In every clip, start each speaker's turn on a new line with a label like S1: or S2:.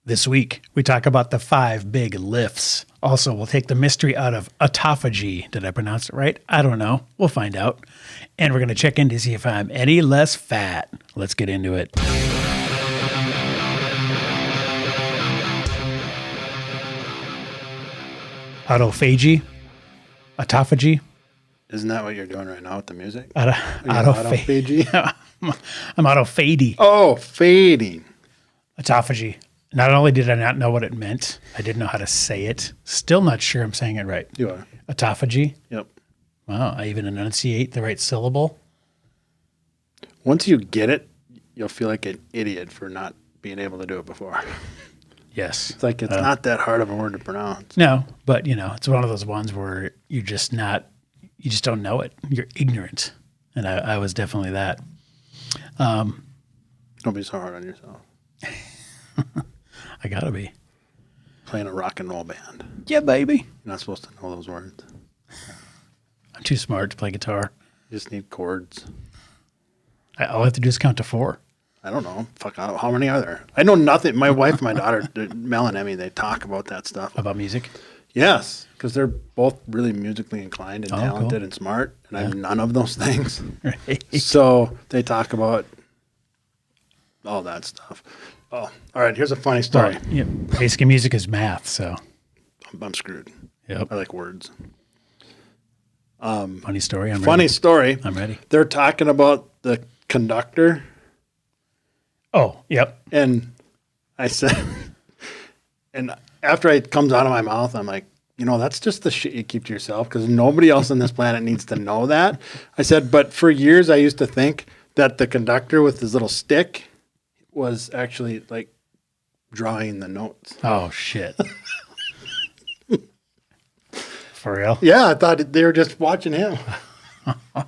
S1: This week, we talk about the 5 big lifts. Also, we'll take the mystery out of autophagy. Did I pronounce it right? I don't know. We'll find out. And we're going to check in to see if I'm any less fat. Let's get into it. Autophagy? Autophagy?
S2: Isn't that what you're doing right now with the music?
S1: Autophagy. I'm autophady.
S2: Oh, fading.
S1: Autophagy. Not only did I not know what it meant, I didn't know how to say it. Still not sure I'm saying it right.
S2: You are.
S1: Autophagy.
S2: Yep.
S1: Wow, I even enunciate the right syllable.
S2: Once you get it, you'll feel like an idiot for not being able to do it before.
S1: Yes.
S2: It's like it's not that hard of a word to pronounce.
S1: No, but it's one of those ones where you just don't know it. You're ignorant. And I was definitely that.
S2: Don't be so hard on yourself.
S1: I gotta be.
S2: Playing a rock and roll band.
S1: Yeah, baby.
S2: You're not supposed to know those words.
S1: I'm too smart to play guitar.
S2: You just need chords.
S1: All I have to do is count to 4.
S2: I don't know. Fuck, how many are there? I know nothing. My wife and my daughter, Mel and Emmy, they talk about that stuff.
S1: About music?
S2: Yes, because they're both really musically inclined and talented and smart, and I'm none of those things.
S1: Right.
S2: So they talk about all that stuff. Oh, all right. Here's a funny story.
S1: Well, yeah, basic music is math, so.
S2: I'm screwed.
S1: Yep.
S2: I like words.
S1: Funny story.
S2: Funny story.
S1: I'm ready.
S2: They're talking about the conductor.
S1: Oh, yep.
S2: And I said, and after it comes out of my mouth, I'm like, that's just the shit you keep to yourself because nobody else on this planet needs to know that. I said, but for years I used to think that the conductor with his little stick was actually like drawing the notes.
S1: Oh, shit. For real?
S2: Yeah, I thought they were just watching him. I'm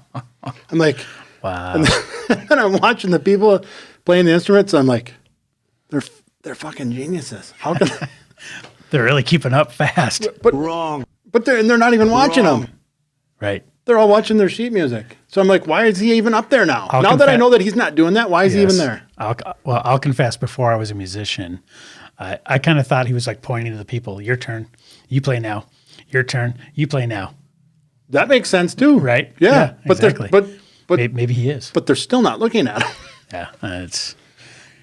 S2: like,
S1: wow.
S2: And I'm watching the people playing the instruments. I'm like, they're fucking geniuses. How can
S1: they're really keeping up fast?
S2: But wrong. But they're not even watching them.
S1: Right.
S2: They're all watching their sheet music. So I'm like, why is he even up there now? Now that I know that he's not doing that, why is he even there?
S1: I'll confess, before I was a musician, I kind of thought he was like pointing to the people, your turn, you play now. Your turn, you play now.
S2: That makes sense too.
S1: Right?
S2: Yeah. But
S1: exactly.
S2: But
S1: maybe he is.
S2: But they're still not looking at him.
S1: Yeah.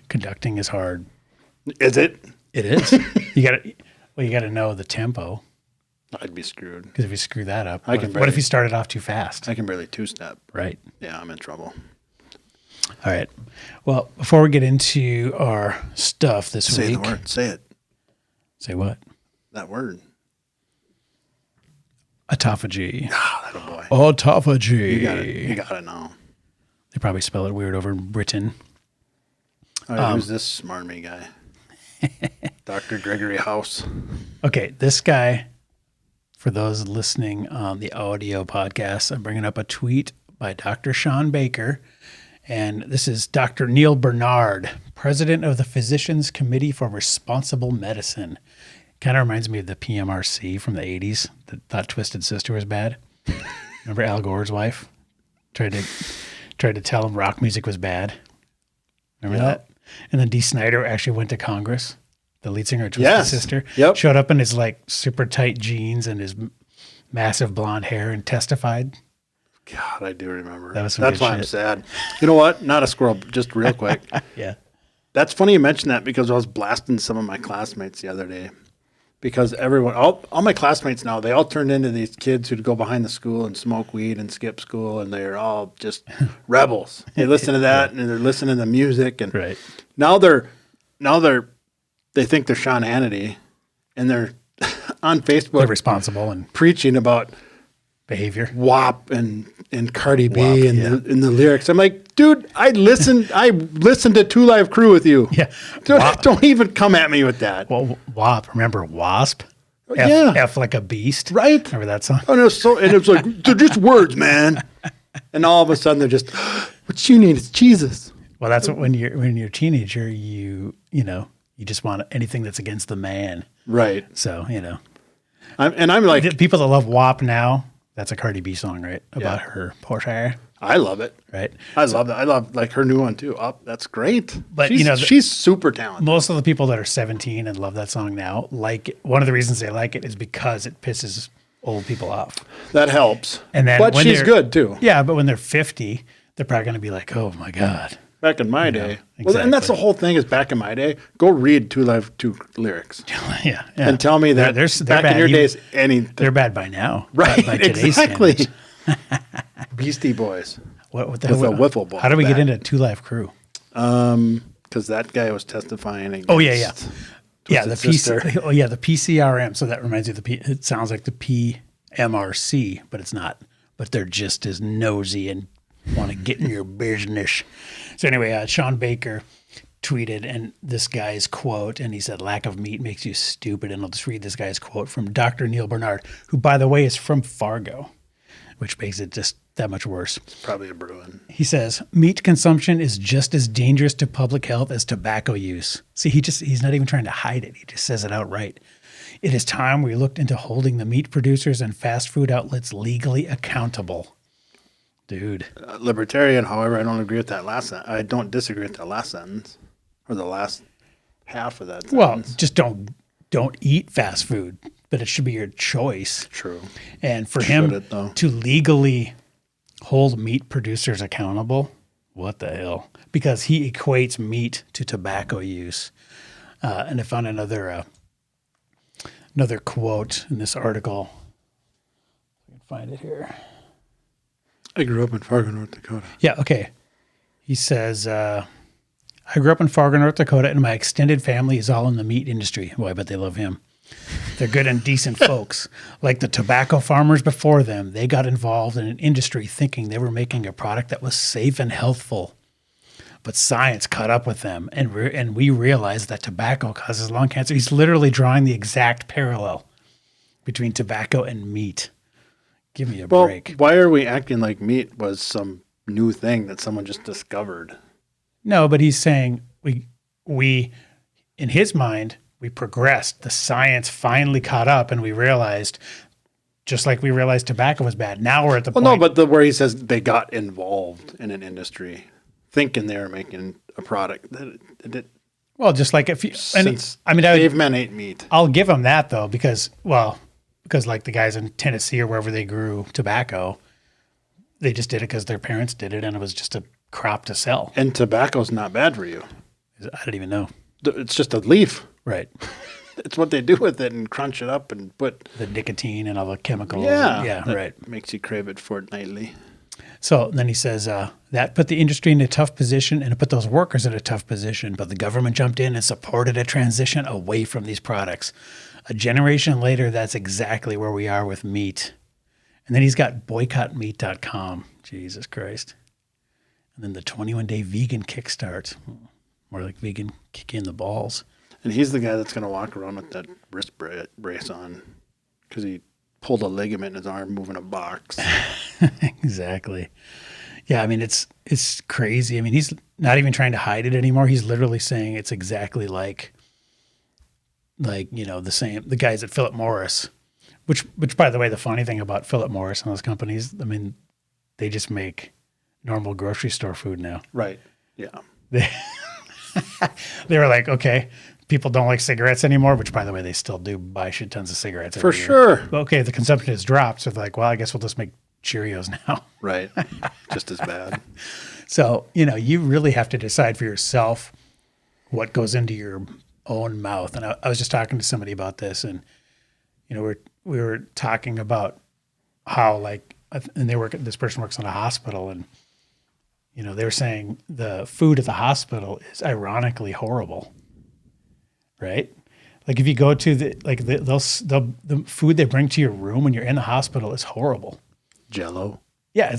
S1: Conducting is hard.
S2: Is it?
S1: It is. You gotta know the tempo.
S2: I'd be screwed.
S1: Because if you screw that up,
S2: what
S1: if you started off too fast?
S2: I can barely 2-step.
S1: Right.
S2: Yeah, I'm in trouble.
S1: All right. Well, before we get into our stuff this week.
S2: Say the word. Say it.
S1: Say what?
S2: That word.
S1: Autophagy.
S2: Ah, that boy.
S1: Autophagy.
S2: You got it now.
S1: They probably spell it weird over in Britain.
S2: All right, who's this smarmy guy? Dr. Gregory House.
S1: Okay, this guy, for those listening on the audio podcast, I'm bringing up a tweet by Dr. Sean Baker. And this is Dr. Neal Barnard, president of the Physicians Committee for Responsible Medicine. Kind of reminds me of the PMRC from the 80s that thought Twisted Sister was bad. Remember Al Gore's wife? Tried to tell him rock music was bad. Remember that? And then Dee Snider actually went to Congress. The lead singer of Twisted Sister.
S2: Yep.
S1: Showed up in his like super tight jeans and his massive blonde hair and testified.
S2: God, I do remember.
S1: That's
S2: why I'm sad. You know what? Not a squirrel, just real quick.
S1: Yeah.
S2: That's funny you mentioned that because I was blasting some of my classmates the other day. Because all my classmates now, they all turned into these kids who'd go behind the school and smoke weed and skip school, and they're all just rebels. They listen to that, and they're listening to music, and
S1: right.
S2: now they think they're Sean Hannity, and they're on Facebook.
S1: They're responsible and
S2: preaching about
S1: behavior,
S2: WAP and Cardi B
S1: WAP,
S2: and the lyrics. I'm like, dude, I listened to 2 Live Crew with you.
S1: Yeah.
S2: Don't even come at me with that.
S1: Well, WAP, remember Wasp?
S2: Yeah.
S1: F like a beast.
S2: Right.
S1: Remember that song?
S2: And it was like, they're just words, man. And all of a sudden they're just, what you need is Jesus.
S1: Well, that's what when you're a teenager, you just want anything that's against the man.
S2: Right.
S1: So,
S2: I'm like,
S1: people that love WAP now, That's a Cardi B song, right? About her Porsche,
S2: I love it.
S1: right?
S2: I love that. I love like her new one too. Up, that's great.
S1: But,
S2: she's, she's super talented.
S1: Most of the people that are 17 and love that song now, like it. One of the reasons they like it is because it pisses old people off.
S2: That helps.
S1: And then
S2: but
S1: when
S2: she's
S1: they're-
S2: good too.
S1: Yeah, but when they're 50, they're probably going to be like, "Oh my god."
S2: Back in my day.
S1: exactly.
S2: Well, and that's the whole thing is back in my day. Go read Two Live 2 lyrics.
S1: Yeah,
S2: And tell me that
S1: they're
S2: back
S1: bad.
S2: in your
S1: Even-
S2: days, anything.
S1: they're bad by now.
S2: Right,
S1: by today's
S2: exactly.
S1: standards.
S2: Beastie Boys.
S1: What the
S2: With
S1: hell?
S2: a wiffle ball
S1: How do we get
S2: bat.
S1: into Two Live Crew?
S2: Because that guy was testifying against.
S1: Oh yeah. Yeah, the
S2: sister.
S1: PC. Oh yeah, the PCRM. So that reminds you of the P. It sounds like the PMRC, but it's not. But they're just as nosy and want to get in your business. So anyway, Sean Baker tweeted, and this guy's quote, and he said, "Lack of meat makes you stupid." And I'll just read this guy's quote from Dr. Neal Barnard, who, by the way, is from Fargo, which makes it just that much worse.
S2: Probably a Bruin.
S1: He says, meat consumption is just as dangerous to public health as tobacco use. See, he's not even trying to hide it. He just says it outright. It is time we looked into holding the meat producers and fast food outlets legally accountable. Dude.
S2: Libertarian, however, I don't agree with that last sentence. I don't disagree with that last sentence or the last half of that sentence.
S1: Well, just don't eat fast food, but it should be your choice.
S2: True.
S1: And for
S2: Should
S1: him
S2: it, though?
S1: to legally hold meat producers accountable, what the hell? Because he equates meat to tobacco use. And I found another quote in this article. I can find it here.
S2: I grew up in Fargo, North Dakota.
S1: Yeah, okay. He says, I grew up in Fargo, North Dakota, and my extended family is all in the meat industry. Well, I bet they love him. They're good and decent folks. Like the tobacco farmers before them, they got involved in an industry thinking they were making a product that was safe and healthful. But science caught up with them, and we realized that tobacco causes lung cancer. He's literally drawing the exact parallel between tobacco and meat. Give me a
S2: Well,
S1: break.
S2: why are we acting like meat was some new thing that someone just discovered?
S1: No, but he's saying we in his mind, we progressed. The science finally caught up, and we realized, just like we realized tobacco was bad. Now we're at the
S2: Well,
S1: point.
S2: no, but where he says they got involved in an industry, thinking they were making a product that it
S1: well, just like if you,
S2: since
S1: I would,
S2: cavemen ate meat.
S1: I'll give him that though, because like the guys in Tennessee or wherever they grew tobacco, they just did it because their parents did it, and it was just a crop to sell.
S2: And tobacco's not bad for you.
S1: I don't even know.
S2: It's just a leaf.
S1: Right.
S2: It's what they do with it and crunch it up and put.
S1: The nicotine and all the chemicals.
S2: Yeah, that
S1: right.
S2: makes you crave it fortnightly.
S1: So then he says that put the industry in a tough position and it put those workers in a tough position, but the government jumped in and supported a transition away from these products. A generation later, that's exactly where we are with meat. And then he's got boycottmeat.com. Jesus Christ. And then the 21-day vegan kickstart. More like vegan kick in the balls.
S2: And he's the guy that's going to walk around with that wrist brace on because he pulled a ligament in his arm moving a box.
S1: Exactly. Yeah, I mean, it's crazy. I mean, he's not even trying to hide it anymore. He's literally saying it's exactly like the guys at Philip Morris, which by the way, the funny thing about Philip Morris and those companies, I mean, they just make normal grocery store food now.
S2: Right. Yeah.
S1: They were like, okay, people don't like cigarettes anymore, which by the way, they still do buy shit tons of cigarettes
S2: For
S1: every year.
S2: sure.
S1: But okay, the consumption has dropped. So they're like, well, I guess we'll just make Cheerios now.
S2: Right. Just as bad.
S1: So, you really have to decide for yourself what goes into your own mouth. And I was just talking to somebody about this, and, we were talking about how and this person works in a hospital, and, they were saying the food at the hospital is ironically horrible, right? Like if you go to the food they bring to your room when you're in the hospital is horrible.
S2: Jell-O.
S1: Yeah,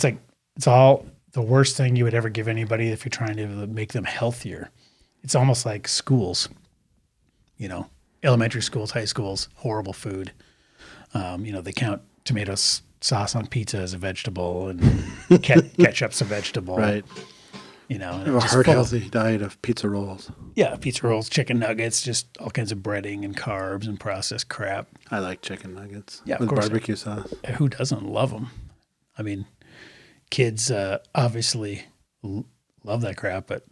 S1: it's all the worst thing you would ever give anybody if you're trying to make them healthier. It's almost like schools, elementary schools, high schools, horrible food. They count tomato sauce on pizza as a vegetable and ketchup's a vegetable.
S2: Right.
S1: you know, and
S2: Have a
S1: just
S2: heart
S1: full-
S2: healthy diet of pizza rolls.
S1: Yeah, pizza rolls, chicken nuggets, just all kinds of breading and carbs and processed crap.
S2: I like chicken nuggets
S1: Yeah, of
S2: with
S1: course.
S2: barbecue sauce.
S1: Who doesn't love them? I mean, kids obviously love that crap, but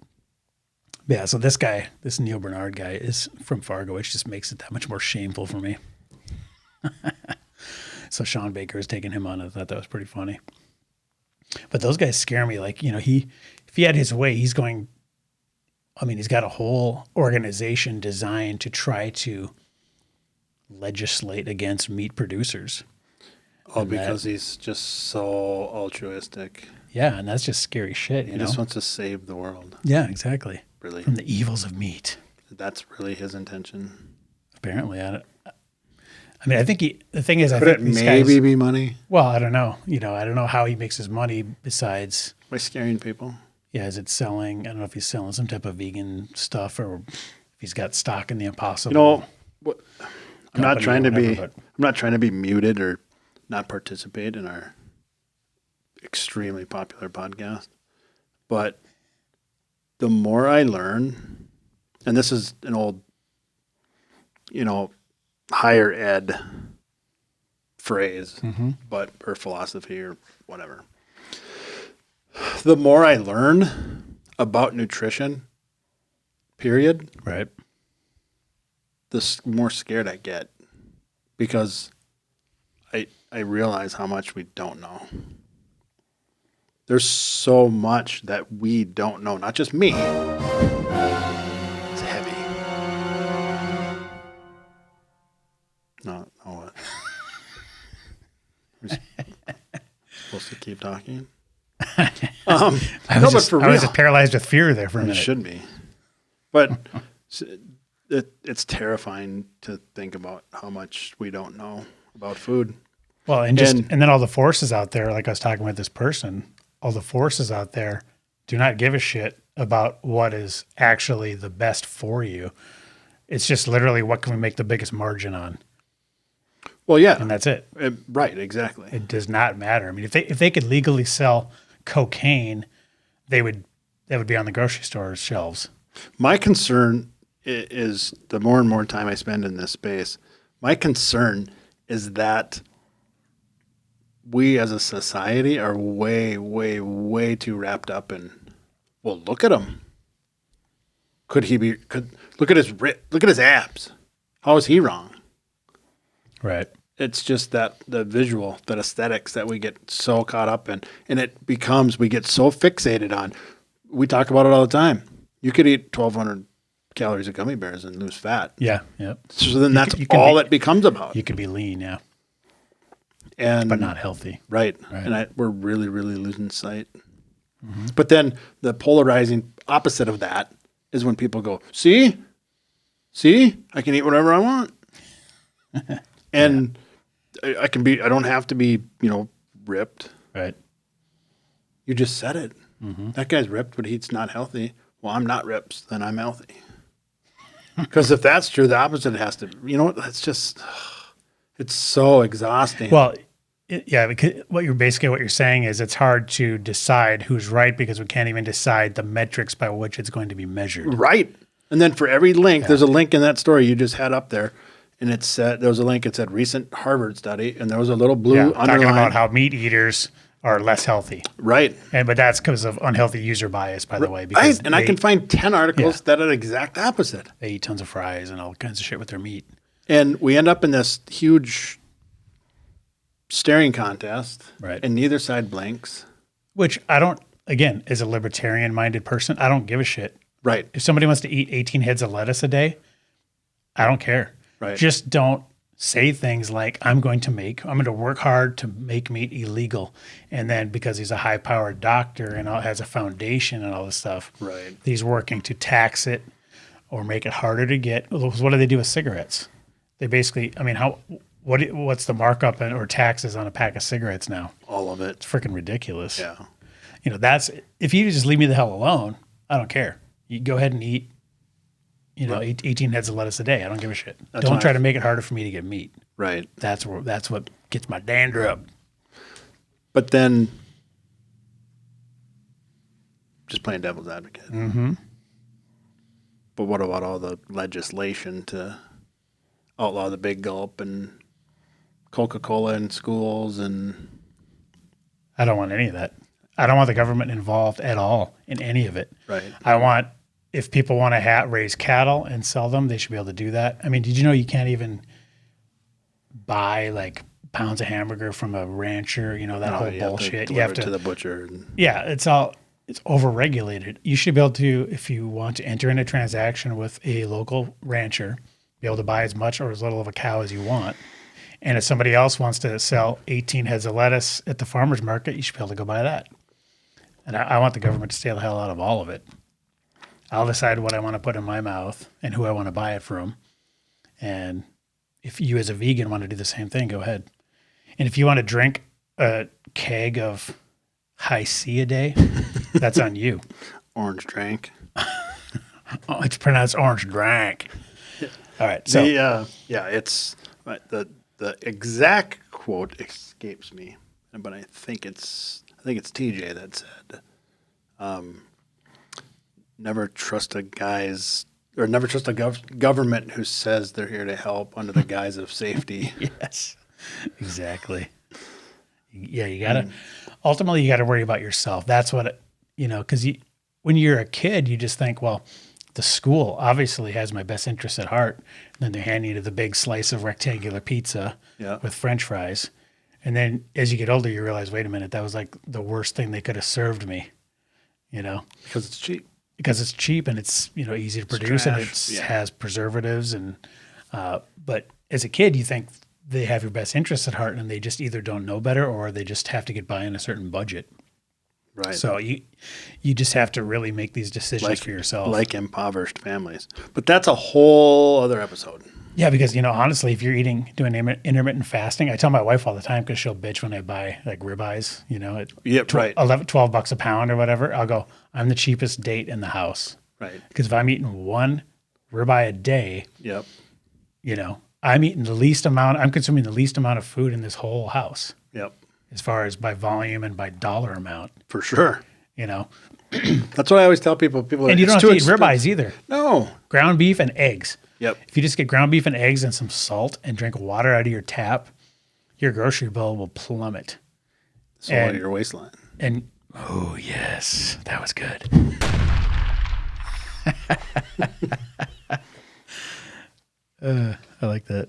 S1: yeah. So this guy, this Neal Barnard guy, is from Fargo, which just makes it that much more shameful for me. So Sean Baker is taking him on. I thought that was pretty funny. But those guys scare me. Like, you know, if he had his way, he's going. I mean, he's got a whole organization designed to try to legislate against meat producers.
S2: All because he's just so altruistic.
S1: Yeah, and that's just scary shit,
S2: He just wants to save the world.
S1: Yeah, exactly.
S2: Really.
S1: From the evils of meat.
S2: That's really his intention.
S1: Apparently, I mean, I think the thing is,
S2: Could it maybe be money?
S1: Well, I don't know. You know, I don't know how he makes his money besides.
S2: By scaring people.
S1: Yeah, is it selling? I don't know if he's selling some type of vegan stuff or if he's got stock in the Impossible.
S2: You know, I'm not
S1: company
S2: trying to be muted or not participate in our extremely popular podcast. But the more I learn, and this is an old, you know, higher ed phrase, or philosophy or whatever. The more I learn about nutrition, period,
S1: right?
S2: the more scared I get because I realize how much we don't know. There's so much that we don't know, not just me. It's heavy. No, what? We're supposed to keep talking?
S1: I was just paralyzed with fear there for a
S2: It
S1: minute.
S2: should be. But it's terrifying to think about how much we don't know about food.
S1: Well, and then all the forces out there, like I was talking with this person, all the forces out there do not give a shit about what is actually the best for you. It's just literally what can we make the biggest margin on.
S2: Well, yeah.
S1: And that's it.
S2: Right, exactly.
S1: It does not matter. I mean, if they could legally sell cocaine, that would be on the grocery store shelves.
S2: My concern is the more and more time I spend in this space, my concern is that we as a society are way, way, way too wrapped up in, well, look at him. Look at his abs. How is he wrong?
S1: Right.
S2: It's just that the visual, that aesthetics that we get so caught up in, and we get so fixated on. We talk about it all the time. You could eat 1,200 calories of gummy bears and lose fat.
S1: Yeah. Yep.
S2: So then that's all it becomes about.
S1: You could be lean, yeah,
S2: but
S1: not healthy.
S2: Right. And we're really, really losing sight. Mm-hmm. But then the polarizing opposite of that is when people go, see, I can eat whatever I want. And I don't have to be, ripped.
S1: Right.
S2: You just said it.
S1: Mm-hmm.
S2: That guy's ripped, but he's not healthy. Well, I'm not ripped, then I'm healthy. Because if that's true, the opposite has to. You know what? That's just. It's so exhausting.
S1: Well, because what you're saying is it's hard to decide who's right because we can't even decide the metrics by which it's going to be measured.
S2: Right. And then for every link, there's a link in that story you just had up there. And it said, there was a link, it said recent Harvard study, and there was a little blue underline.
S1: Talking about how meat eaters are less healthy.
S2: Right.
S1: But that's because of unhealthy user bias, by the way.
S2: Right. And I can find 10 articles that are the exact opposite.
S1: They eat tons of fries and all kinds of shit with their meat.
S2: And we end up in this huge staring contest.
S1: Right.
S2: And neither side blinks.
S1: Which I don't, again, as a libertarian-minded person, I don't give a shit.
S2: Right.
S1: If somebody wants to eat 18 heads of lettuce a day, I don't care.
S2: Right.
S1: Just don't say things like, I'm going to work hard to make meat illegal. And then because he's a high-powered doctor and has a foundation and all this stuff,
S2: right,
S1: he's working to tax it or make it harder to get. What do they do with cigarettes? They basically, what's the markup or taxes on a pack of cigarettes now?
S2: All of it.
S1: It's freaking ridiculous.
S2: Yeah.
S1: That's, if you just leave me the hell alone, I don't care. You go ahead and eat, 18 heads of lettuce a day. I don't give a shit. Don't try to make it harder for me to get meat.
S2: Right.
S1: That's what gets my dander up.
S2: But then just playing devil's advocate.
S1: Mm-hmm.
S2: But what about all the legislation to outlaw the big gulp and Coca-Cola in schools? And
S1: I don't want any of that. I don't want the government involved at all in any of it.
S2: right,
S1: I want, if people want to raise cattle and sell them, they should be able to do that. I mean, did you know you can't even buy like pounds of hamburger from a rancher? You know, that whole bullshit.
S2: You have to the butcher.
S1: Yeah, it's overregulated. You should be able to, if you want to enter in a transaction with a local rancher, be able to buy as much or as little of a cow as you want. And if somebody else wants to sell 18 heads of lettuce at the farmer's market, you should be able to go buy that. And I want the government to stay the hell out of all of it. I'll decide what I want to put in my mouth and who I want to buy it from. And if you as a vegan want to do the same thing, go ahead. And if you want to drink a keg of high C a day, that's on you.
S2: Orange drank.
S1: Oh, it's pronounced orange drank. All right. So
S2: it's the exact quote escapes me, but I think it's TJ that said, never trust a government who says they're here to help under the guise of safety.
S1: Yes, exactly. Yeah, you gotta ultimately you gotta worry about yourself. That's what because when you're a kid, you just think, well, the school obviously has my best interest at heart. And then they hand you the big slice of rectangular pizza with French fries. And then as you get older, you realize, wait a minute, that was like the worst thing they could have served me,
S2: Because it's cheap.
S1: Because it's cheap and it's, easy to produce and it has preservatives. And but as a kid, you think they have your best interests at heart and they just either don't know better or they just have to get by on a certain budget.
S2: Right.
S1: So you just have to really make these decisions for yourself.
S2: Like impoverished families. But that's a whole other episode.
S1: Yeah, because, honestly, if you're doing intermittent fasting, I tell my wife all the time because she'll bitch when I buy like ribeyes, at $12 a pound or whatever. I'll go, I'm the cheapest date in the house.
S2: Right.
S1: Because if I'm eating one ribeye a day,
S2: yep.
S1: I'm consuming the least amount of food in this whole house.
S2: Yep.
S1: As far as by volume and by dollar amount.
S2: For sure. That's what I always tell people.
S1: And you don't have to eat ribeyes either.
S2: No.
S1: Ground beef and eggs.
S2: Yep.
S1: If you just get ground beef and eggs and some salt and drink water out of your tap, your grocery bill will plummet.
S2: So out of your waistline.
S1: And, oh, yes, that was good. I like that.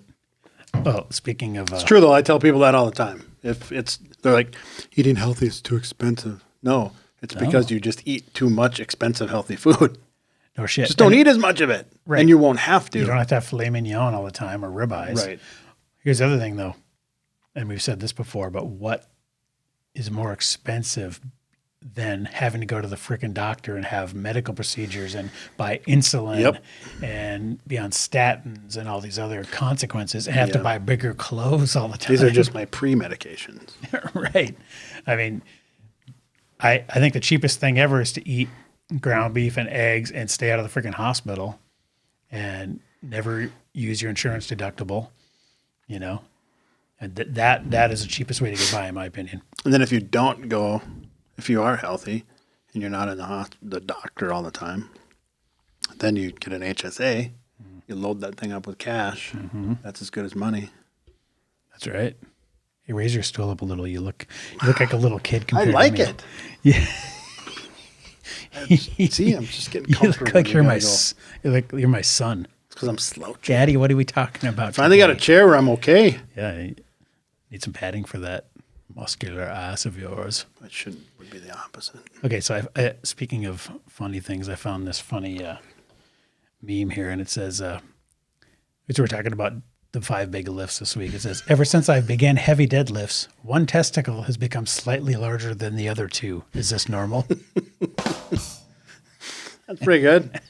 S1: Well, speaking of...
S2: it's true, though. I tell people that all the time. They're like, eating healthy is too expensive. No, it's because you just eat too much expensive, healthy food.
S1: No shit.
S2: Just don't eat as much of it. Right. And you won't have to.
S1: You don't have to have filet mignon all the time or ribeyes.
S2: Right.
S1: Here's the other thing, though, and we've said this before, but what is more expensive than having to go to the freaking doctor and have medical procedures and buy insulin and be on statins and all these other consequences and have to buy bigger clothes all the time?
S2: These are just my pre-medications.
S1: Right. I mean, I think the cheapest thing ever is to eat ground beef and eggs and stay out of the freaking hospital and never use your insurance deductible, and that is the cheapest way to get by, in my opinion.
S2: And then if you are healthy and you're not in the doctor all the time, then you get an HSA, you load that thing up with cash. Mm-hmm. That's as good as money.
S1: That's right. Hey, raise your stool up a little. You look like a little kid compared to me.
S2: I like it.
S1: Yeah.
S2: See, I'm just getting comfortable.
S1: You look like you're my son.
S2: It's because I'm slouching.
S1: Daddy, what are we talking about?
S2: Finally got a chair where I'm okay.
S1: Yeah, need some padding for that muscular ass of yours.
S2: It would be the opposite.
S1: Okay, so speaking of funny things, I found this funny meme here, and it says, we're talking about the 5 big lifts this week. It says, ever since I began heavy deadlifts, one testicle has become slightly larger than the other 2. Is this normal?
S2: That's pretty good.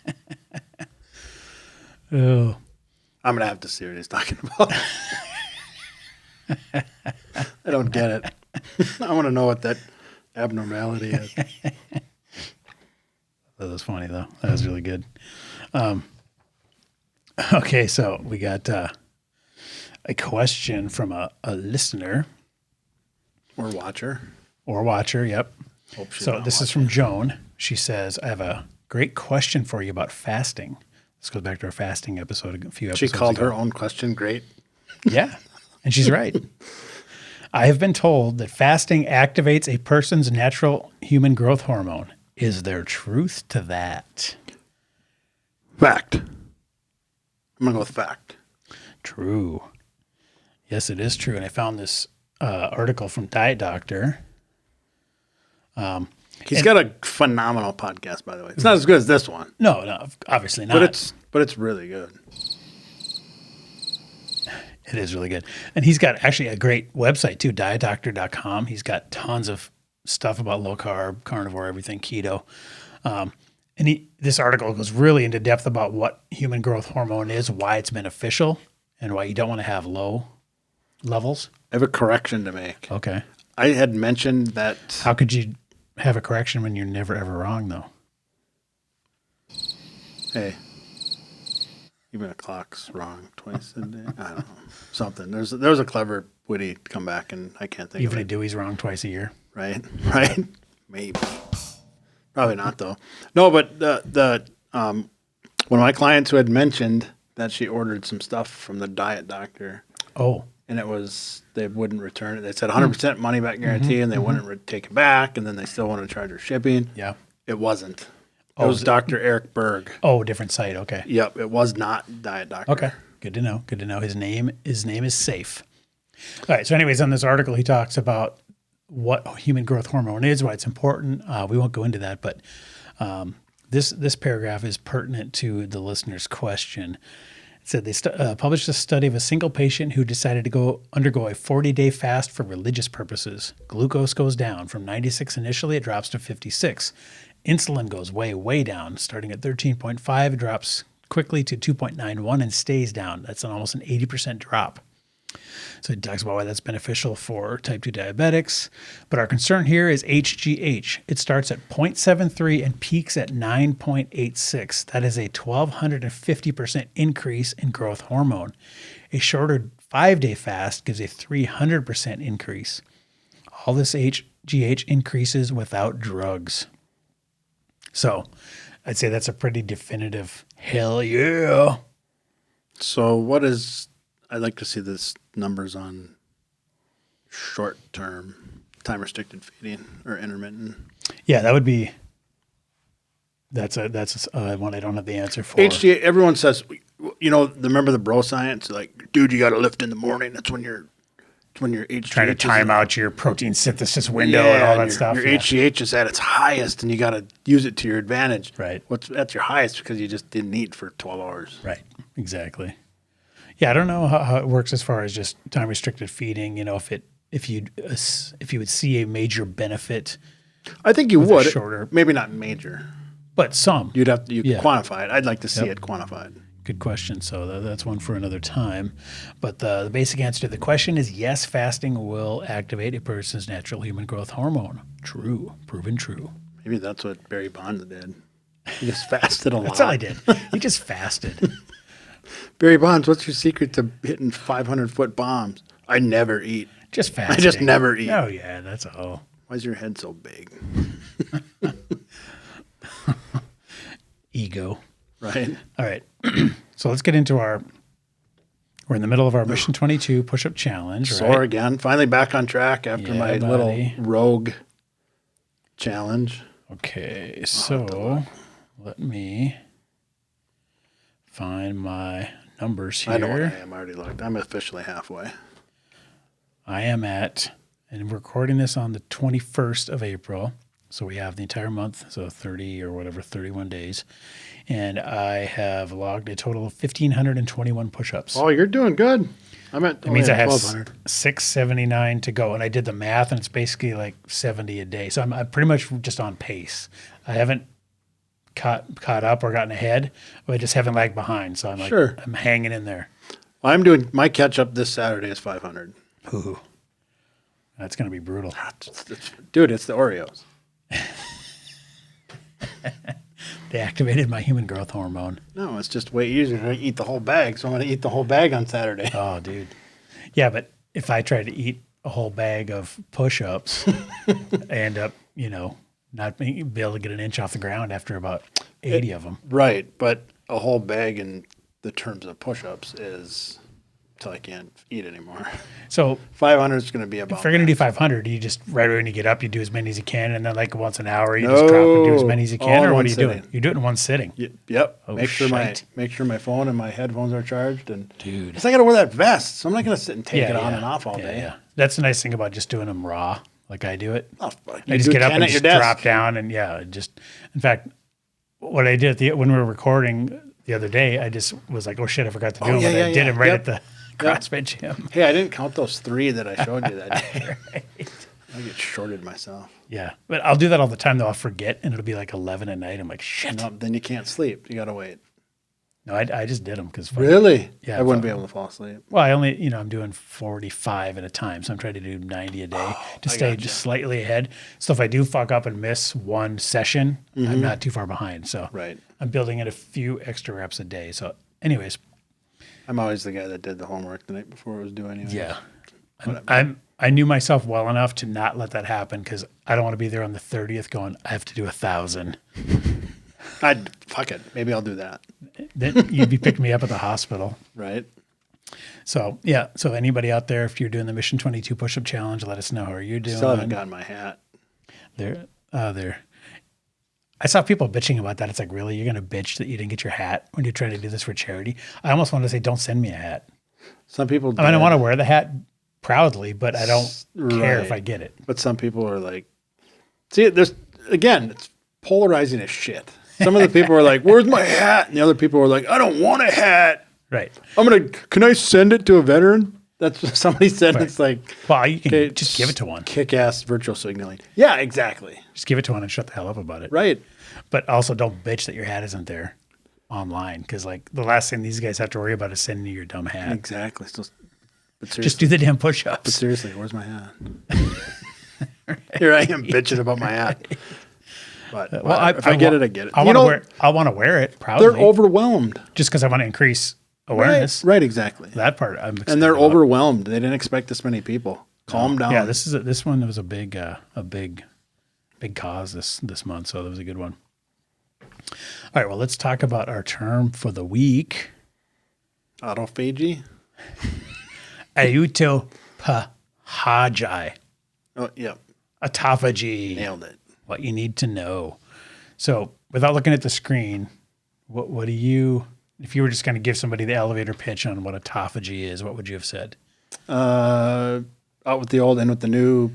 S1: Oh,
S2: I'm going to have to see what he's talking about. I don't get it. I want to know what that abnormality is.
S1: That was funny, though. That was really good. Okay, so we got a question from a listener.
S2: Or watcher.
S1: Or watcher, yep.
S2: Hope she's
S1: So
S2: not
S1: this is
S2: watching.
S1: from Joan. She says, I have a great question for you about fasting. This goes back to our fasting episode a few episodes
S2: She called
S1: ago.
S2: her own question great.
S1: Yeah, and she's right. I have been told that fasting activates a person's natural human growth hormone. Is there truth to that?
S2: Fact. I'm going to go with fact.
S1: True. Yes, it is true. And I found this article from Diet Doctor.
S2: He's got a phenomenal podcast, by the way. It's not as good as this one,
S1: No, obviously not.
S2: but it's really good.
S1: It is really good. And he's got actually a great website too, dietdoctor.com. He's got tons of stuff about low carb, carnivore, everything, keto. And this article goes really into depth about what human growth hormone is, why it's beneficial, and why you don't want to have low levels.
S2: I have a correction to make.
S1: Okay.
S2: I had mentioned that.
S1: How could you have a correction when you're never ever wrong though?
S2: Hey, even a clock's wrong twice a day. I don't know. Something. There was a clever witty come back, and I can't think
S1: Even
S2: of
S1: a
S2: it.
S1: Dewey's wrong twice a year.
S2: Right? Maybe. Probably not though. No, but the one of my clients who had mentioned that she ordered some stuff from the Diet Doctor,
S1: Oh,
S2: and they wouldn't return it. They said 100% money back guarantee, and they wouldn't take it back, and then they still wanted to charge her shipping.
S1: yeah.
S2: It wasn't. It was Dr. Eric Berg.
S1: Oh, different site. Okay.
S2: Yep, it was not Diet Doctor.
S1: Okay. Good to know. Good to know. His name is safe. All right. So anyways, on this article, he talks about what human growth hormone is, why it's important. We won't go into that, but this paragraph is pertinent to the listener's question. It said they published a study of a single patient who decided to undergo a 40-day fast for religious purposes. Glucose goes down from 96 initially, it drops to 56. Insulin goes way, way down. Starting at 13.5, it drops quickly to 2.91 and stays down. That's almost an 80% drop. So he talks about why that's beneficial for type 2 diabetics. But our concern here is HGH. It starts at 0.73 and peaks at 9.86. That is a 1,250% increase in growth hormone. A shorter 5-day fast gives a 300% increase. All this HGH increases without drugs. So I'd say that's a pretty definitive hell yeah.
S2: So I'd like to see this numbers on short-term time-restricted feeding or intermittent.
S1: Yeah, that would be. That's one I don't have the answer for.
S2: HGH, everyone says, remember the bro science? Like, dude, you got to lift in the morning. That's when your HGH
S1: Trying to time out your protein synthesis window and all that stuff.
S2: Your HGH is at its highest, and you got to use it to your advantage.
S1: Right.
S2: That's your highest because you just didn't eat for 12 hours.
S1: Right. Exactly. Yeah, I don't know how it works as far as just time restricted feeding. If you would see a major benefit.
S2: I think you would.
S1: Shorter,
S2: maybe not major,
S1: but some.
S2: You'd have to quantify it. I'd like to see it quantified.
S1: Good question. So that's one for another time. But the basic answer to the question is yes, fasting will activate a person's natural human growth hormone. True. Proven true.
S2: Maybe that's what Barry Bonds did. He just fasted a lot.
S1: That's all I did. He just fasted.
S2: Barry Bonds, what's your secret to hitting 500-foot bombs? I never eat.
S1: Just fasting.
S2: I just never eat.
S1: Oh, yeah, that's all.
S2: Why is your head so big?
S1: Ego.
S2: Right.
S1: All right. So let's get into we're in the middle of our Mission 22 push-up challenge.
S2: Sore again. Finally back on track after my little rogue challenge.
S1: Okay, so let me find my numbers here.
S2: I know what I am. I already looked. I'm officially halfway.
S1: I am and we're recording this on the 21st of April. So we have the entire month, so 30 or whatever, 31 days. And I have logged a total of 1,521 push-ups.
S2: Oh, you're doing good.
S1: It means I have 679 to go. And I did the math, and it's basically like 70 a day. So I'm pretty much just on pace. I haven't caught up or gotten ahead, but I just haven't lagged behind. So I'm hanging in there.
S2: Well, I'm doing my catch-up this Saturday is 500.
S1: Ooh, that's going to be brutal.
S2: Dude, it's the Oreos.
S1: They activated my human growth hormone.
S2: No, it's just way easier to eat the whole bag. So I'm going to eat the whole bag on Saturday.
S1: Oh, dude. Yeah, but if I try to eat a whole bag of push-ups, I end up, not be able to get an inch off the ground after about 80 of them.
S2: Right, but a whole bag in the terms of push-ups is till I can't eat anymore.
S1: So
S2: 500 is going to be about.
S1: if you're going to do 500, you just right when you get up, you do as many as you can, and then like once an hour, you just drop and do as many as you can,
S2: all in
S1: or what
S2: one
S1: are you doing?
S2: sitting.
S1: You do it in one sitting.
S2: Yep.
S1: Oh,
S2: make sure
S1: shite.
S2: my phone and my headphones are charged, and
S1: Dude.
S2: because I got to wear that vest, so I'm not going to sit and take it on and off all day.
S1: Yeah. That's the nice thing about just doing them raw, like I do it.
S2: Oh, fuck.
S1: I
S2: You
S1: just
S2: do
S1: get up
S2: 10
S1: and
S2: at your
S1: just
S2: desk.
S1: drop down, and in fact, what I did when we were recording the other day, I just was like, oh shit, I forgot to do them, but I did them right at the CrossFit gym.
S2: Hey, I didn't count those 3 that I showed you that day. Right. I get shorted myself.
S1: Yeah, but I'll do that all the time though. I'll forget, and it'll be like 11 at night. I'm like, shit.
S2: No, then you can't sleep. You got to wait.
S1: No, I just did them because
S2: Really?
S1: Yeah,
S2: I wouldn't be able to fall asleep.
S1: Well, I only, I'm doing 45 at a time, so I'm trying to do 90 a day to stay just slightly ahead. So if I do fuck up and miss one session, I'm not too far behind. So
S2: Right.
S1: I'm building in a few extra reps a day. So, anyways,
S2: I'm always the guy that did the homework the night before it was due anyway.
S1: yeah, I knew myself well enough to not let that happen because I don't want to be there on the 30th going, I have to do 1,000.
S2: Fuck it. Maybe I'll do that.
S1: Then you'd be picking me up at the hospital.
S2: Right.
S1: So, yeah. So anybody out there, if you're doing the Mission 22 push-up challenge, let us know how are you doing.
S2: Still haven't gotten my hat.
S1: There. I saw people bitching about that. It's like, really? You're going to bitch that you didn't get your hat when you're trying to do this for charity? I almost wanted to say, don't send me a hat.
S2: Some people.
S1: I mean, I want to wear the hat proudly, but I don't care if
S2: Right.
S1: I get it.
S2: But some people are like, see, it's polarizing as shit. Some of the people are like, where's my hat? And the other people are like, I don't want a hat.
S1: Right.
S2: Can I send it to a veteran? That's what somebody said.
S1: Right.
S2: It's like,
S1: Well, you can
S2: okay,
S1: just give it to one.
S2: Kick-ass virtual signaling. Yeah, exactly.
S1: Just give it to one and shut the hell up about it.
S2: Right.
S1: But also don't bitch that your hat isn't there online because, like, the last thing these guys have to worry about is sending you your dumb hat.
S2: Exactly. So, but seriously,
S1: Just do the damn push-ups.
S2: seriously, where's my hat? Here I am bitching about my hat. But if I get it, I get it.
S1: I want to wear it proudly.
S2: They're overwhelmed.
S1: just because I want to increase awareness.
S2: Right, exactly.
S1: That part I'm excited
S2: And they're
S1: about.
S2: overwhelmed. They didn't expect this many people. Calm down.
S1: Yeah, this one was a big cause this month, so that was a good one. All right, well, let's talk about our term for the week.
S2: Autophagy.
S1: Autophagy.
S2: Oh, yeah.
S1: Autophagy.
S2: Nailed it.
S1: What you need to know. So, without looking at the screen, what do you, if you were just going to give somebody the elevator pitch on what autophagy is, what would you have said?
S2: Out with the old, in with the new,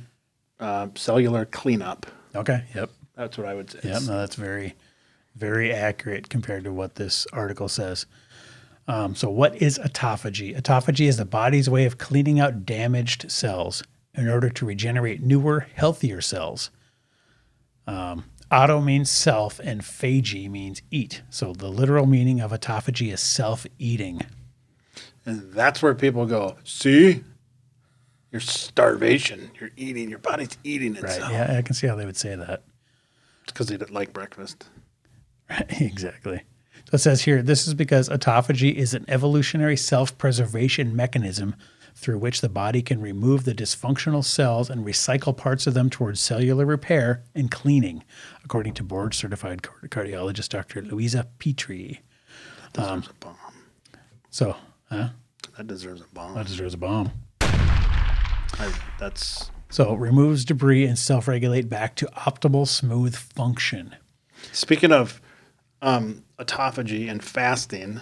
S2: cellular cleanup.
S1: Okay. Yep.
S2: That's what I would say.
S1: Yep. No, that's very, very accurate compared to what this article says. So what is autophagy? Autophagy is the body's way of cleaning out damaged cells in order to regenerate newer, healthier cells. Auto means self and phagy means eat. So the literal meaning of autophagy is self-eating.
S2: And that's where people go, see? Your starvation. You're eating. Your body's eating itself.
S1: Right. Yeah, I can see how they would say that.
S2: It's because they didn't like breakfast.
S1: Right, exactly. So it says here, this is because autophagy is an evolutionary self-preservation mechanism through which the body can remove the dysfunctional cells and recycle parts of them towards cellular repair and cleaning, according to board-certified cardiologist Dr. Louisa Petrie.
S2: That deserves a bomb.
S1: So,
S2: That deserves a bomb.
S1: that deserves a bomb.
S2: So
S1: removes debris and self-regulate back to optimal smooth function.
S2: speaking of autophagy and fasting,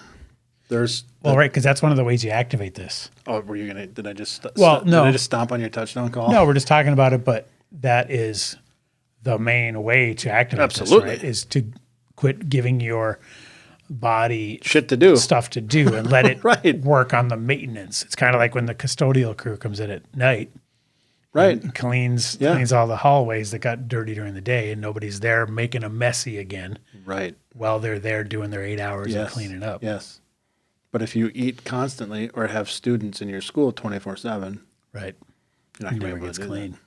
S2: there's
S1: Right, because that's one of the ways you activate this.
S2: Oh, were you gonna? Did I just?
S1: Well, no.
S2: Did I just stomp on your touchdown call?
S1: No, we're just talking about it, but that is the main way to activate
S2: Absolutely.
S1: this, right? Is to quit giving your body
S2: Shit to do.
S1: stuff to do and let it
S2: Right.
S1: work on the maintenance. It's kind of like when the custodial crew comes in at night,
S2: Right.
S1: and cleans all the hallways that got dirty during the day, and nobody's there making a messy again
S2: Right.
S1: while they're there doing their 8 hours and cleaning up.
S2: Yes. But if you eat constantly or have students in your school 24/7,
S1: Right.
S2: you're not
S1: It
S2: going to
S1: never
S2: be able
S1: gets
S2: to do
S1: clean.
S2: that.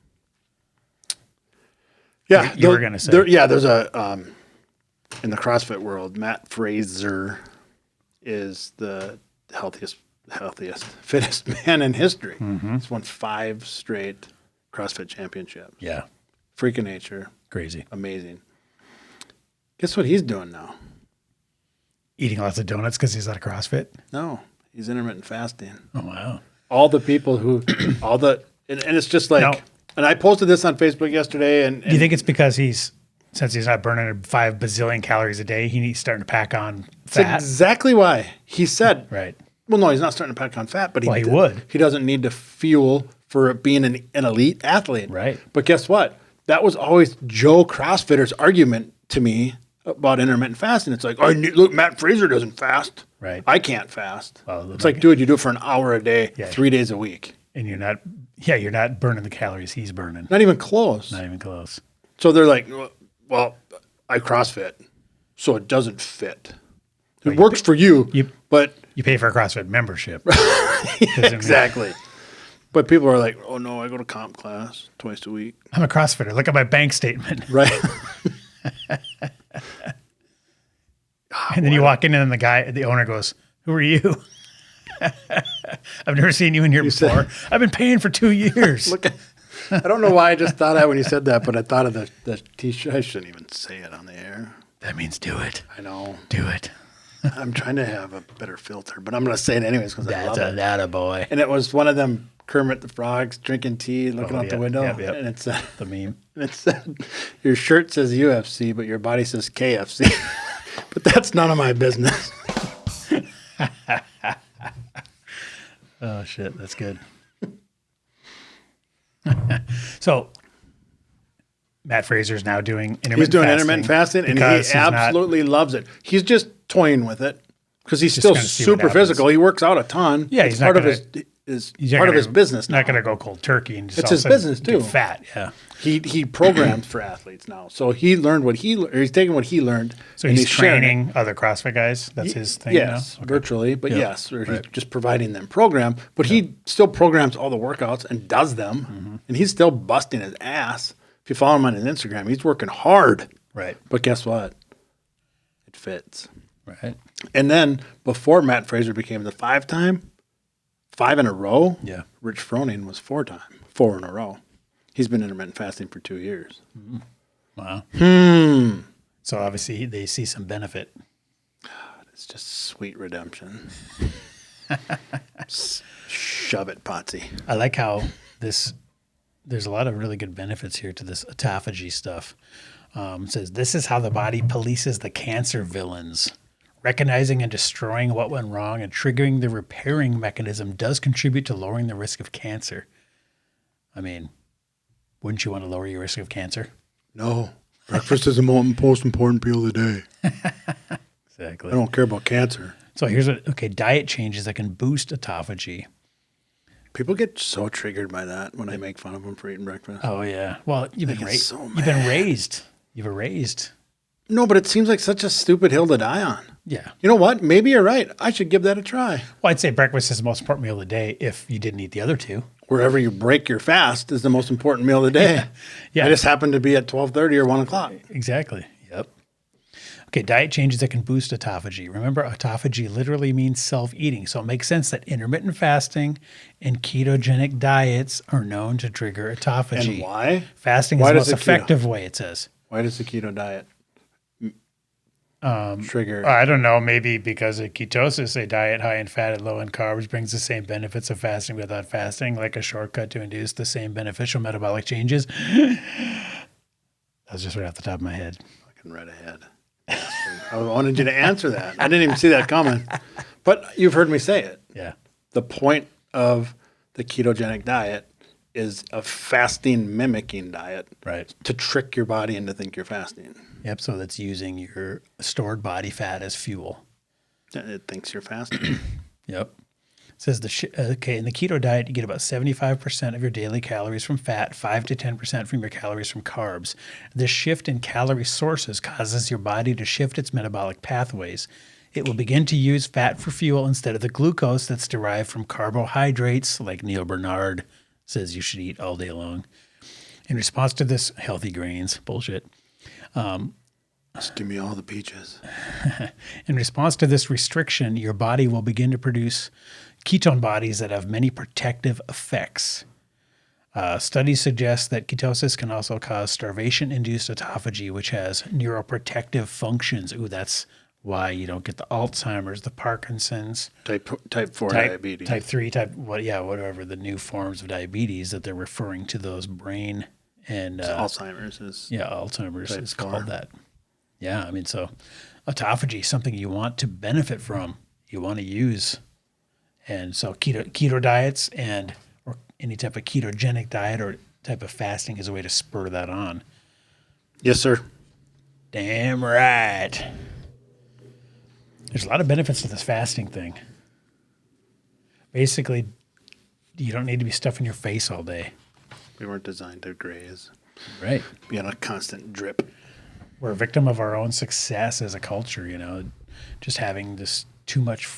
S2: Yeah,
S1: You were gonna say.
S2: there's a in the CrossFit world, Matt Fraser is the healthiest, fittest man in history.
S1: Mm-hmm.
S2: He's won 5 straight CrossFit championships.
S1: Yeah.
S2: Freak of nature.
S1: Crazy.
S2: Amazing. Guess what he's doing now?
S1: Eating lots of donuts because he's out of CrossFit.
S2: No, he's intermittent fasting.
S1: Oh, wow.
S2: All the people who, and it's just like,
S1: No.
S2: and I posted this on Facebook yesterday. And
S1: Do you think it's because since he's not burning 5 bazillion calories a day, he's starting to pack on
S2: that's
S1: fat?
S2: exactly why he said,
S1: Right.
S2: well, no, he's not starting to pack on fat, but
S1: He would.
S2: He doesn't need to fuel for being an elite athlete.
S1: Right.
S2: But guess what? That was always Joe CrossFitter's argument to me about intermittent fasting. It's like, oh, look, Matt Fraser doesn't fast.
S1: Right.
S2: I can't fast.
S1: Well,
S2: it's like, dude, you do it for an hour a day, 3 days a week.
S1: And you're not burning the calories he's burning.
S2: Not even close.
S1: Not even close.
S2: So they're like, well, I CrossFit, so it doesn't fit. It works for you, but
S1: you pay for a CrossFit membership.
S2: Exactly. But people are like, oh no, I go to comp class twice a week.
S1: I'm a CrossFitter. Look at my bank statement.
S2: Right.
S1: And then you walk in and the owner goes, who are you? I've never seen you in here before. I've been paying for 2 years.
S2: I don't know why I just thought that when you said that, but I thought of the t-shirt. I shouldn't even say it on the air.
S1: That means do it.
S2: I know.
S1: Do it.
S2: I'm trying to have a better filter, but I'm going to say it anyways because I love it.
S1: That's a boy.
S2: And it was one of them Kermit the Frogs drinking tea, looking out the window.
S1: Yep.
S2: And it said,
S1: The meme.
S2: and it said, your shirt says UFC, but your body says KFC. But that's none of my business.
S1: Oh, shit. That's good. So, Matt Fraser's now doing intermittent fasting.
S2: And he absolutely loves it. He's just toying with it because he's still super physical. He works out a ton.
S1: Yeah,
S2: he's part of his business now.
S1: Not going to go cold turkey and just
S2: it's his business too.
S1: Get fat, yeah.
S2: He programs for athletes now, so he learned he's taking what he learned.
S1: So he's training other CrossFit guys. That's his thing.
S2: Yes,
S1: now? Okay.
S2: virtually, but yes, or he's just providing them program. But he still programs all the workouts and does them, and he's still busting his ass. If you follow him on his Instagram, he's working hard.
S1: Right.
S2: But guess what? It fits.
S1: Right.
S2: And then before Matt Fraser became the 5-time, 5 in a row.
S1: Yeah.
S2: Rich Froning was 4-time, 4 in a row. He's been intermittent fasting for 2 years.
S1: Wow. So obviously they see some benefit.
S2: It's just sweet redemption. Shove it, Potsy.
S1: I like how there's a lot of really good benefits here to this autophagy stuff. It says, this is how the body polices the cancer villains. Recognizing and destroying what went wrong and triggering the repairing mechanism does contribute to lowering the risk of cancer. I mean, wouldn't you want to lower your risk of cancer?
S2: No. Breakfast is the most important meal of the day.
S1: Exactly.
S2: I don't care about cancer.
S1: So diet changes that can boost autophagy.
S2: People get so triggered by that when I make fun of them for eating breakfast.
S1: Oh, yeah. Well, you've been raised. You've been raised.
S2: No, but it seems like such a stupid hill to die on.
S1: Yeah.
S2: You know what? Maybe you're right. I should give that a try.
S1: Well, I'd say breakfast is the most important meal of the day if you didn't eat the other two.
S2: Wherever you break your fast is the most important meal of the day.
S1: Yeah.
S2: I just happened to be at 12:30 or 1 o'clock.
S1: Exactly. Yep. Okay, diet changes that can boost autophagy. Remember, autophagy literally means self-eating. So it makes sense that intermittent fasting and ketogenic diets are known to trigger autophagy.
S2: And why?
S1: Fasting is the most effective way, it says.
S2: Why does the keto diet trigger?
S1: I don't know. Maybe because of ketosis, a diet high in fat and low in carbs brings the same benefits of fasting without fasting, like a shortcut to induce the same beneficial metabolic changes. That was just right off the top of my head.
S2: Fucking right ahead. I wanted you to answer that. I didn't even see that coming. But you've heard me say it.
S1: Yeah.
S2: The point of the ketogenic diet is a fasting mimicking diet.
S1: Right.
S2: To trick your body into think you're fasting.
S1: Yep. So that's using your stored body fat as fuel.
S2: It thinks you're fasting.
S1: Yep. It says in the keto diet, you get about 75% of your daily calories from fat, 5 to 10% from your calories from carbs. This shift in calorie sources causes your body to shift its metabolic pathways. It will begin to use fat for fuel instead of the glucose that's derived from carbohydrates, like Neal Barnard says you should eat all day long. In response to this, healthy grains, bullshit.
S2: Just give me all the peaches.
S1: In response to this restriction, your body will begin to produce ketone bodies that have many protective effects. Studies suggest that ketosis can also cause starvation-induced autophagy, which has neuroprotective functions. Ooh, that's why you don't get the Alzheimer's, the Parkinson's,
S2: Type 4 diabetes.
S1: type 3, whatever the new forms of diabetes that they're referring to those brain and
S2: Alzheimer's is.
S1: yeah, Alzheimer's
S2: type
S1: is
S2: 4.
S1: called that. Yeah, I mean, so autophagy is something you want to benefit from, you want to use. And so keto diets or any type of ketogenic diet or type of fasting is a way to spur that on.
S2: Yes, sir.
S1: Damn right. There's a lot of benefits to this fasting thing. Basically, you don't need to be stuffing your face all day.
S2: We weren't designed to graze.
S1: Right.
S2: Be on a constant drip.
S1: We're a victim of our own success as a culture, just having this too much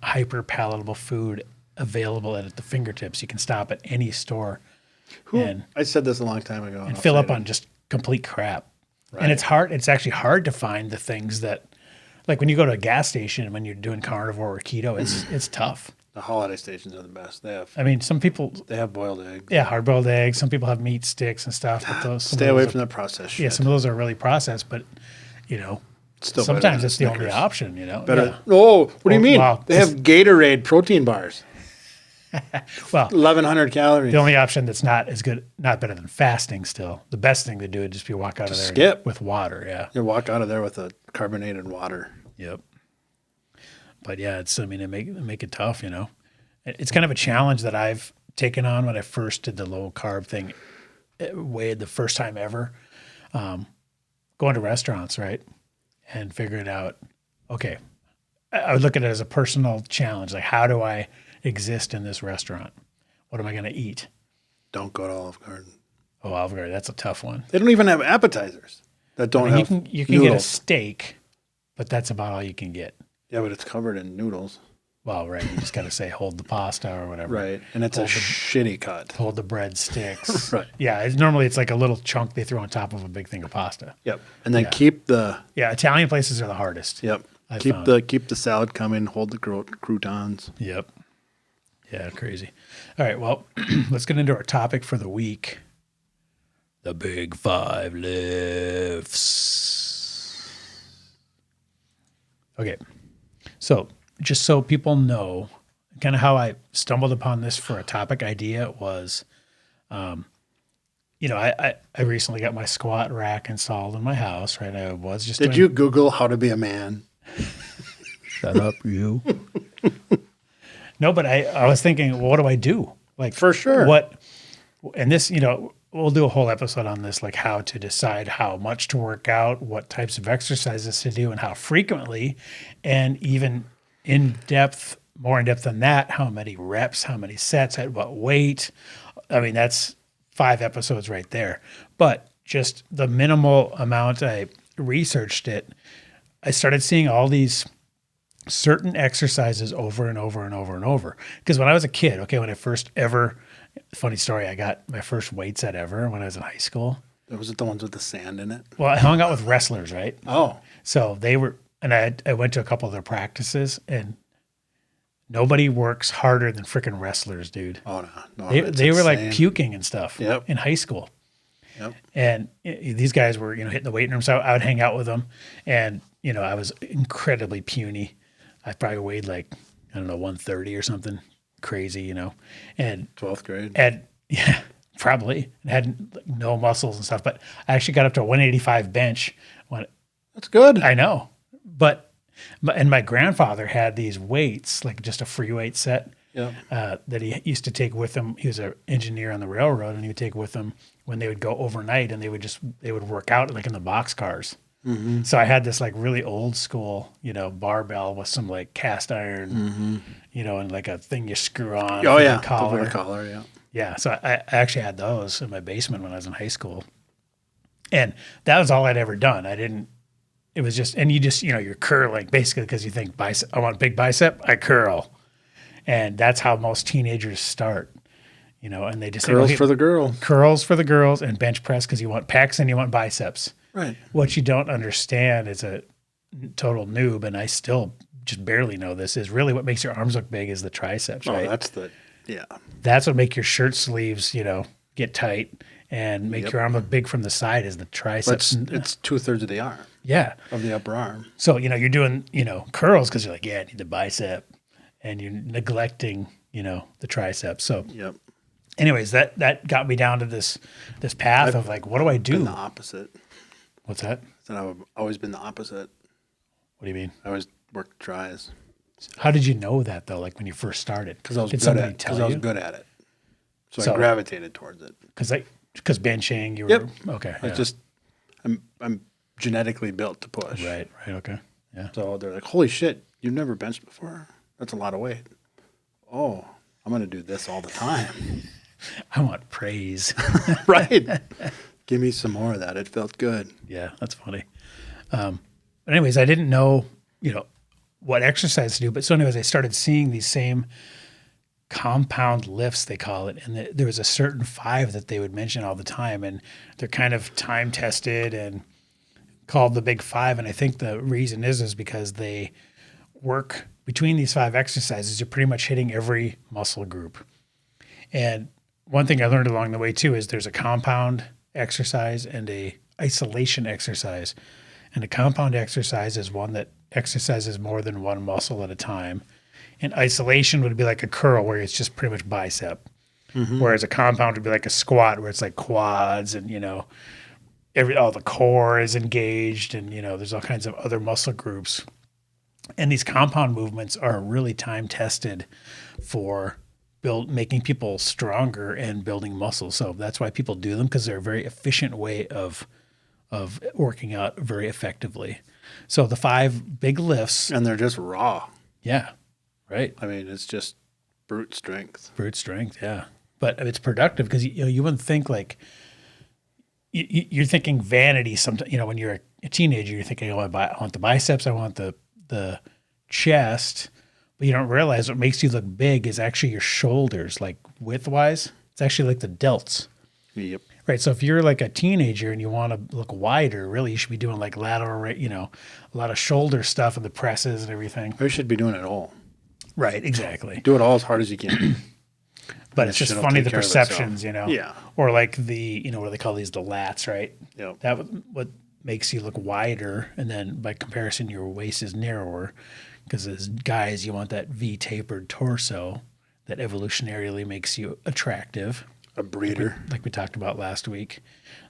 S1: hyper palatable food available at the fingertips. You can stop at any store and
S2: I said this a long time ago.
S1: and fill up on just complete crap.
S2: Right.
S1: And it's hard. It's actually hard to find the things that, like when you go to a gas station when you're doing carnivore or keto, it's tough.
S2: The holiday stations are the best.
S1: I mean, some people,
S2: They have boiled eggs.
S1: yeah, hard-boiled eggs. Some people have meat sticks and stuff. But those
S2: Stay away from the processed shit.
S1: Yeah, some of those are really processed, but
S2: Still better
S1: sometimes
S2: than
S1: it's the only
S2: Snickers.
S1: option.
S2: Better.
S1: Yeah.
S2: Oh, what do you mean?
S1: Wow.
S2: They have Gatorade protein bars.
S1: Well,
S2: 1,100 calories.
S1: the only option that's not as good, not better than fasting. Still, the best thing to do would just be walk out of there
S2: skip.
S1: with water. Yeah.
S2: You walk out of there with a carbonated water.
S1: Yep. But yeah, it make it tough. It's kind of a challenge that I've taken on when I first did the low carb thing, the first time ever, going to restaurants, right, and figuring out, okay, I would look at it as a personal challenge. Like, how do I exist in this restaurant? What am I going to eat?
S2: Don't go to Olive Garden.
S1: Oh, Olive Garden, that's a tough one.
S2: They don't even have appetizers that don't have
S1: You can
S2: noodles.
S1: get a steak, but that's about all you can get.
S2: Yeah, but it's covered in noodles.
S1: Well, right, you just got to say hold the pasta or whatever.
S2: Right. And it's a shitty cut.
S1: Hold the
S2: Right.
S1: breadsticks. Yeah, normally it's like a little chunk they throw on top of a big thing of pasta.
S2: Yep. And then keep the
S1: Italian places are the hardest.
S2: Yep.
S1: I've
S2: Keep
S1: found.
S2: keep the salad coming, hold the croutons.
S1: Yep. Yeah, crazy. All right, well, let's get into our topic for the week. The big 5 lifts. Okay. So, just so people know, kind of how I stumbled upon this for a topic idea was, I recently got my squat rack installed in my house, right? I was just
S2: Did you Google how to be a man?
S1: Shut up, you. No, but I was thinking, well, what do I do? Like,
S2: For sure.
S1: And this, we'll do a whole episode on this, like how to decide how much to work out, what types of exercises to do, and how frequently, and even more in depth than that, how many reps, how many sets, at what weight. I mean, that's 5 episodes right there. But just the minimal amount I researched it, I started seeing all these certain exercises over and over and over and over. Because when I was a kid, when I first ever, funny story, I got my first weight set ever when I was in high school.
S2: Was it the ones with the sand in it?
S1: Well, I hung out with wrestlers, right?
S2: Oh.
S1: So they were, and I went to a couple of their practices, and nobody works harder than freaking wrestlers, dude.
S2: Oh, no.
S1: They were like puking and stuff
S2: Yep.
S1: in high school.
S2: Yep.
S1: And these guys were, hitting the weight room. So I would hang out with them. And, I was incredibly puny. I probably weighed 130 or something crazy, and
S2: 12th grade.
S1: Yeah, probably. And had no muscles and stuff. But I actually got up to a 185 bench when
S2: That's good.
S1: I know. And my grandfather had these weights, like just a free weight set.
S2: Yeah.
S1: That he used to take with him. He was an engineer on the railroad, and he would take with him when they would go overnight, and they would work out like in the box cars. Mm-hmm. So I had this like really old school, barbell with some like cast iron, and like a thing you screw on.
S2: Oh,
S1: for
S2: yeah.
S1: the collar.
S2: The collar, yeah.
S1: Yeah. So I actually had those in my basement when I was in high school, and that was all I'd ever done. It was just, and you're curling basically because you think bicep. I want a big bicep. I curl. And that's how most teenagers start, and they just
S2: Curls
S1: say,
S2: for the girl.
S1: curls for the girls, and bench press because you want pecs and you want biceps.
S2: Right.
S1: What you don't understand as a total noob, and I still just barely know this, is really what makes your arms look big is the triceps,
S2: Oh,
S1: right?
S2: that's the Yeah.
S1: That's what make your shirt sleeves, get tight and make your arm look big from the side is the triceps.
S2: But it's 2/3 of the arm.
S1: Yeah.
S2: Of the upper arm.
S1: So, you're doing, curls because you're like, I need the bicep, and you're neglecting, the triceps. So,
S2: Yep.
S1: anyways, that got me down to this path of like, what do I do?
S2: Been the opposite.
S1: What's that?
S2: So I've always been the opposite.
S1: What do you mean?
S2: I always worked tries.
S1: How did you know that though? Like when you first started?
S2: Because I was
S1: Did
S2: good
S1: somebody
S2: at it.
S1: tell
S2: Because I was
S1: you?
S2: good at it. So
S1: So-
S2: I gravitated towards it.
S1: Because benching, you were
S2: Yep.
S1: okay.
S2: I
S1: Yeah.
S2: just I'm genetically built to push.
S1: right. Okay. Yeah.
S2: So they're like, holy shit, you've never benched before? That's a lot of weight. Oh, I'm gonna do this all the time.
S1: I want praise.
S2: Right. Give me some more of that. It felt good.
S1: Yeah, that's funny. But anyways, I didn't know, what exercise to do. But so anyways, I started seeing these same compound lifts, they call it. And there was a certain 5 that they would mention all the time. And they're kind of time tested and called the big 5. And I think the reason is because they work between these 5 exercises. You're pretty much hitting every muscle group. And one thing I learned along the way too is there's a compound exercise and a isolation exercise. And a compound exercise is one that exercises more than one muscle at a time. And isolation would be like a curl where it's just pretty much bicep. Whereas a compound would be like a squat where it's like quads and, all the core is engaged and, there's all kinds of other muscle groups. And these compound movements are really time tested for making people stronger and building muscle. So that's why people do them, because they're a very efficient way of working out very effectively. So the 5 big lifts.
S2: And they're just raw.
S1: Yeah. Right.
S2: I mean, it's just brute strength.
S1: Brute strength. Yeah. But it's productive because, you wouldn't think like you're thinking vanity sometimes, when you're a teenager, you're thinking, I want the biceps. I want the chest. But you don't realize what makes you look big is actually your shoulders, like width-wise. It's actually like the delts.
S2: Yep.
S1: Right. So if you're like a teenager and you want to look wider, really, you should be doing like lateral, a lot of shoulder stuff and the presses and everything.
S2: We should be doing it all.
S1: Right. Exactly.
S2: Do it all as hard as you can.
S1: But it's just funny the perceptions,
S2: Yeah.
S1: Or like the, what do they call these? The lats, right?
S2: Yep.
S1: That what makes you look wider. And then by comparison, your waist is narrower. Because as guys, you want that V-tapered torso that evolutionarily makes you attractive.
S2: A breeder.
S1: Like we talked about last week.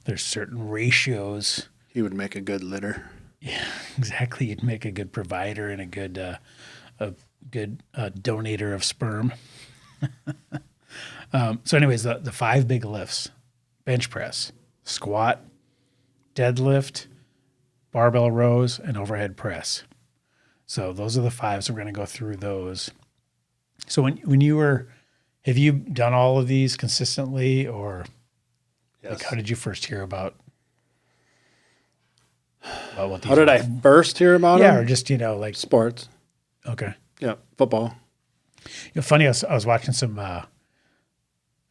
S1: There's certain ratios.
S2: He would make a good litter.
S1: Yeah, exactly. You'd make a good provider and a good donator of sperm. So anyways, the 5 big lifts: bench press, squat, deadlift, barbell rows, and overhead press. So those are the 5. So we're going to go through those. So when you were, have you done all of these consistently, or
S2: Yes.
S1: like how did you first hear about what these
S2: How did
S1: were?
S2: I first hear about
S1: Yeah,
S2: him?
S1: or just like
S2: Sports.
S1: okay.
S2: Yeah, football.
S1: Funny, I was watching some. I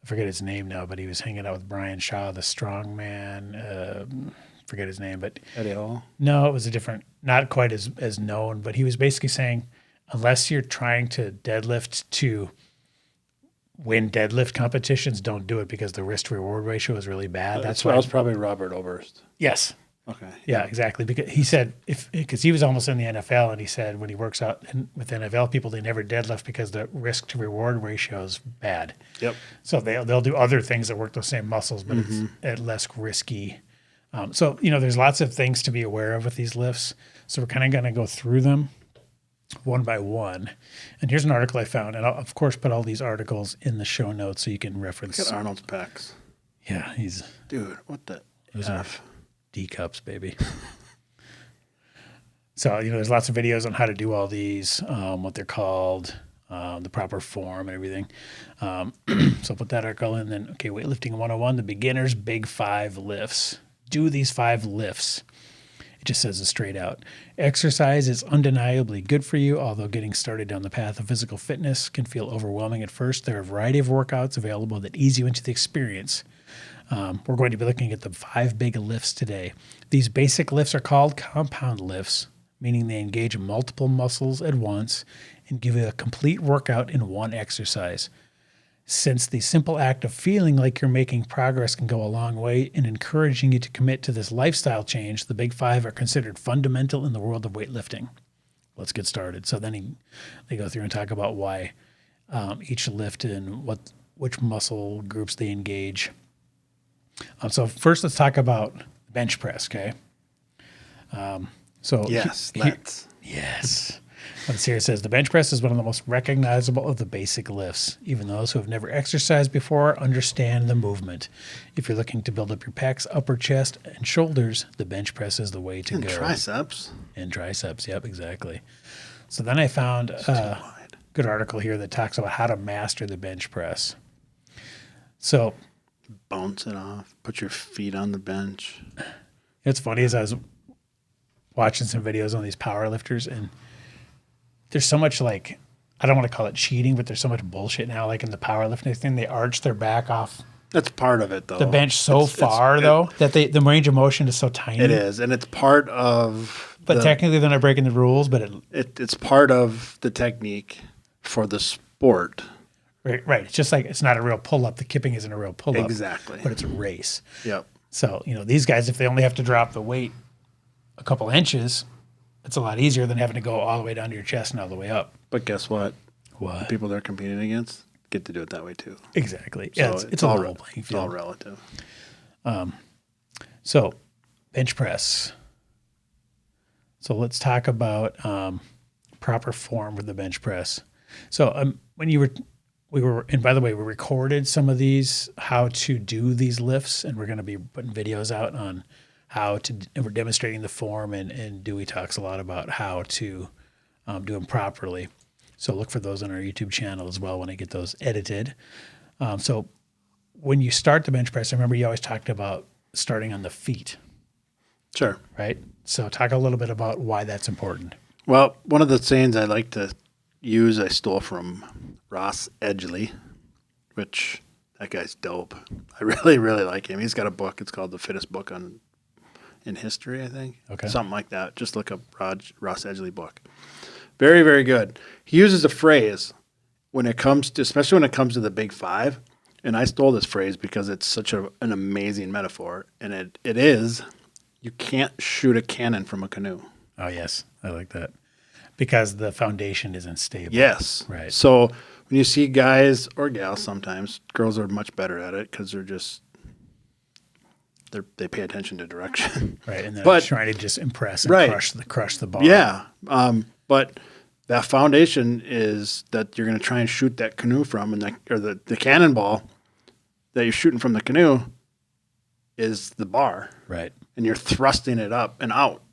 S1: forget his name now, but he was hanging out with Brian Shaw, the strong man. Forget his name, but
S2: Eddie Hall.
S1: no, it was a different, not quite as known. But he was basically saying, unless you're trying to deadlift to win deadlift competitions, don't do it because the risk to reward ratio is really bad. That's why.
S2: That was probably Robert Oberst.
S1: Yes.
S2: Okay.
S1: Yeah, exactly. Because he said because he was almost in the NFL, and he said when he works out with NFL people, they never deadlift because the risk to reward ratio is bad.
S2: Yep.
S1: So they'll do other things that work those same muscles, but it's at less risky. So there's lots of things to be aware of with these lifts. So we're kind of going to go through them one by one. And here's an article I found, and I'll of course put all these articles in the show notes so you can reference.
S2: Look at Arnold's pecs.
S1: Yeah, he's
S2: Dude, what the
S1: those
S2: F?
S1: are D cups, baby. So, there's lots of videos on how to do all these, what they're called, the proper form and everything. So I'll put that article in. Then, okay, weightlifting 101, the beginner's big 5 lifts. Do these 5 lifts. It just says it straight out. Exercise is undeniably good for you, although getting started down the path of physical fitness can feel overwhelming at first. There are a variety of workouts available that ease you into the experience. We're going to be looking at the 5 big lifts today. These basic lifts are called compound lifts, meaning they engage multiple muscles at once and give you a complete workout in one exercise. since the simple act of feeling like you're making progress can go a long way in encouraging you to commit to this lifestyle change, the big five are considered fundamental in the world of weightlifting. Let's get started. So then they go through and talk about why each lift and which muscle groups they engage. So first, let's talk about bench press, okay?
S2: Yes,
S1: yes. Let's hear it says the bench press is one of the most recognizable of the basic lifts. Even those who have never exercised before understand the movement. If you're looking to build up your pecs, upper chest, and shoulders, the bench press is the way to go.
S2: Triceps.
S1: And triceps, yep, exactly. So then I found a good article here that talks about how to master the bench press. So
S2: bounce it off. Put your feet on the bench.
S1: It's funny as I was watching some videos on these power lifters, and there's so much I don't want to call it cheating, but there's so much bullshit now. Like in the powerlifting thing, they arch their back off
S2: That's part of it, though.
S1: the bench so far, that the range of motion is so tiny.
S2: It is, and it's part of.
S1: But technically, they're not breaking the rules. But
S2: it's part of the technique for the sport.
S1: Right. It's just like it's not a real pull up. The kipping isn't a real pull up.
S2: Exactly.
S1: But it's a race.
S2: Yep.
S1: So these guys, if they only have to drop the weight a couple inches, it's a lot easier than having to go all the way down to your chest and all the way up.
S2: But guess what?
S1: What?
S2: The people they're competing against get to do it that way too.
S1: Exactly.
S2: So
S1: yeah, it's a level playing
S2: It's
S1: field.
S2: all relative.
S1: So bench press. So let's talk about proper form with the bench press. So when we were, and by the way, we recorded some of these, how to do these lifts, and we're going to be putting videos out on and we're demonstrating the form, and Dewey talks a lot about how to do them properly. So look for those on our YouTube channel as well when I get those edited. So when you start the bench press, I remember you always talked about starting on the feet.
S2: Sure.
S1: Right? So talk a little bit about why that's important.
S2: Well, one of the sayings I like to use, I stole from Ross Edgley, which that guy's dope. I really, really like him. He's got a book. It's called The Fittest Book in History, I think.
S1: Okay.
S2: Something like that. Just look up Ross Edgley book. Very, very good. He uses a phrase especially when it comes to the big five. And I stole this phrase because it's such an amazing metaphor. And it is, you can't shoot a cannon from a canoe.
S1: Oh, yes. I like that. Because the foundation isn't stable.
S2: Yes.
S1: Right.
S2: So when you see guys or gals, sometimes girls are much better at it because they pay attention to direction.
S1: Right. And then trying to just impress and crush the bar.
S2: Yeah. But that foundation is that you're going to try and shoot that canoe from, or the cannonball that you're shooting from the canoe is the bar.
S1: Right.
S2: And you're thrusting it up and out.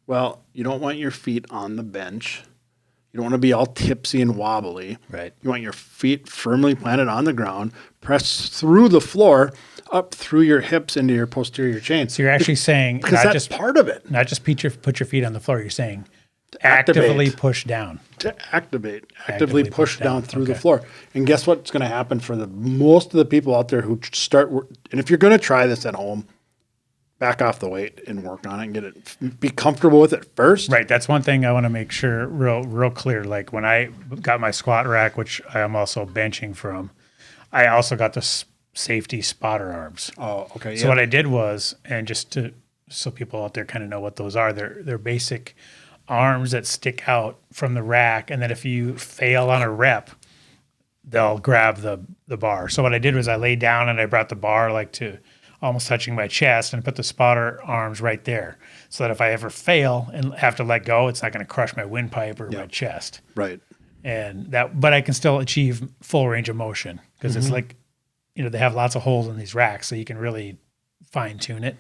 S2: Well, you don't want your feet on the bench. You don't want to be all tipsy and wobbly.
S1: Right.
S2: You want your feet firmly planted on the ground, press through the floor, up through your hips into your posterior chain.
S1: So you're actually saying
S2: because that's part of it.
S1: Not just put your feet on the floor. You're saying
S2: Activate.
S1: actively push down.
S2: To actively push down through the
S1: Okay.
S2: floor. And guess what's going to happen for most of the people out there who start, and if you're going to try this at home, back off the weight and work on it and be comfortable with it first.
S1: Right. That's one thing I want to make sure real clear. Like when I got my squat rack, which I am also benching from, I also got the safety spotter arms.
S2: Oh, okay.
S1: So what I did was, and so people out there kind of know what those are, they're basic arms that stick out from the rack, and then if you fail on a rep, they'll grab the bar. So what I did was I laid down and I brought the bar to almost touching my chest and put the spotter arms right there, so that if I ever fail and have to let go, it's not going to crush my windpipe or my chest.
S2: Right.
S1: But I can still achieve full range of motion because it's they have lots of holes in these racks, so you can really fine tune it.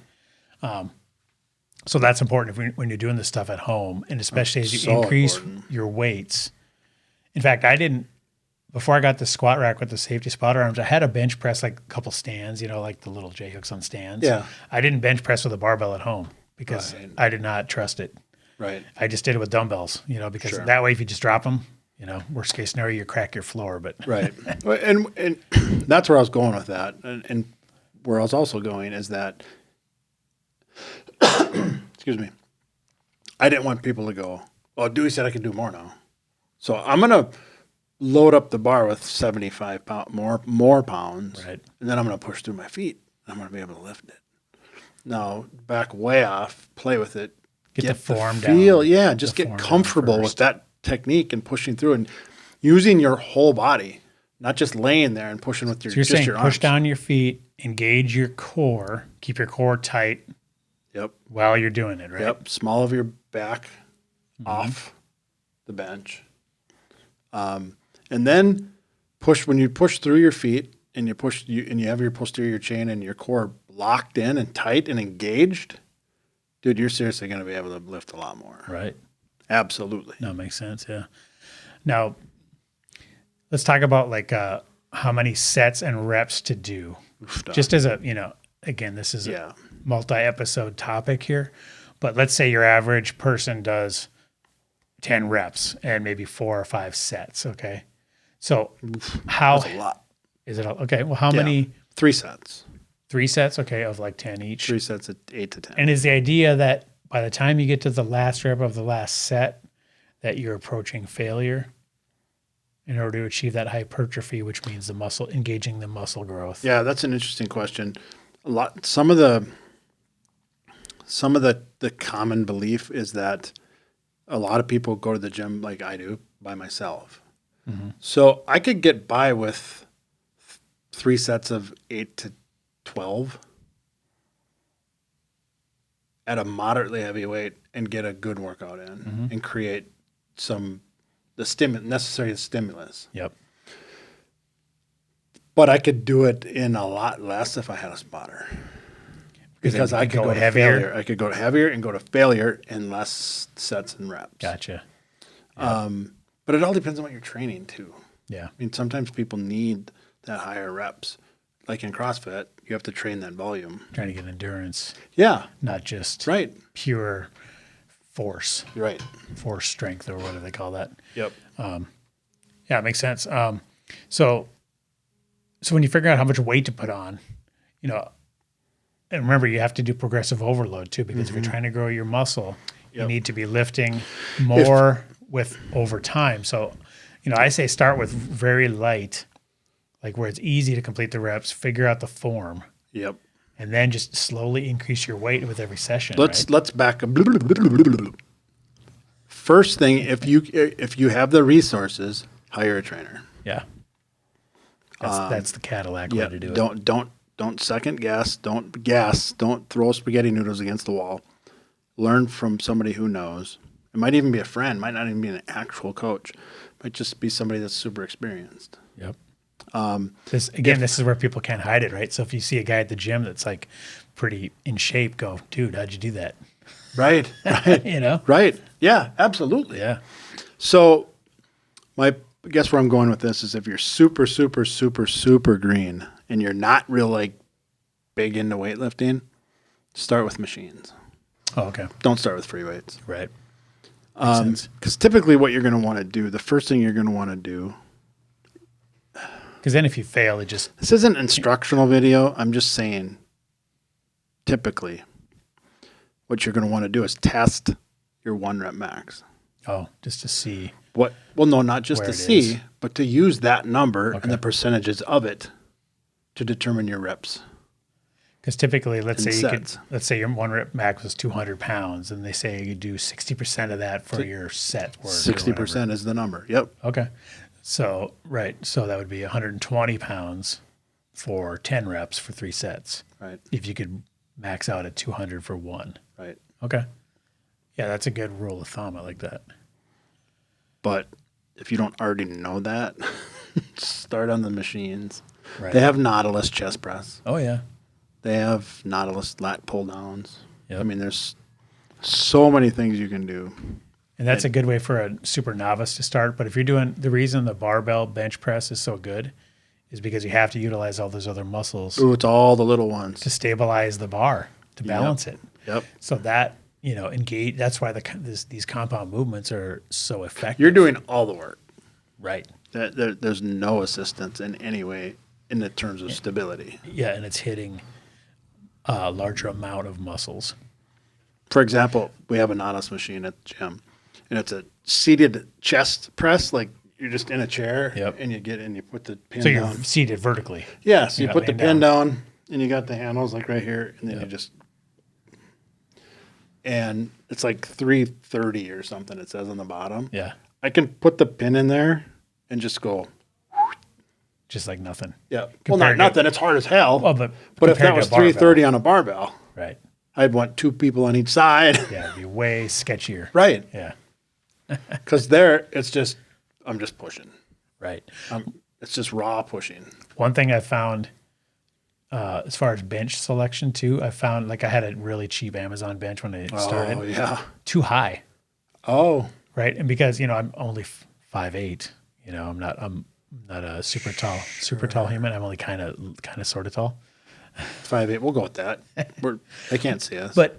S1: So that's important when you're doing this stuff at home, and especially as you increase your weights. In fact, before I got the squat rack with the safety spotter arms, I had a bench press, like a couple stands, like the little J hooks on stands.
S2: Yeah.
S1: I didn't bench press with a barbell at home because I did not trust it.
S2: Right.
S1: I just did it with dumbbells, because that way if you just drop them, worst case scenario, you crack your floor. But
S2: right. And that's where I was going with that. And where I was also going is that, excuse me, I didn't want people to go, oh, Dewey said I could do more now. So I'm going to load up the bar with 75 more pounds,
S1: Right.
S2: and then I'm going to push through my feet. I'm going to be able to lift it. Now, back way off, play with it.
S1: Get the form
S2: feel,
S1: down.
S2: yeah, just
S1: The
S2: get
S1: form down
S2: comfortable with
S1: first.
S2: that technique and pushing through and using your whole body, not just laying there and pushing with your,
S1: So you're
S2: just
S1: saying
S2: your
S1: push
S2: arms.
S1: down your feet, engage your core, keep your core tight
S2: Yep.
S1: while you're doing it, right?
S2: Yep. Small of your back off the bench. And then when you push through your feet and you have your posterior chain and your core locked in and tight and engaged, dude, you're seriously going to be able to lift a lot more.
S1: Right.
S2: Absolutely.
S1: No, it makes sense. Yeah. Now, let's talk about like how many sets and reps to do. Just as a, again, this is a multi-episode topic here, but let's say your average person does 10 reps and maybe 4 or 5 sets. Okay. So how
S2: That's a lot.
S1: is it? Okay. Well, how many?
S2: 3 sets.
S1: 3 sets. Okay. Of like 10 each.
S2: 3 sets at 8 to 10.
S1: And is the idea that by the time you get to the last rep of the last set, that you're approaching failure in order to achieve that hypertrophy, which means engaging the muscle growth?
S2: Yeah, that's an interesting question. Some of the common belief is that a lot of people go to the gym like I do by myself.
S1: Mm-hmm.
S2: So I could get by with 3 sets of 8 to 12 at a moderately heavy weight and get a good workout in and create necessary stimulus.
S1: Yep.
S2: But I could do it in a lot less if I had a spotter. Because I could go heavier. Failure. I could go heavier and go to failure in less sets and reps.
S1: Gotcha.
S2: But it all depends on what you're training too.
S1: Yeah.
S2: I mean, sometimes people need that higher reps. Like in CrossFit, you have to train that volume.
S1: Trying to get endurance,
S2: Yeah.
S1: not just
S2: Right.
S1: pure force,
S2: You're right.
S1: force strength, or whatever they call that.
S2: Yep.
S1: Yeah, it makes sense. So when you figure out how much weight to put on, and remember, you have to do progressive overload too, because if you're trying to grow your muscle, you need to be lifting more with over time. So, I say start with very light, like where it's easy to complete the reps, figure out the form,
S2: Yep.
S1: and then just slowly increase your weight with every session.
S2: Let's back up. First thing, if you have the resources, hire a trainer.
S1: Yeah. That's the Cadillac way to do it.
S2: Don't second guess. Don't guess. Don't throw spaghetti noodles against the wall. Learn from somebody who knows. It might even be a friend. Might not even be an actual coach. It might just be somebody that's super experienced.
S1: Yep. This is where people can't hide it, right? So if you see a guy at the gym that's like pretty in shape, go, dude, how'd you do that?
S2: Right. Right. Right. Yeah, absolutely.
S1: Yeah.
S2: So I guess where I'm going with this is if you're super, super, super, super green and you're not real like big into weightlifting, start with machines.
S1: Oh, okay.
S2: Don't start with free weights.
S1: Right.
S2: Because typically what you're going to want to do, the first thing you're going to want to do.
S1: Because then if you fail, this
S2: isn't an instructional video. I'm just saying typically what you're going to want to do is test your 1 rep max.
S1: Oh, just to see.
S2: Well, no, not just to see, but to use that number and the percentages of it to determine your reps.
S1: Because typically, let's say your 1 rep max was 200 pounds, and they say you do 60% of that for your set work.
S2: 60% is the number. Yep.
S1: Okay. So, right. So that would be 120 pounds for 10 reps for 3 sets.
S2: Right.
S1: If you could max out at 200 for 1.
S2: Right.
S1: Okay. Yeah, that's a good rule of thumb. I like that.
S2: But if you don't already know that, start on the machines.
S1: Right.
S2: They have Nautilus chest press.
S1: Oh, yeah.
S2: They have Nautilus lat pull downs.
S1: Yep.
S2: I mean, there's so many things you can do.
S1: And that's a good way for a super novice to start. But if you're doing, the reason the barbell bench press is so good is because you have to utilize all those other muscles.
S2: Ooh, it's all the little ones.
S1: To stabilize the bar, to balance it.
S2: Yep.
S1: So that, engage, that's why these compound movements are so effective.
S2: You're doing all the work.
S1: Right.
S2: There's no assistance in any way in the terms of stability.
S1: Yeah, and it's hitting a larger amount of muscles.
S2: For example, we have a Nautilus machine at the gym, and it's a seated chest press. Like you're just in a chair
S1: Yep.
S2: and you put the pin
S1: So you're
S2: down.
S1: seated vertically.
S2: Yeah, so you
S1: You're
S2: put the
S1: laying
S2: pin down and you got the handles like right here, and then
S1: Yep.
S2: you just, and it's like 330 or something it says on the bottom.
S1: Yeah.
S2: I can put the pin in there and just go,
S1: Just like nothing.
S2: yeah. Well,
S1: Compared
S2: not
S1: to-
S2: nothing. It's hard as hell.
S1: Well, but
S2: But if that
S1: compared to
S2: was
S1: a barbell.
S2: 330 on a barbell,
S1: Right.
S2: I'd want 2 people on each side.
S1: Yeah, it'd be way sketchier.
S2: Right.
S1: Yeah.
S2: Because there, it's just, I'm just pushing.
S1: Right.
S2: It's just raw pushing.
S1: One thing I found, as far as bench selection too, I found like I had a really cheap Amazon bench when I started.
S2: Oh, yeah.
S1: Too high.
S2: Oh,
S1: Right. And because, I'm only 5'8", I'm not a super tall human. I'm only kind of sort of tall.
S2: 5'8". We'll go with that. They can't see us.
S1: But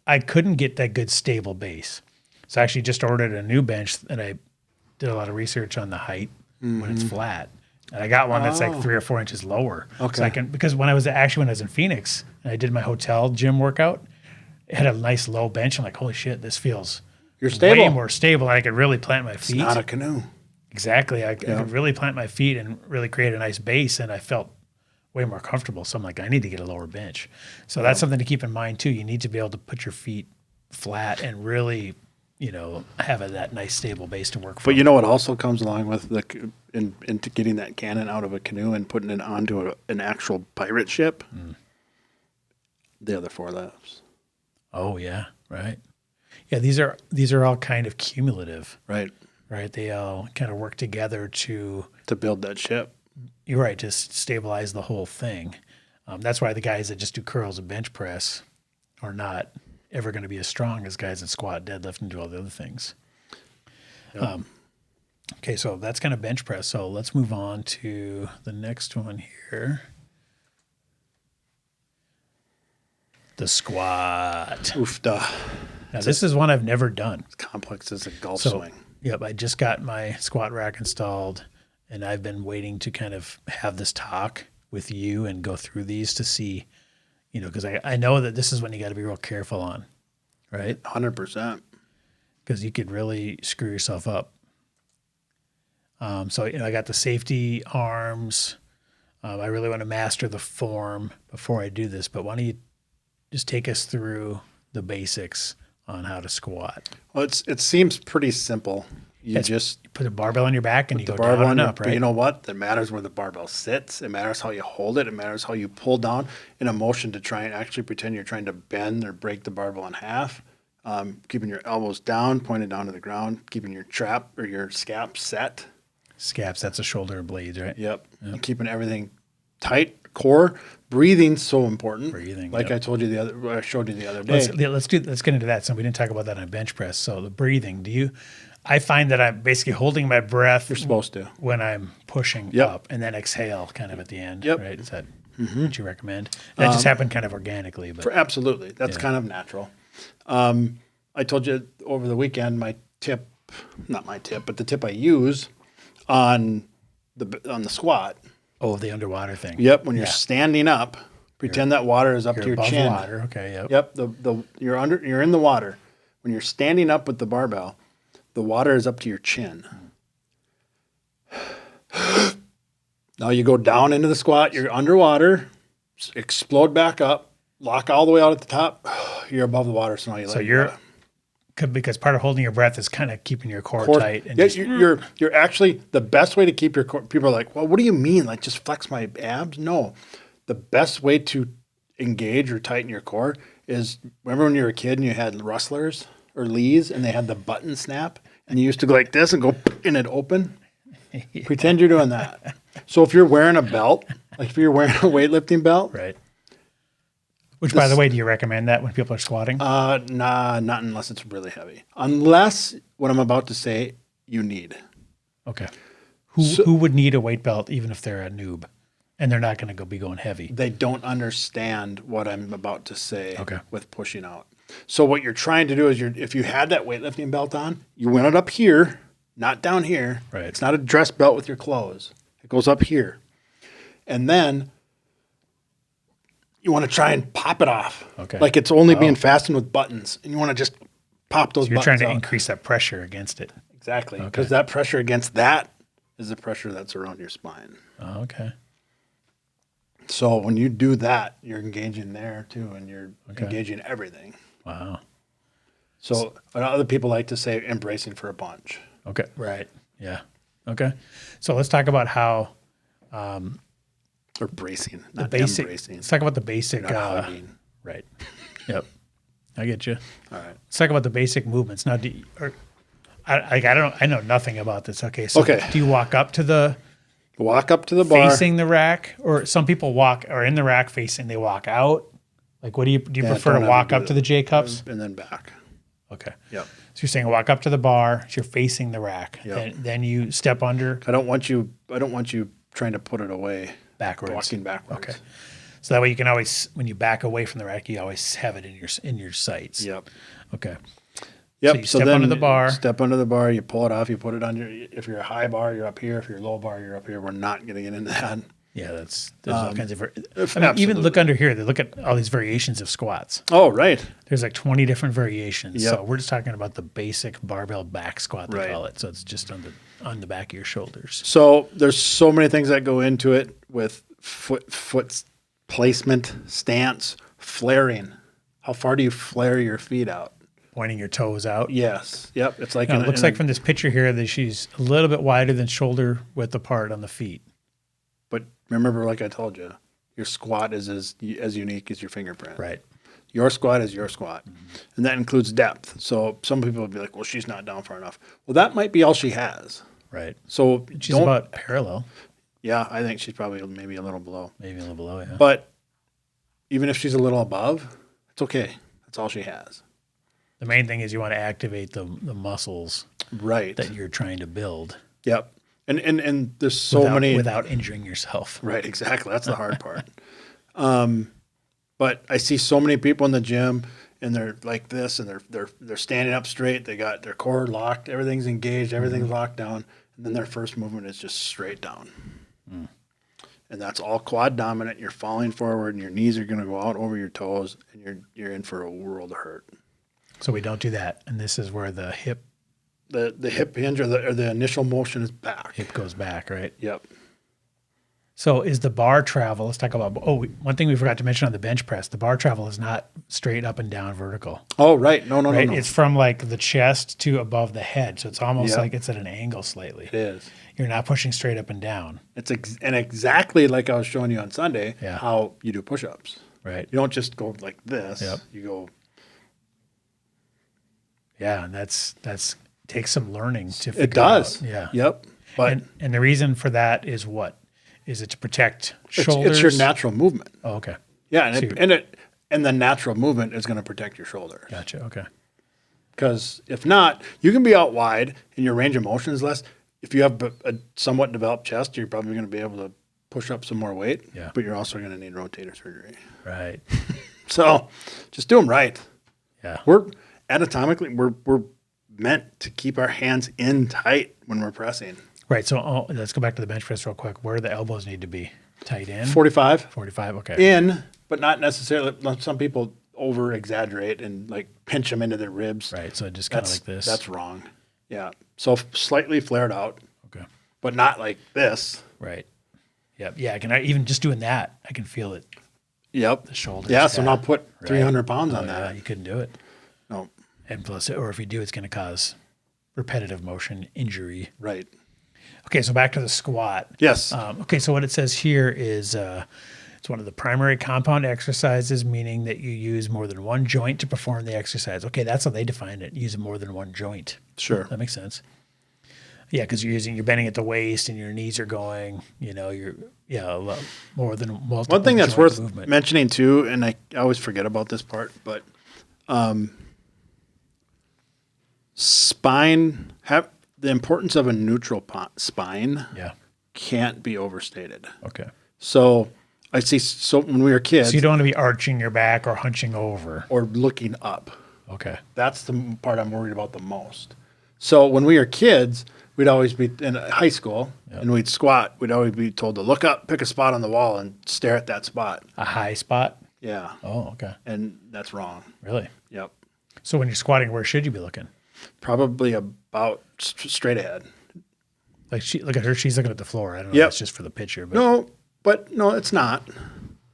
S1: I couldn't get that good stable base. So I actually just ordered a new bench, and I did a lot of research on the height when it's flat. And I got one that's like 3 or 4 inches lower.
S2: Okay.
S1: So because when I was in Phoenix and I did my hotel gym workout, it had a nice low bench. I'm like, holy shit, this feels
S2: You're stable.
S1: way more stable. And I could really plant my feet.
S2: Not a canoe.
S1: Exactly. I could really plant my feet and really create a nice base, and I felt way more comfortable. So I'm like, I need to get a lower bench. So that's something to keep in mind too. You need to be able to put your feet flat and really, have that nice stable base to work from.
S2: But you know what also comes along with into getting that cannon out of a canoe and putting it onto an actual pirate ship? The other 4 lefts.
S1: Oh yeah, right. Yeah, these are all kind of cumulative,
S2: Right.
S1: right? They all kind of work together to
S2: build that ship.
S1: You're right, to stabilize the whole thing. That's why the guys that just do curls and bench press are not ever going to be as strong as guys that squat, deadlift, and do all the other things.
S2: Yep.
S1: Okay, so that's kind of bench press. So let's move on to the next one here. The squat.
S2: Oof, duh.
S1: Now, this is one I've never done.
S2: It's complex as a golf
S1: So,
S2: swing.
S1: yep, I just got my squat rack installed, and I've been waiting to kind of have this talk with you and go through these to see, because I know that this is when you got to be real careful on, right?
S2: 100%.
S1: Because you could really screw yourself up. So, I got the safety arms. I really want to master the form before I do this, but why don't you just take us through the basics on how to squat?
S2: Well, it seems pretty simple. You just
S1: You put a barbell on your back and you go
S2: barbell
S1: down and
S2: on
S1: up,
S2: but
S1: right?
S2: you know what? It matters where the barbell sits. It matters how you hold it. It matters how you pull down in a motion to try and actually pretend you're trying to bend or break the barbell in half. Keeping your elbows down, pointed down to the ground, keeping your trap or your scap set.
S1: Scaps, that's a shoulder blades, right?
S2: Yep. And keeping everything tight, core. Breathing's so important.
S1: Breathing,
S2: Like
S1: yep.
S2: I showed you the other day.
S1: Let's get into that. So we didn't talk about that on bench press. So the breathing, I find that I'm basically holding my breath
S2: You're supposed to.
S1: when I'm pushing
S2: Yep.
S1: up and then exhale kind of at the end,
S2: Yep.
S1: right? Is that what you recommend? That just happened kind of organically, but
S2: Absolutely. That's kind of natural. I told you over the weekend not my tip, but the tip I use on the squat.
S1: oh, the underwater thing.
S2: Yep, when you're standing up, pretend that water is up to
S1: You're
S2: your
S1: above
S2: chin.
S1: water. Okay, yep.
S2: Yep, you're in the water. When you're standing up with the barbell, the water is up to your chin. Now you go down into the squat, you're underwater, explode back up, lock all the way out at the top, you're above the water, so now you let it go.
S1: Because part of holding your breath is kind of keeping your core tight. And
S2: Yeah, you're actually, the best way to keep your core, people are like, well, what do you mean? Like just flex my abs? No. The best way to engage or tighten your core is, remember when you were a kid and you had rustlers or Lees and they had the button snap and you used to go like this and go and it open? Pretend you're doing that. So if you're wearing a belt, like if you're wearing a weightlifting belt.
S1: right. Which, by the way, do you recommend that when people are squatting?
S2: Nah, not unless it's really heavy. Unless what I'm about to say, you need.
S1: Okay. Who would need a weight belt even if they're a noob and they're not going to be going heavy?
S2: They don't understand what I'm about to say
S1: Okay.
S2: with pushing out. So what you're trying to do is if you had that weightlifting belt on, you went it up here, not down here.
S1: Right.
S2: It's not a dress belt with your clothes. It goes up here. And then you want to try and pop it off.
S1: Okay.
S2: Like it's only being fastened with buttons. And you want to just pop those
S1: You're
S2: buttons
S1: trying to
S2: out.
S1: increase that pressure against it.
S2: exactly. Because that pressure against that is the pressure that's around your spine.
S1: Oh, okay.
S2: So when you do that, you're engaging there too, and you're engaging everything.
S1: Wow.
S2: So other people like to say embracing for a punch.
S1: Okay. Right. Yeah. Okay. So let's talk about how
S2: Or bracing, not
S1: basic.
S2: embracing.
S1: Let's talk about the basic.
S2: Not hugging.
S1: Right. Yep. I get you.
S2: All right.
S1: Let's talk about the basic movements. Now, I know nothing about this. Okay. So do you walk up to the
S2: bar,
S1: facing the rack, or some people are in the rack facing, they walk out? Like, what do you prefer to walk up to the J cups
S2: and then back?
S1: Okay.
S2: Yep.
S1: So you're saying walk up to the bar, so you're facing the rack.
S2: Yep.
S1: Then you step under.
S2: I don't want you trying to put it away
S1: backwards.
S2: Walking backwards.
S1: Okay. So that way you can always, when you back away from the rack, you always have it in your sights.
S2: Yep.
S1: Okay.
S2: Yep.
S1: So you step under the bar.
S2: Step under the bar. You pull it off. You put it on if you're a high bar, you're up here. If you're a low bar, you're up here. We're not going to get into that.
S1: Yeah, there's all kinds of.
S2: absolutely.
S1: Even look under here. They look at all these variations of squats.
S2: Oh, right.
S1: There's like 20 different variations.
S2: Yep.
S1: So we're just talking about the basic barbell back squat, they
S2: Right.
S1: call it. So it's just on the back of your shoulders.
S2: So there's so many things that go into it with foot placement, stance, flaring. How far do you flare your feet out?
S1: Pointing your toes out.
S2: Yes. Yep. It's like
S1: It looks like from this picture here that she's a little bit wider than shoulder width apart on the feet.
S2: But remember, like I told you, your squat is as unique as your fingerprint.
S1: Right.
S2: Your squat is your squat. And that includes depth. So some people would be like, well, she's not down far enough. Well, that might be all she has.
S1: Right.
S2: So
S1: She's about parallel.
S2: Yeah, I think she's probably maybe a little below.
S1: Maybe a little below, yeah.
S2: But even if she's a little above, it's okay. That's all she has.
S1: The main thing is you want to activate the muscles
S2: Right.
S1: that you're trying to build.
S2: Yep. And there's so many
S1: without injuring yourself.
S2: Right, exactly. That's the hard part. But I see so many people in the gym and they're like this and they're standing up straight, they got their core locked, everything's engaged, everything's locked down, and then their first movement is just straight down. And that's all quad dominant. You're falling forward and your knees are going to go out over your toes and you're in for a world of hurt.
S1: So we don't do that. And this is where the hip
S2: The hip hinge or the initial motion is back.
S1: hip goes back, right?
S2: Yep.
S1: So is the bar travel, let's talk about, one thing we forgot to mention on the bench press, the bar travel is not straight up and down vertical.
S2: Oh, right. No.
S1: It's from like the chest to above the head. So it's almost
S2: Yep.
S1: like it's at an angle slightly.
S2: It is.
S1: You're not pushing straight up and down.
S2: It's and exactly like I was showing you on Sunday,
S1: Yeah.
S2: how you do push-ups.
S1: Right.
S2: You don't just go like this.
S1: Yep.
S2: You go.
S1: Yeah. And that's takes some learning to figure
S2: It does.
S1: out. Yeah.
S2: Yep. But
S1: And the reason for that is what? Is it to protect shoulders?
S2: it's your natural movement.
S1: Oh, okay.
S2: Yeah,
S1: So
S2: and the natural movement is going to protect your shoulders.
S1: Gotcha. Okay.
S2: Because if not, you can be out wide and your range of motion is less. If you have a somewhat developed chest, you're probably going to be able to push up some more weight.
S1: Yeah.
S2: But you're also going to need rotator surgery.
S1: Right.
S2: So just do them right.
S1: Yeah.
S2: We're anatomically we're meant to keep our hands in tight when we're pressing.
S1: Right. So let's go back to the bench press real quick. Where do the elbows need to be? Tight in?
S2: 45
S1: 45. Okay.
S2: in, but not necessarily. Some people over exaggerate and like pinch them into their ribs.
S1: Right. So just kind of like this.
S2: That's wrong. Yeah. So slightly flared out,
S1: Okay.
S2: but not like this.
S1: Right. Yep. Yeah. Even just doing that, I can feel it.
S2: Yep.
S1: The shoulders.
S2: Yeah. So now put
S1: Right.
S2: 300 pounds on
S1: Yeah,
S2: that.
S1: you couldn't do it.
S2: No.
S1: And plus, or if you do, it's going to cause repetitive motion injury.
S2: Right.
S1: Okay. So back to the squat.
S2: Yes.
S1: Okay. So what it says here is it's one of the primary compound exercises, meaning that you use more than one joint to perform the exercise. Okay. That's how they define it. Use more than one joint.
S2: Sure.
S1: That makes sense. Yeah, because you're bending at the waist and your knees are going, a lot more than multiple.
S2: One thing that's
S1: joint
S2: worth
S1: movement.
S2: mentioning too, and I always forget about this part, but spine the importance of a neutral spine
S1: Yeah.
S2: can't be overstated.
S1: Okay.
S2: So I see. So when we were kids,
S1: So you don't want to be arching your back or hunching over.
S2: or looking up.
S1: Okay.
S2: That's the part I'm worried about the most. So when we were kids, we'd always be in high school and we'd squat. We'd always be told to look up, pick a spot on the wall, and stare at that spot.
S1: A high spot.
S2: Yeah,
S1: Oh, okay.
S2: and that's wrong.
S1: Really?
S2: Yep,
S1: So when you're squatting, where should you be looking?
S2: probably about straight ahead.
S1: Like look at her. She's looking at the floor. I don't know
S2: Yep.
S1: if it's just for the picture. But
S2: No, it's not.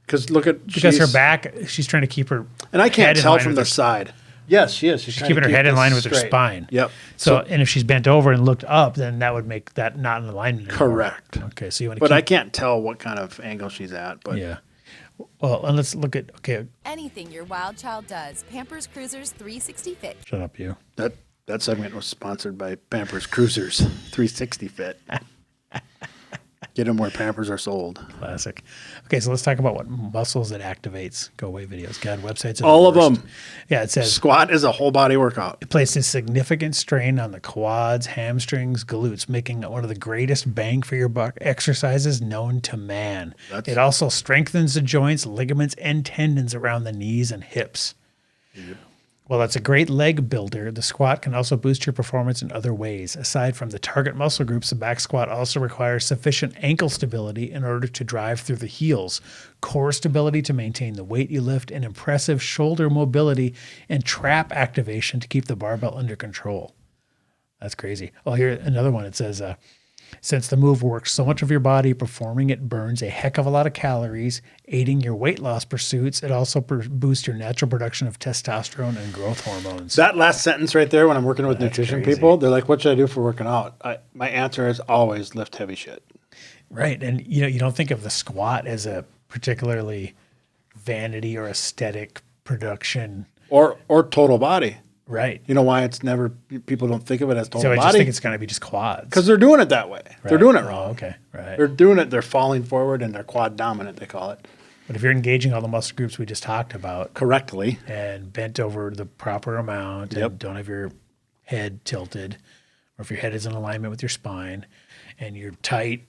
S2: Because look at
S1: because her back, she's trying to keep her.
S2: and I can't
S1: head in
S2: tell
S1: line
S2: from
S1: with
S2: the
S1: her-
S2: side. Yes, she is.
S1: She's keeping her head in line with her spine.
S2: Yep.
S1: So, and if she's bent over and looked up, then that would make that not in alignment anymore.
S2: Correct.
S1: Okay, so you want to
S2: But
S1: keep.
S2: I can't tell what kind of angle she's at. But
S1: Yeah. Well, and let's look at. Okay,
S3: Anything your wild child does, Pampers Cruisers 360 Fit.
S1: shut up, you.
S2: that segment was sponsored by Pampers Cruisers 360 Fit. Get them where Pampers are sold.
S1: Classic. Okay, so let's talk about what muscles it activates. Go away videos. God, websites. Are
S2: All
S1: the
S2: of
S1: worst.
S2: them.
S1: Yeah, it says
S2: Squat is a whole body workout.
S1: it places significant strain on the quads, hamstrings, glutes, making it one of the greatest bang for your buck exercises known to man. It also strengthens the joints, ligaments, and tendons around the knees and hips. Well, it's a great leg builder. The squat can also boost your performance in other ways. Aside from the target muscle groups, the back squat also requires sufficient ankle stability in order to drive through the heels, core stability to maintain the weight you lift, and impressive shoulder mobility and trap activation to keep the barbell under control. That's crazy. Oh, here, another one. It says, since the move works so much of your body, performing it burns a heck of a lot of calories, aiding your weight loss pursuits. It also boosts your natural production of testosterone and growth hormones.
S2: That last sentence right there, when I'm working with
S1: That's
S2: nutrition
S1: crazy.
S2: people, they're like, what should I do for working out? My answer is always lift heavy shit.
S1: Right. And you don't think of the squat as a particularly vanity or aesthetic production.
S2: Or total body.
S1: Right.
S2: You know why it's never, people don't think of it as
S1: So
S2: total
S1: I just
S2: body?
S1: think it's going to be just quads.
S2: Because they're doing it that way. They're
S1: Right.
S2: doing it
S1: Oh,
S2: wrong.
S1: okay. Right.
S2: They're doing it, they're falling forward and they're quad dominant, they call it.
S1: But if you're engaging all the muscle groups we just talked about
S2: Correctly.
S1: and bent over the proper amount
S2: Yep.
S1: and don't have your head tilted, or if your head is in alignment with your spine and you're tight.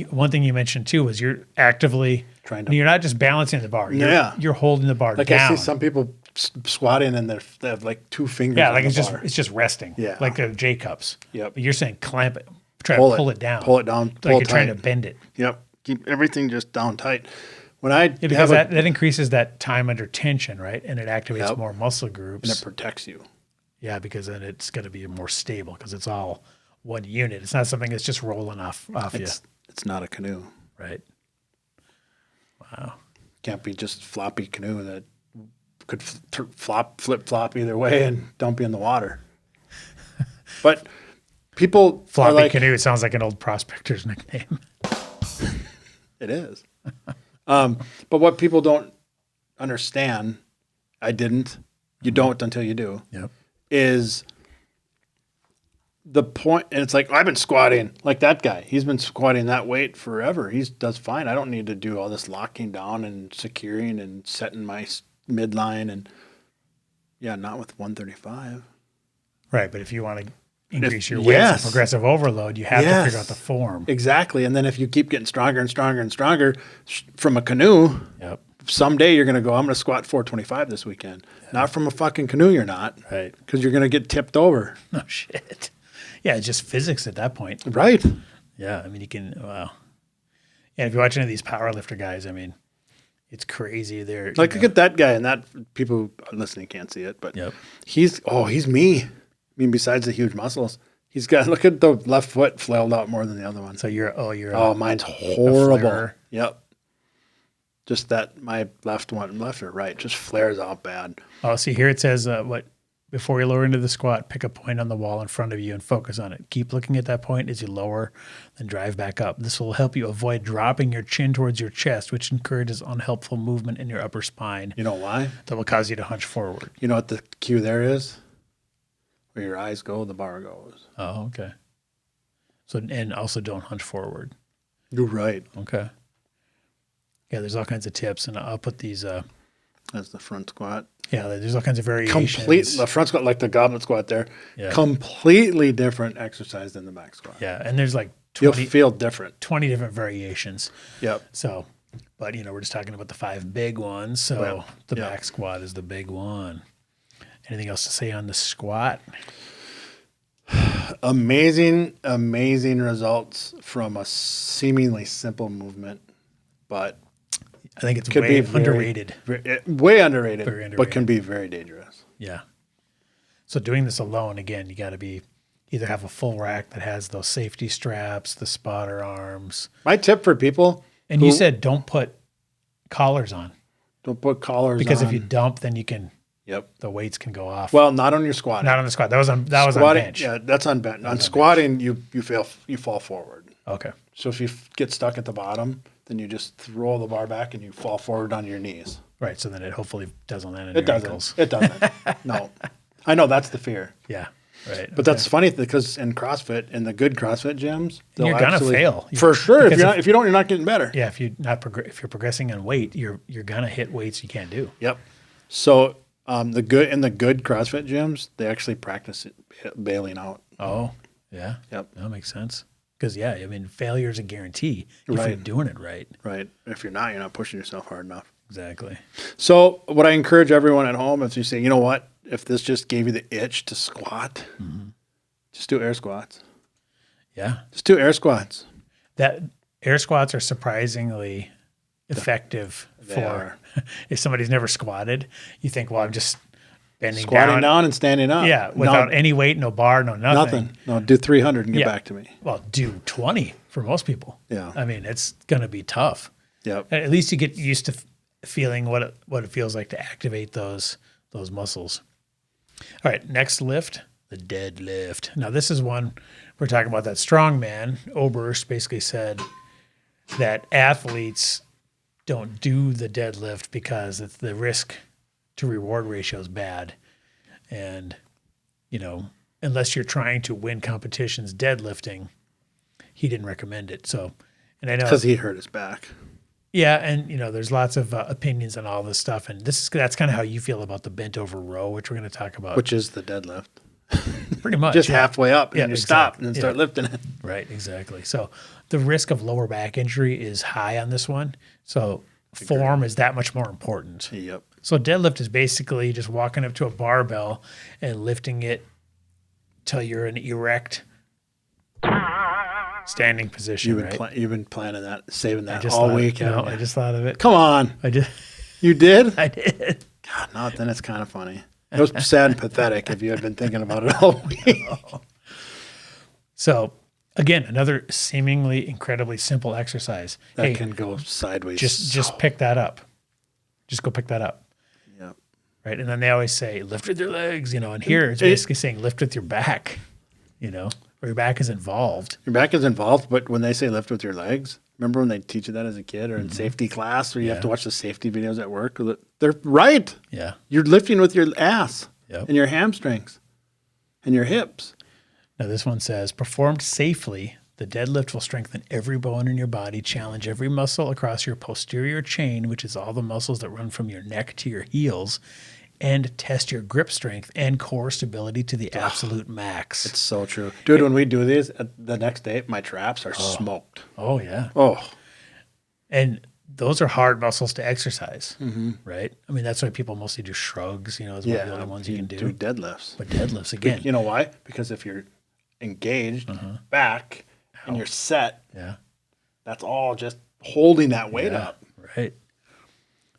S1: One thing you mentioned too was you're actively
S2: Trying to-
S1: you're not just balancing the bar. You're holding the bar
S2: Like
S1: down.
S2: I see some people squatting and they have like two fingers
S1: Yeah,
S2: on
S1: like
S2: the
S1: it's
S2: bar.
S1: just resting.
S2: Yeah.
S1: Like the J cups.
S2: Yep.
S1: But you're saying clamp it, try to pull it down.
S2: Pull it down.
S1: Like
S2: Pull
S1: you're
S2: it
S1: trying
S2: tight.
S1: to bend it.
S2: Yep. Keep everything just down tight. When I
S1: Yeah, because
S2: have
S1: that increases that time under tension, right? And it activates
S2: Yep.
S1: more muscle
S2: and
S1: groups.
S2: it protects you.
S1: Yeah, because then it's going to be more stable because it's all one unit. It's not something that's just rolling off you,
S2: It's not a canoe.
S1: right? Wow.
S2: Can't be just floppy canoe that could flip flop either way and dump you in the water. But people
S1: Floppy
S2: are like,
S1: canoe. It sounds like an old prospector's nickname.
S2: it is. But what people don't understand, I didn't, you don't until you do,
S1: Yep.
S2: is the point. And it's like, I've been squatting like that guy. He's been squatting that weight forever. He does fine. I don't need to do all this locking down and securing and setting my midline. And yeah, not with 135.
S1: Right, but if you want to increase your weight
S2: yes.
S1: and progressive overload, you have to
S2: Yes.
S1: figure out the form.
S2: Exactly. And then if you keep getting stronger and stronger and stronger from a canoe,
S1: Yep.
S2: someday you're going to go, I'm going to squat 425 this weekend. Not from a fucking canoe, you're not.
S1: Right.
S2: Because you're going to get tipped over.
S1: Oh shit. Yeah, it's just physics at that point.
S2: Right.
S1: Yeah, I mean you can. Wow. Yeah, if you watch any of these powerlifter guys, I mean, it's crazy. They're
S2: Like, look at that guy, and that people listening can't see it, but
S1: Yep.
S2: he's me. I mean, besides the huge muscles, he's got, look at the left foot flailed out more than the other one.
S1: So you're
S2: Mine's horrible.
S1: flare.
S2: Yep. Just that my left or right, just flares out bad.
S1: Oh, see here it says before you lower into the squat, pick a point on the wall in front of you and focus on it. Keep looking at that point as you lower, then drive back up. This will help you avoid dropping your chin towards your chest, which encourages unhelpful movement in your upper spine
S2: You know why?
S1: that will cause you to hunch forward.
S2: You know what the cue there is? Where your eyes go, the bar goes.
S1: Oh, okay. So and also don't hunch forward.
S2: You're right.
S1: Okay. Yeah, there's all kinds of tips, and I'll put these.
S2: That's the front squat.
S1: Yeah, there's all kinds of variations.
S2: The front squat, like the goblet squat there,
S1: Yeah.
S2: completely different exercise than the back squat.
S1: Yeah, and there's like
S2: You'll
S1: 20,
S2: feel different.
S1: 20 different variations.
S2: Yep.
S1: So, but we're just talking about the 5 big ones. So
S2: Well,
S1: the
S2: yeah.
S1: back squat is the big one. Anything else to say on the squat?
S2: Amazing results from a seemingly simple movement, but
S1: I think it's
S2: could
S1: way
S2: be very-
S1: underrated.
S2: way underrated,
S1: Very
S2: but can
S1: underrated.
S2: be very dangerous.
S1: Yeah. So doing this alone, again, you got to be either have a full rack that has those safety straps, the spotter arms.
S2: My tip for people,
S1: And you said don't put collars on
S2: don't put collars
S1: because
S2: on.
S1: if you dump, then
S2: Yep.
S1: the weights can go off.
S2: Well, not on your squat.
S1: Not on the squat. That was on
S2: Squatting,
S1: bench.
S2: Yeah, that's on bench. On squatting, you fall forward.
S1: Okay.
S2: So if you get stuck at the bottom, then you just roll the bar back and you fall forward on your knees.
S1: Right. So then it hopefully doesn't land in
S2: It
S1: your
S2: doesn't.
S1: ankles.
S2: It doesn't. No. I know that's the fear.
S1: Yeah. Right.
S2: But that's funny because in CrossFit, in the good CrossFit gyms,
S1: you're
S2: they'll
S1: gonna
S2: actually-
S1: fail.
S2: For sure. If,
S1: because
S2: if you don't, you're not getting better.
S1: yeah. If you're progressing on weight, you're gonna hit weights you can't do.
S2: Yep. So the good CrossFit gyms, they actually practice bailing out.
S1: Oh, yeah.
S2: Yep.
S1: That makes sense. Because I mean, failure is a guarantee if you're
S2: Right.
S1: doing it right.
S2: Right. If you're not pushing yourself hard enough.
S1: Exactly.
S2: So what I encourage everyone at home, if you say, you know what, if this just gave you the itch to squat, just do air squats.
S1: Yeah.
S2: Just do air squats.
S1: That air squats are surprisingly effective
S2: They
S1: for
S2: are.
S1: if somebody's never squatted. You think, well, I'm just bending
S2: Squatting down and standing up.
S1: Yeah, without any weight, no bar, no nothing.
S2: nothing. No, do 300 and get
S1: Yeah.
S2: back to me.
S1: Well, do 20 for most people.
S2: Yeah.
S1: I mean, it's going to be tough.
S2: Yep.
S1: At least you get used to feeling what it feels like to activate those muscles. All right, next lift, the deadlift. Now, this is one we're talking about that strongman. Oberst basically said that athletes don't do the deadlift because it's the risk to reward ratio is bad. And, unless you're trying to win competitions deadlifting, he didn't recommend it. So, and I know
S2: Because he hurt his back.
S1: yeah, and there's lots of opinions on all this stuff, and that's kind of how you feel about the bent over row, which we're going to talk about.
S2: Which is the deadlift.
S1: pretty much
S2: Just
S1: yeah.
S2: halfway up and
S1: Yeah,
S2: then you stop
S1: exactly.
S2: and then start
S1: Yeah.
S2: lifting it.
S1: Right, exactly. So the risk of lower back injury is high on this one. So form is that much more important.
S2: Yep.
S1: So deadlift is basically just walking up to a barbell and lifting it till you're in erect standing position.
S2: You've been planning that, saving that
S1: just
S2: all
S1: thought-
S2: week.
S1: No,
S2: haven't
S1: I
S2: you?
S1: just thought of it.
S2: Come on.
S1: I did.
S2: You did?
S1: I did.
S2: God, no, then it's kind of funny. It was sad and pathetic if you had been thinking about it all week.
S1: So again, another seemingly incredibly simple exercise.
S2: That can go sideways.
S1: just pick that up. Just go pick that up.
S2: Yep.
S1: Right. And then they always say lift with your legs, and here it's basically saying lift with your back, or your back is involved.
S2: Your back is involved, but when they say lift with your legs, remember when they teach you that as a kid or in safety class where you have to watch the safety videos at work? They're right.
S1: Yeah.
S2: You're lifting with your ass
S1: Yep.
S2: and your hamstrings and your hips.
S1: Now this one says performed safely, the deadlift will strengthen every bone in your body, challenge every muscle across your posterior chain, which is all the muscles that run from your neck to your heels, and test your grip strength and core stability to the absolute max.
S2: It's so true. Dude, when we do these, the next day, my traps are smoked.
S1: Oh yeah.
S2: Oh,
S1: And those are hard muscles to exercise, right? I mean, that's why people mostly do shrugs, is one of the only ones you can do.
S2: deadlifts.
S1: But deadlifts, again,
S2: You know why? Because if you're engaged back and you're set,
S1: yeah,
S2: that's all just holding that weight up.
S1: right.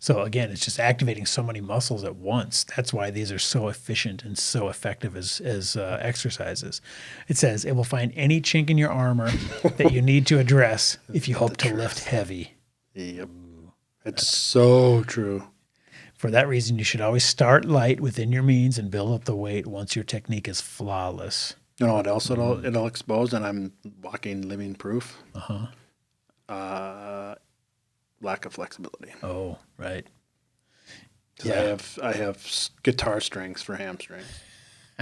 S1: So again, it's just activating so many muscles at once. That's why these are so efficient and so effective as exercises. It says it will find any chink in your armor that you need to address if you hope to lift heavy.
S2: Yep. It's so true.
S1: For that reason, you should always start light within your means and build up the weight once your technique is flawless.
S2: You know what else it'll expose, and I'm walking living proof? Lack of flexibility.
S1: Oh, right.
S2: 'Cause I have guitar strings for hamstrings,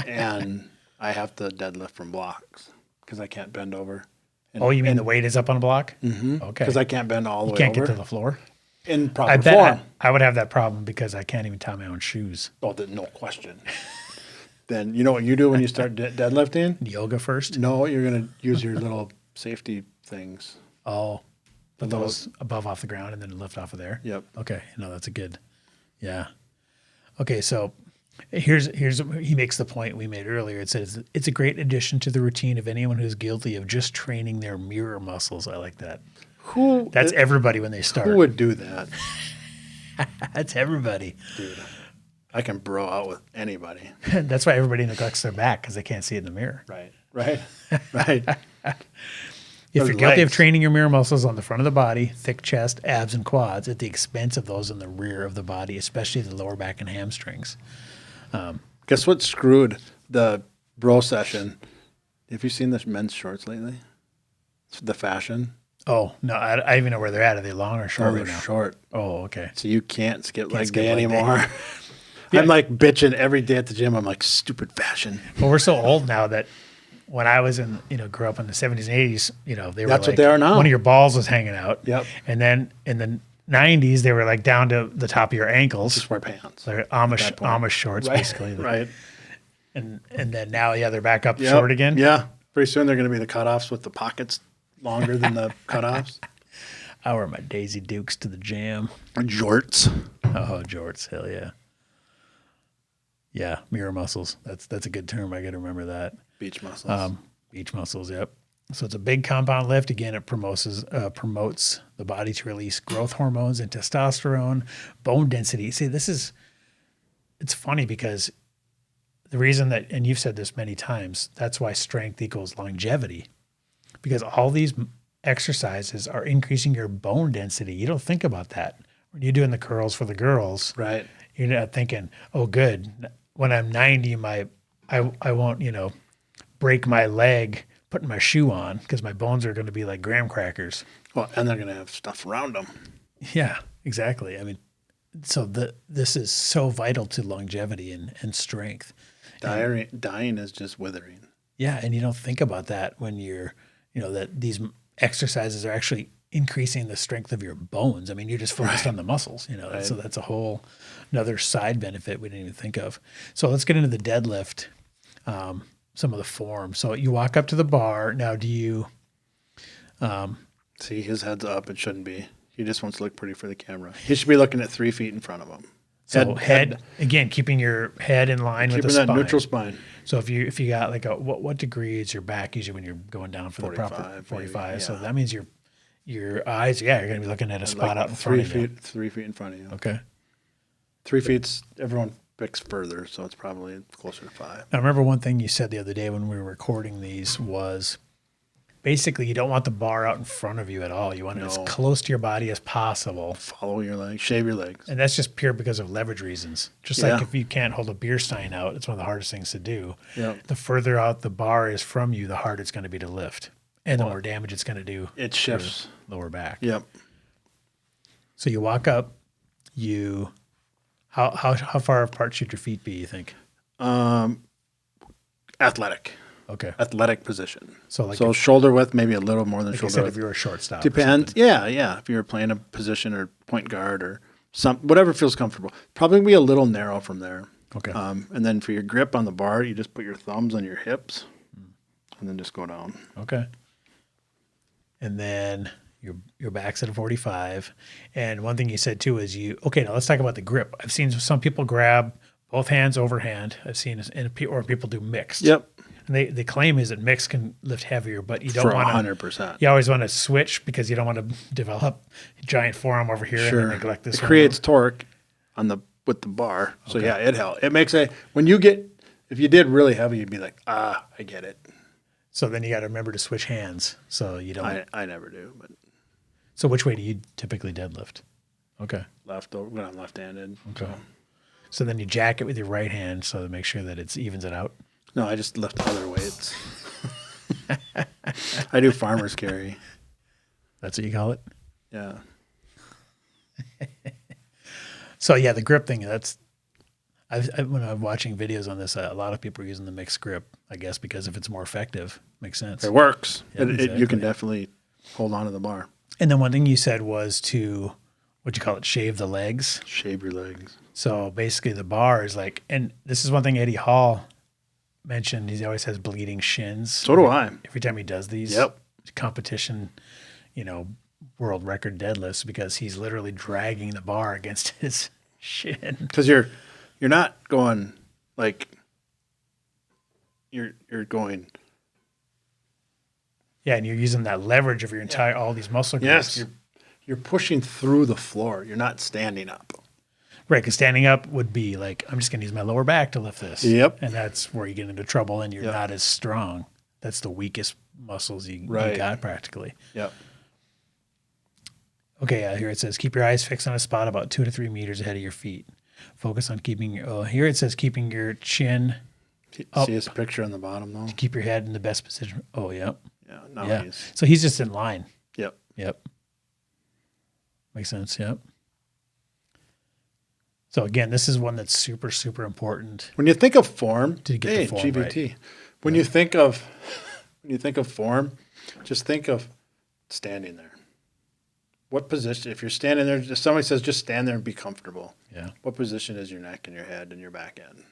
S2: and I have to deadlift from blocks because I can't bend over. And,
S1: Oh, you mean the weight is up on a block? Mm-hmm. Okay.
S2: Because I can't bend all the way
S1: can't
S2: over
S1: get to the floor?
S2: in proper
S1: I bet
S2: form.
S1: I would have that problem because I can't even tie my own shoes.
S2: Oh, no question. Then you know what you do when you start deadlifting?
S1: Yoga first?
S2: No, you're gonna use your little safety things.
S1: Oh, put those above off the ground and then lift off of there?
S2: Yep.
S1: Okay. No, that's a good, yeah. Okay, so here's he makes the point we made earlier. It says it's a great addition to the routine of anyone who's guilty of just training their mirror muscles. I like that. That's everybody when they start.
S2: Who would do that?
S1: That's everybody.
S2: Dude, I can bro out with anybody.
S1: That's why everybody neglects their back because they can't see it in the mirror.
S2: Right. Right. Right.
S1: If
S2: Those
S1: you're guilty of
S2: legs.
S1: training your mirror muscles on the front of the body, thick chest, abs, and quads at the expense of those in the rear of the body, especially the lower back and hamstrings.
S2: Guess what screwed the bro session? Have you seen the men's shorts lately? The fashion.
S1: Oh, no, I even know where they're at. Are they long or short
S2: Oh,
S1: right
S2: they're
S1: now?
S2: short.
S1: Oh, okay.
S2: So you can't skip leg
S1: skip
S2: day
S1: leg day.
S2: anymore.
S1: Yeah.
S2: I'm like bitching every day at the gym. I'm like, stupid fashion.
S1: Well, we're so old now that when I was grew up in the 70s and 80s, they were
S2: That's what
S1: like,
S2: they are now.
S1: one of your balls was hanging out.
S2: Yep.
S1: And then in the 90s, they were like down to the top of your ankles.
S2: Just wear pants.
S1: They're
S2: that point.
S1: Amish shorts,
S2: Right.
S1: basically.
S2: Right.
S1: And then now, they're back up
S2: Yep.
S1: short again.
S2: Yeah. Pretty soon they're going to be the cutoffs with the pockets longer than the cutoffs.
S1: I wear my Daisy Dukes to the jam.
S2: Jorts.
S1: Oh, jorts. Hell yeah. Yeah, mirror muscles. That's a good term. I got to remember that.
S2: Beach muscles.
S1: Beach muscles, yep. So it's a big compound lift. Again, it promotes the body to release growth hormones and testosterone, bone density. See, it's funny because the reason that, and you've said this many times, that's why strength equals longevity, because all these exercises are increasing your bone density. You don't think about that. When you're doing the curls for the girls,
S2: right.
S1: you're not thinking, oh, good. When I'm 90, I won't, break my leg putting my shoe on because my bones are going to be like graham crackers.
S2: Well, and they're going to have stuff around them.
S1: Yeah, exactly. I mean, so this is so vital to longevity and strength.
S2: Dying is just withering.
S1: Yeah, and you don't think about that when you're, that these exercises are actually increasing the strength of your bones. I mean, you're just focused on the muscles,
S2: Right.
S1: So that's a whole another side benefit we didn't even think of. So let's get into the deadlift, some of the form. So you walk up to the bar. Now, do you?
S2: See, his head's up. It shouldn't be. He just wants to look pretty for the camera. He should be looking at 3 feet in front of him.
S1: So head again, keeping your head in line with the
S2: keeping that
S1: spine.
S2: neutral spine.
S1: So if you got like what degree is your back usually when you're going down for
S2: 45,
S1: the proper 45?
S2: maybe,
S1: So
S2: yeah.
S1: that means your eyes, you're going to be looking at a spot out in front of you.
S2: 3 feet in front of you.
S1: Okay.
S2: 3 feet's everyone picks further, so it's probably closer to 5.
S1: I remember one thing you said the other day when we were recording these was basically you don't want the bar out in front of you at all. You want it as
S2: No.
S1: close to your body as possible.
S2: Follow your legs, shave your legs.
S1: And that's just pure because of leverage reasons. Just
S2: Yeah.
S1: like if you can't hold a beer stein out, it's one of the hardest things to do.
S2: Yeah.
S1: The further out the bar is from you, the harder it's going to be to lift. And the more damage it's going to do.
S2: It
S1: to
S2: shifts.
S1: your lower back.
S2: Yep.
S1: So you walk up, how far apart should your feet be, you think?
S2: Athletic position.
S1: So like
S2: So shoulder width, maybe a little more than
S1: like I
S2: shoulder
S1: said,
S2: width.
S1: if you're a shortstop. or
S2: Depends.
S1: something.
S2: Yeah. If you're playing a position or point guard or whatever feels comfortable. Probably be a little narrow from there.
S1: Okay.
S2: And then for your grip on the bar, you just put your thumbs on your hips and then just go down.
S1: Okay. And then your back's at a 45. And one thing you said too is now let's talk about the grip. I've seen some people grab both hands overhand. I've seen or people do mixed.
S2: Yep.
S1: And the claim is that mixed can lift heavier, but you don't
S2: For
S1: want
S2: 100%.
S1: You always want to switch because you don't want to develop a giant forearm over here and
S2: Sure.
S1: then neglect this
S2: It
S1: one.
S2: creates torque with the bar. So yeah, it helps. It makes if you did really heavy, you'd be like, I get it.
S1: So then you got to remember to switch hands. So you don't.
S2: I never do, but
S1: So which way do you typically deadlift? Okay.
S2: left over when I'm left-handed.
S1: Okay. So then you jack it with your right hand so to make sure that it evens it out.
S2: No, I just lift other weights. I do farmer's carry.
S1: That's what you call it?
S2: Yeah.
S1: So yeah, the grip thing, when I'm watching videos on this, a lot of people are using the mixed grip, I guess, because if it's more effective, makes sense.
S2: It works.
S1: Yeah,
S2: You
S1: exactly.
S2: can definitely hold on to the bar.
S1: And then one thing you said was to, what you call it, shave the legs.
S2: Shave your legs.
S1: So basically the bar is like, and this is one thing Eddie Hall mentioned, he always has bleeding shins.
S2: So do I.
S1: Every time he does these
S2: Yep.
S1: competition, world record deadlifts, because he's literally dragging the bar against his shin.
S2: Because you're not going like you're going.
S1: Yeah, and you're using that leverage of your entire, all these muscle groups.
S2: Yes, you're pushing through the floor. You're not standing up.
S1: Right, because standing up would be like, I'm just going to use my lower back to lift this.
S2: Yep.
S1: And that's where you get into trouble and you're
S2: Yep.
S1: not as strong. That's the weakest muscles you
S2: Right.
S1: got practically.
S2: Yep.
S1: Okay, here it says keep your eyes fixed on a spot about 2 to 3 meters ahead of your feet. Focus on keeping your. Oh, here it says keeping your chin.
S2: See
S1: Up.
S2: his picture on the bottom though.
S1: Keep your head in the best position. Oh, yep.
S2: Yeah. Now
S1: Yeah.
S2: he's.
S1: So he's just in line.
S2: Yep.
S1: Yep. Makes sense. Yep. So again, this is one that's super, super important.
S2: When you think of form,
S1: To get the form
S2: GBT. When you think of form, just think of standing there. What position? If you're standing there, if somebody says just stand there and be comfortable.
S1: Yeah.
S2: What position is your neck and your head and your back end?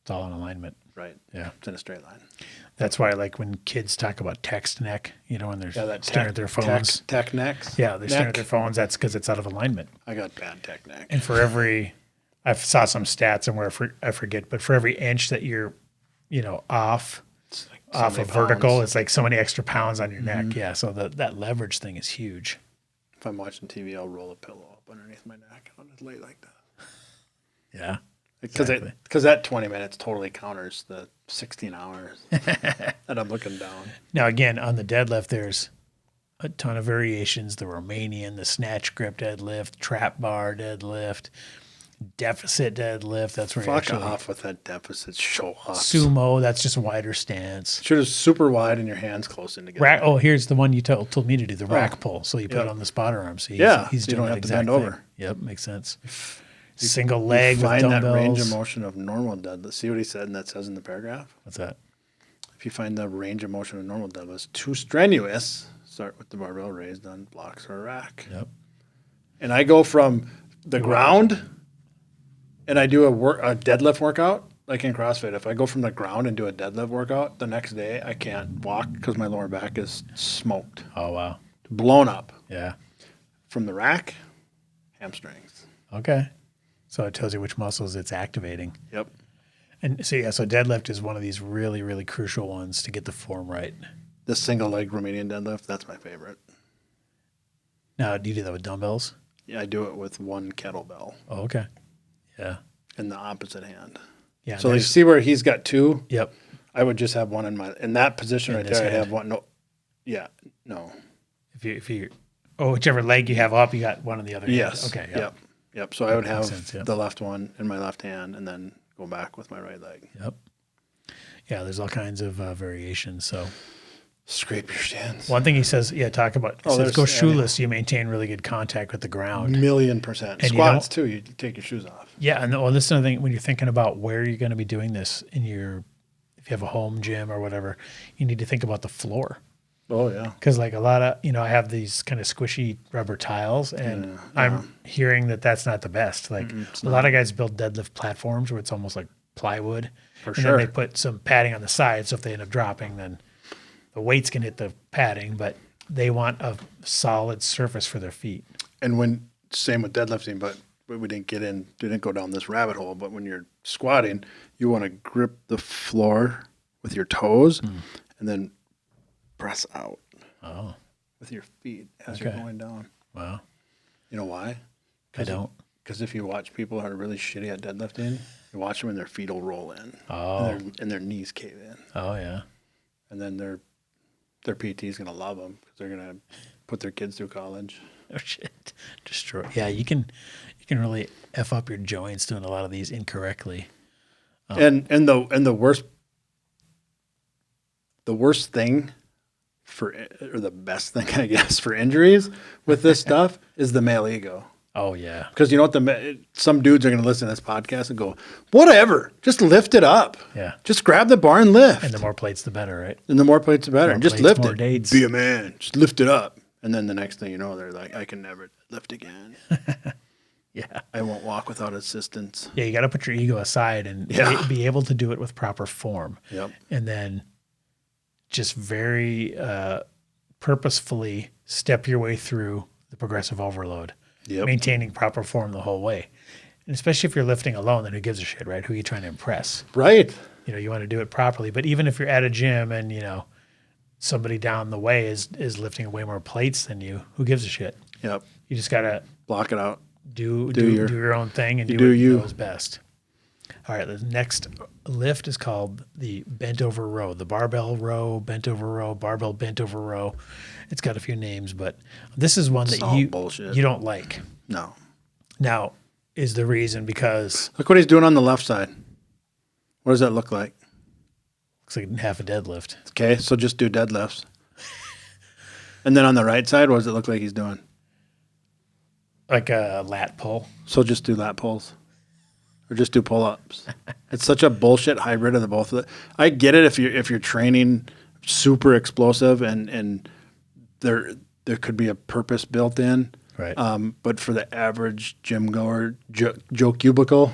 S1: It's all in alignment.
S2: Right.
S1: Yeah.
S2: It's in a straight line.
S1: That's why, like, when kids talk about text neck, when they're
S2: that
S1: staring at their phones.
S2: Tech necks.
S1: Yeah, they're staring at
S2: Neck.
S1: their phones. That's because it's out of alignment.
S2: I got bad tech neck.
S1: And for every, I saw some stats somewhere, I forget, but for every inch that you're, off
S2: It's like so
S1: of
S2: many
S1: vertical,
S2: pounds.
S1: it's like so many extra pounds on your neck. Yeah, so that leverage thing is huge.
S2: If I'm watching TV, I'll roll a pillow up underneath my neck and I'll just lay like that.
S1: Yeah.
S2: Because
S1: Exactly.
S2: that 20 minutes totally counters the 16 hours that I'm looking down.
S1: Now, again, on the deadlift, there's a ton of variations. The Romanian, the snatch grip deadlift, trap bar deadlift, deficit deadlift. That's where you
S2: Fuck
S1: actually
S2: off with that deficit show off.
S1: sumo. That's just a wider stance.
S2: Should have super wide and your hands close in together.
S1: Rack. Oh, here's the one you told me to do, the rack pull. So you put
S2: Yep.
S1: it on the spotter arm. So
S2: so
S1: he's
S2: you
S1: doing
S2: don't
S1: that
S2: have to
S1: exact
S2: bend
S1: thing.
S2: over.
S1: Yep, makes sense. Single leg with
S2: Find
S1: dumbbells.
S2: that range of motion of normal deadlift. See what he said and that says in the paragraph?
S1: What's that?
S2: If you find the range of motion of normal deadlifts too strenuous, start with the barbell raised on blocks or a rack.
S1: Yep.
S2: And I go from the ground and I do a deadlift workout, like in CrossFit. If I go from the ground and do a deadlift workout, the next day I can't walk because my lower back is smoked,
S1: Oh, wow.
S2: blown up.
S1: Yeah.
S2: From the rack, hamstrings.
S1: Okay. So it tells you which muscles it's activating.
S2: Yep.
S1: And so, so deadlift is one of these really, really crucial ones to get the form right.
S2: The single leg Romanian deadlift, that's my favorite.
S1: Now, do you do that with dumbbells?
S2: Yeah, I do it with one kettlebell
S1: Oh, okay. Yeah.
S2: in the opposite hand.
S1: Yeah.
S2: So you
S1: there's-
S2: see where he's got two?
S1: Yep.
S2: I would just have one in that position
S1: In
S2: right
S1: this
S2: there. I'd
S1: hand.
S2: have one. No, yeah, no.
S1: If you, whichever leg you have up, you got one on the other hand.
S2: Yes.
S1: Okay.
S2: Yep. So I would have
S1: sense, yep.
S2: the left one in my left hand, and then go back with my right leg.
S1: Yep. Yeah. There's all kinds of variations. So
S2: Scrape your shins.
S1: one thing he says, talk about, he says
S2: there's-
S1: go shoeless. You maintain really good contact with the ground.
S2: 1,000,000%.
S1: And you
S2: Squats too. You take your shoes off.
S1: Yeah. And this is another thing when you're thinking about where you're going to be doing this if you have a home gym or whatever, you need to think about the floor.
S2: Oh yeah.
S1: Because like a lot of, I have these kind of squishy rubber tiles and I'm hearing that that's not the best. Like a lot of guys build deadlift platforms where it's almost like plywood. And
S2: sure.
S1: then they put some padding on the side. So if they end up dropping, then the weights can hit the padding, but they want a solid surface for their feet.
S2: And same with deadlifting, but we didn't go down this rabbit hole. But when you're squatting, you want to grip the floor with your toes, and then press out with your feet as you're
S1: Okay.
S2: going down.
S1: Wow.
S2: You know why?
S1: I don't.
S2: Because if you watch people who are really shitty at deadlifting, you watch them and their feet will roll in,
S1: Oh.
S2: and their knees cave in,
S1: Oh, yeah.
S2: and then their PT is gonna love them because they're gonna put their kids through college.
S1: Oh, shit. Destroy. Yeah, you can really F up your joints doing a lot of these incorrectly.
S2: And the worst thing or the best thing, I guess, for injuries with this stuff is the male ego.
S1: Oh, yeah.
S2: Because you know what? Some dudes are going to listen to this podcast and go, whatever, just lift it up.
S1: Yeah.
S2: Just grab the bar and lift.
S1: And the more plates, the better, right?
S2: And the more plates, the better.
S1: More
S2: And just
S1: plates,
S2: lift
S1: more
S2: it.
S1: dates.
S2: Be a man. Just lift it up. And then the next thing you know, they're like, I can never lift again.
S1: Yeah.
S2: I won't walk without assistance.
S1: Yeah, you got to put your ego aside and
S2: Yeah.
S1: be able to do it with proper form.
S2: Yep.
S1: And then just very purposefully step your way through the progressive overload,
S2: Yep.
S1: maintaining proper form the whole way. And especially if you're lifting alone, then who gives a shit, right? Who are you trying to impress?
S2: Right.
S1: You want to do it properly. But even if you're at a gym and, somebody down the way is lifting way more plates than you, who gives a shit?
S2: Yep.
S1: You just got to
S2: Block it out.
S1: do
S2: your-
S1: your own thing and
S2: you
S1: do
S2: do
S1: what
S2: you.
S1: knows best. All right, the next lift is called the bent over row, the barbell row, bent over row, barbell bent over row. It's got a few names, but this is one
S2: It's
S1: that
S2: all bullshit.
S1: you don't like.
S2: No.
S1: Now, is the reason because
S2: Look what he's doing on the left side. What does that look like?
S1: looks like half a deadlift.
S2: Okay, so just do deadlifts. And then on the right side, what does it look like he's doing?
S1: Like a lat pull.
S2: So just do lat pulls. Or just do pull-ups. It's such a bullshit hybrid of the both of it. I get it if you're training super explosive and there could be a purpose built in.
S1: Right.
S2: But for the average gym goer, Joe Cubicle,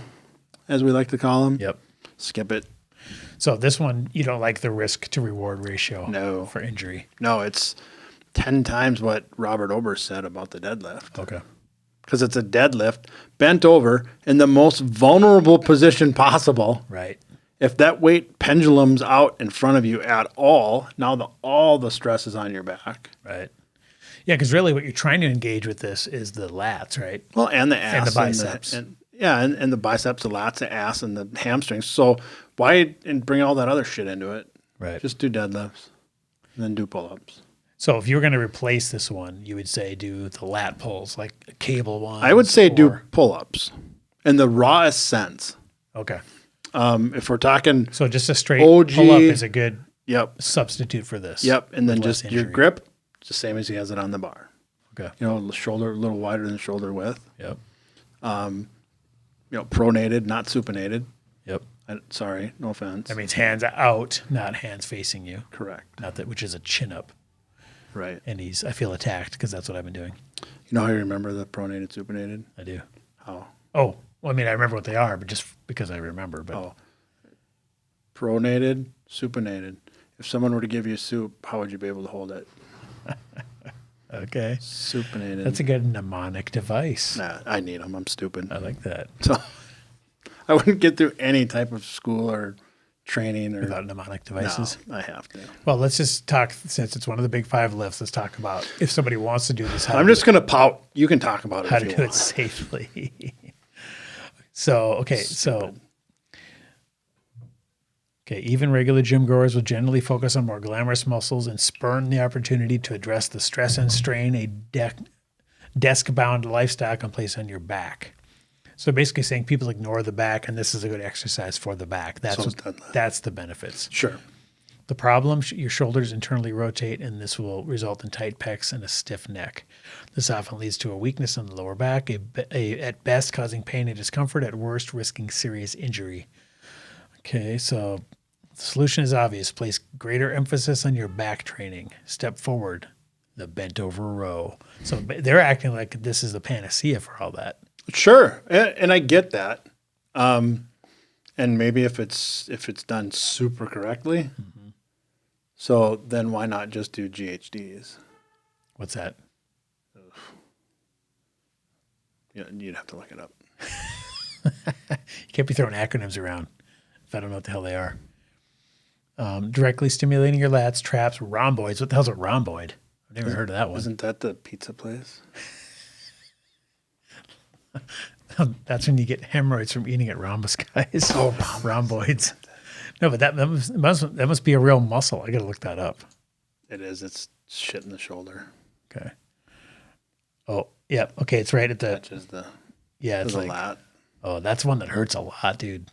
S2: as we like to call him,
S1: Yep.
S2: skip it.
S1: So this one, you don't like the risk to reward ratio
S2: No.
S1: for injury.
S2: No, it's 10 times what Robert Oberst said about the deadlift.
S1: Okay.
S2: Because it's a deadlift bent over in the most vulnerable position possible.
S1: Right.
S2: If that weight pendulums out in front of you at all, now all the stress is on your back.
S1: Right. Yeah, because really what you're trying to engage with this is the lats, right?
S2: Well, and the ass.
S1: And the biceps.
S2: And the biceps, the lats, the ass, and the hamstrings. So why and bring all that other shit into it?
S1: Right.
S2: Just do deadlifts and then do pull-ups.
S1: So if you were going to replace this one, you would say do the lat pulls, like a cable one.
S2: I would say do pull-ups in the rawest sense.
S1: Okay.
S2: If we're talking,
S1: So just a straight
S2: OG
S1: pull-up is a good
S2: yep,
S1: substitute for this.
S2: yep, and then
S1: with less
S2: just your
S1: injury.
S2: grip, it's the same as he has it on the bar.
S1: Okay.
S2: You know, the shoulder a little wider than shoulder width.
S1: Yep.
S2: You know, pronated, not supinated.
S1: Yep.
S2: Sorry, no offense.
S1: That means hands out, not hands facing you.
S2: Correct.
S1: Not that, which is a chin up.
S2: Right.
S1: And I feel attacked because that's what I've been doing.
S2: You know how you remember the pronated, supinated?
S1: I do.
S2: How?
S1: Oh, well, I mean, I remember what they are, but just because I remember. But
S2: Oh. Pronated, supinated. If someone were to give you soup, how would you be able to hold it?
S1: okay.
S2: Supinated.
S1: That's a good mnemonic device.
S2: Nah, I need them. I'm stupid.
S1: I like that.
S2: So I wouldn't get through any type of school or training or
S1: Without mnemonic devices.
S2: No, I have to.
S1: Well, let's just talk, since it's one of the big 5 lifts, let's talk about if somebody wants to do this, how
S2: I'm
S1: to
S2: just going to pout. You can talk about it
S1: how
S2: if
S1: to
S2: you
S1: do it
S2: want.
S1: safely. So, even regular gym goers will generally focus on more glamorous muscles and spurn the opportunity to address the stress and strain a desk-bound lifestyle can place on your back. So basically saying people ignore the back, and this is a good exercise for the back. That's the benefits.
S2: Sure.
S1: The problem, your shoulders internally rotate, and this will result in tight pecs and a stiff neck. This often leads to a weakness in the lower back, at best causing pain and discomfort, at worst risking serious injury. Okay, so the solution is obvious. Place greater emphasis on your back training. Step forward, the bent over row. So they're acting like this is the panacea for all that.
S2: Sure. And I get that. And maybe if it's done super correctly, so then why not just do GHDs?
S1: What's that?
S2: You'd have to look it up.
S1: You can't be throwing acronyms around if I don't know what the hell they are. Directly stimulating your lats, traps, rhomboids. What the hell's a rhomboid? I've never heard of that one.
S2: Isn't that the pizza place?
S1: That's when you get hemorrhoids from eating at Rhombus, guys.
S2: Oh,
S1: rhomboids. No, but that must be a real muscle. I got to look that up.
S2: It is. It's shit in the shoulder.
S1: Okay. Oh, yeah. Okay, it's right at the.
S2: Which is the
S1: It's
S2: a
S1: like.
S2: lot.
S1: Oh, that's one that hurts a lot, dude.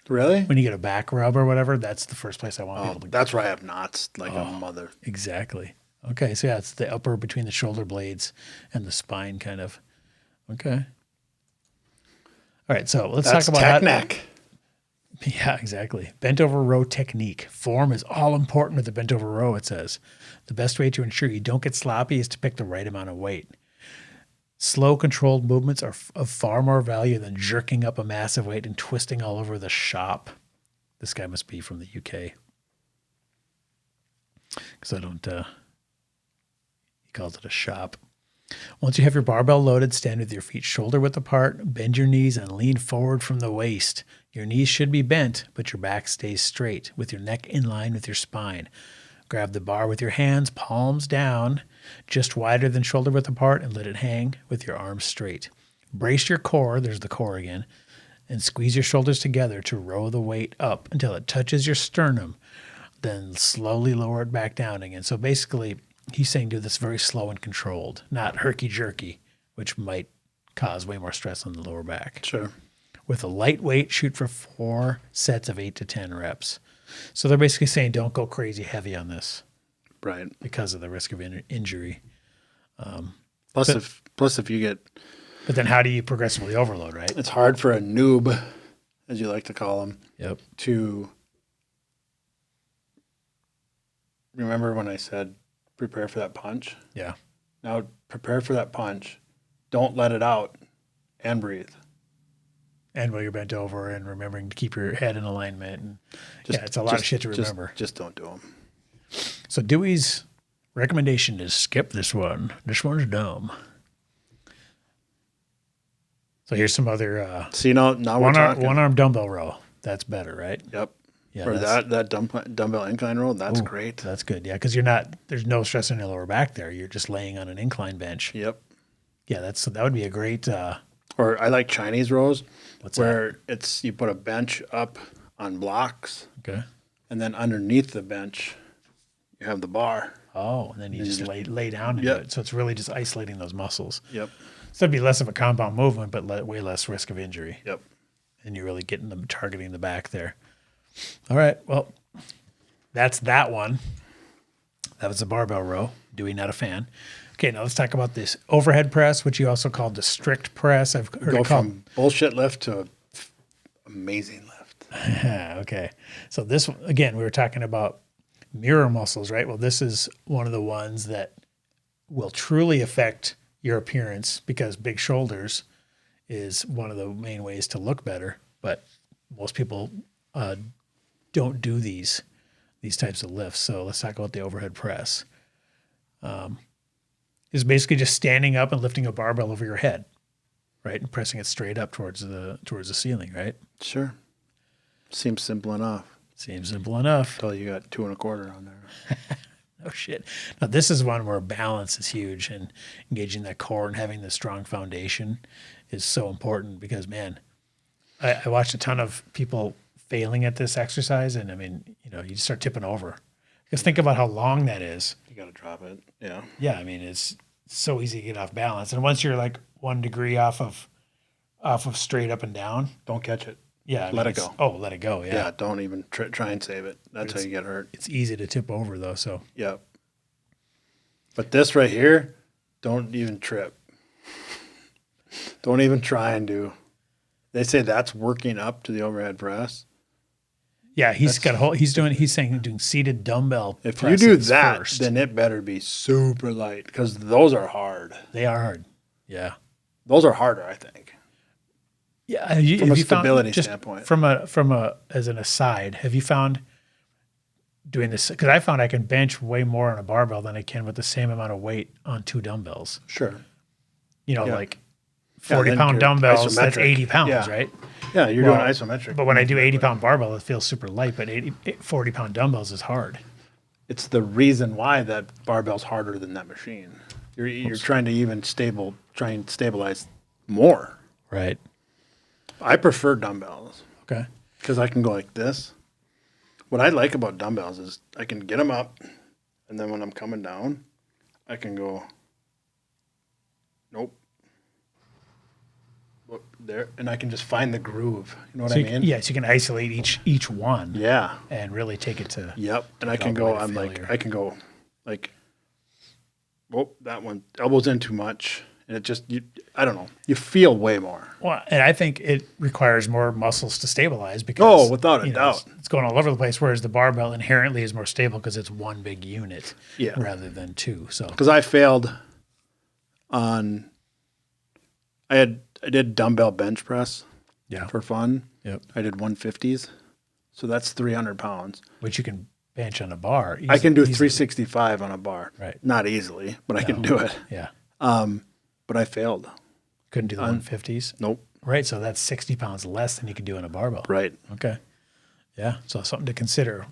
S2: Really?
S1: When you get a back rub or whatever, that's the first place I want people to go.
S2: That's where I have knots like a mother.
S1: Exactly. Okay, so it's the upper between the shoulder blades and the spine, kind of. Okay. All right, so let's talk about
S2: technique.
S1: Yeah, exactly. Bent over row technique. Form is all important with the bent over row, it says. The best way to ensure you don't get sloppy is to pick the right amount of weight. Slow, controlled movements are of far more value than jerking up a massive weight and twisting all over the shop. This guy must be from the UK. Because I don't, he calls it a shop. Once you have your barbell loaded, stand with your feet shoulder width apart, bend your knees, and lean forward from the waist. Your knees should be bent, but your back stays straight, with your neck in line with your spine. Grab the bar with your hands, palms down, just wider than shoulder width apart, and let it hang with your arms straight. Brace your core, there's the core again, and squeeze your shoulders together to row the weight up until it touches your sternum. Then slowly lower it back down again. So basically, he's saying do this very slow and controlled, not herky-jerky, which might cause way more stress on the lower back.
S2: Sure.
S1: With a light weight, shoot for 4 sets of 8 to 10 reps. So they're basically saying don't go crazy heavy on this.
S2: Right.
S1: Because of the risk of injury.
S2: Plus, if you get...
S1: But then how do you progressively overload, right?
S2: It's hard for a noob, as you like to call them, to... Remember when I said prepare for that punch?
S1: Yeah.
S2: Now prepare for that punch. Don't let it out and breathe.
S1: And while you're bent over and remembering to keep your head in alignment. And it's a lot of shit to remember.
S2: Just don't do them.
S1: So Dewey's recommendation is skip this one. This one's dumb. So here's some other...
S2: See, now we're talking.
S1: One-arm dumbbell row. That's better, right?
S2: Yep.
S1: Yeah,
S2: or that dumbbell incline row, that's great.
S1: That's good, yeah, because there's no stress on your lower back there. You're just laying on an incline bench.
S2: Yep.
S1: Yeah, that would be a great...
S2: or I like Chinese rows,
S1: where
S2: it's you put a bench up on blocks.
S1: Okay.
S2: And then underneath the bench, you have the bar.
S1: Oh, and then you just lay down into it. So it's really just isolating those muscles.
S2: Yep.
S1: So it'd be less of a compound movement, but way less risk of injury.
S2: Yep.
S1: And you're really targeting the back there. All right. Well, that's that one. That was the barbell row. Dewey, not a fan. Okay, now let's talk about this overhead press, which you also call the strict press. I've heard
S2: it called from bullshit lift to amazing lift.
S1: Okay. So this, again, we were talking about mirror muscles, right? Well, this is one of the ones that will truly affect your appearance because big shoulders is one of the main ways to look better. But most people don't do these types of lifts. So let's talk about the overhead press. Is basically just standing up and lifting a barbell over your head, right, and pressing it straight up towards the ceiling, right?
S2: Sure. Seems simple enough.
S1: Until
S2: you got 2 1/4 on there.
S1: No shit. Now this is one where balance is huge, and engaging that core and having the strong foundation is so important because, man, I watched a ton of people failing at this exercise, and I mean, you just start tipping over. Because think about how long that is.
S2: You got to drop it. Yeah.
S1: Yeah. I mean, it's so easy to get off balance. And once you're like 1 degree off of straight up and down,
S2: don't catch it.
S1: Yeah.
S2: Let it go.
S1: Oh, let it go. Yeah.
S2: Yeah. Don't even try and save it. That's how you get hurt.
S1: It's easy to tip over though. So,
S2: yeah. But this right here, don't even trip. Don't even try and do. They say that's working up to the overhead press.
S1: Yeah, he's saying doing seated dumbbell.
S2: If you do that, first, then it better be super light because those are hard.
S1: They are hard. Yeah,
S2: those are harder, I think.
S1: Yeah,
S2: from a stability standpoint.
S1: From a as an aside, have you found doing this? Because I found I can bench way more on a barbell than I can with the same amount of weight on 2 dumbbells.
S2: Sure.
S1: like 40-pound dumbbells. That's 80 pounds, right?
S2: Yeah, you're doing isometric.
S1: But when I do 80-pound barbell, it feels super light. But 40-pound dumbbells is hard.
S2: It's the reason why that barbell's harder than that machine. You're trying to try and stabilize more.
S1: Right.
S2: I prefer dumbbells.
S1: Okay.
S2: Because I can go like this. What I like about dumbbells is I can get them up, and then when I'm coming down, I can go, nope. There, and I can just find the groove. You know what I mean?
S1: Yes, you can isolate each one.
S2: Yeah.
S1: And really take it to.
S2: Yep. And I can go. Oh, that one elbows in too much, and it just I don't know. You feel way more.
S1: Well, and I think it requires more muscles to stabilize because.
S2: Without a doubt,
S1: it's going all over the place. Whereas the barbell inherently is more stable because it's one big unit.
S2: Yeah.
S1: Rather than 2. So.
S2: Because I failed on. I did dumbbell bench press for fun.
S1: Yep.
S2: I did 150s. So that's 300 pounds.
S1: Which you can bench on a bar.
S2: I can do 365 on a bar.
S1: Right.
S2: Not easily, but I can do it.
S1: Yeah.
S2: But I failed.
S1: Couldn't do the 150s?
S2: Nope.
S1: Right. So that's 60 pounds less than you can do in a barbell.
S2: Right.
S1: Okay. Yeah. So something to consider.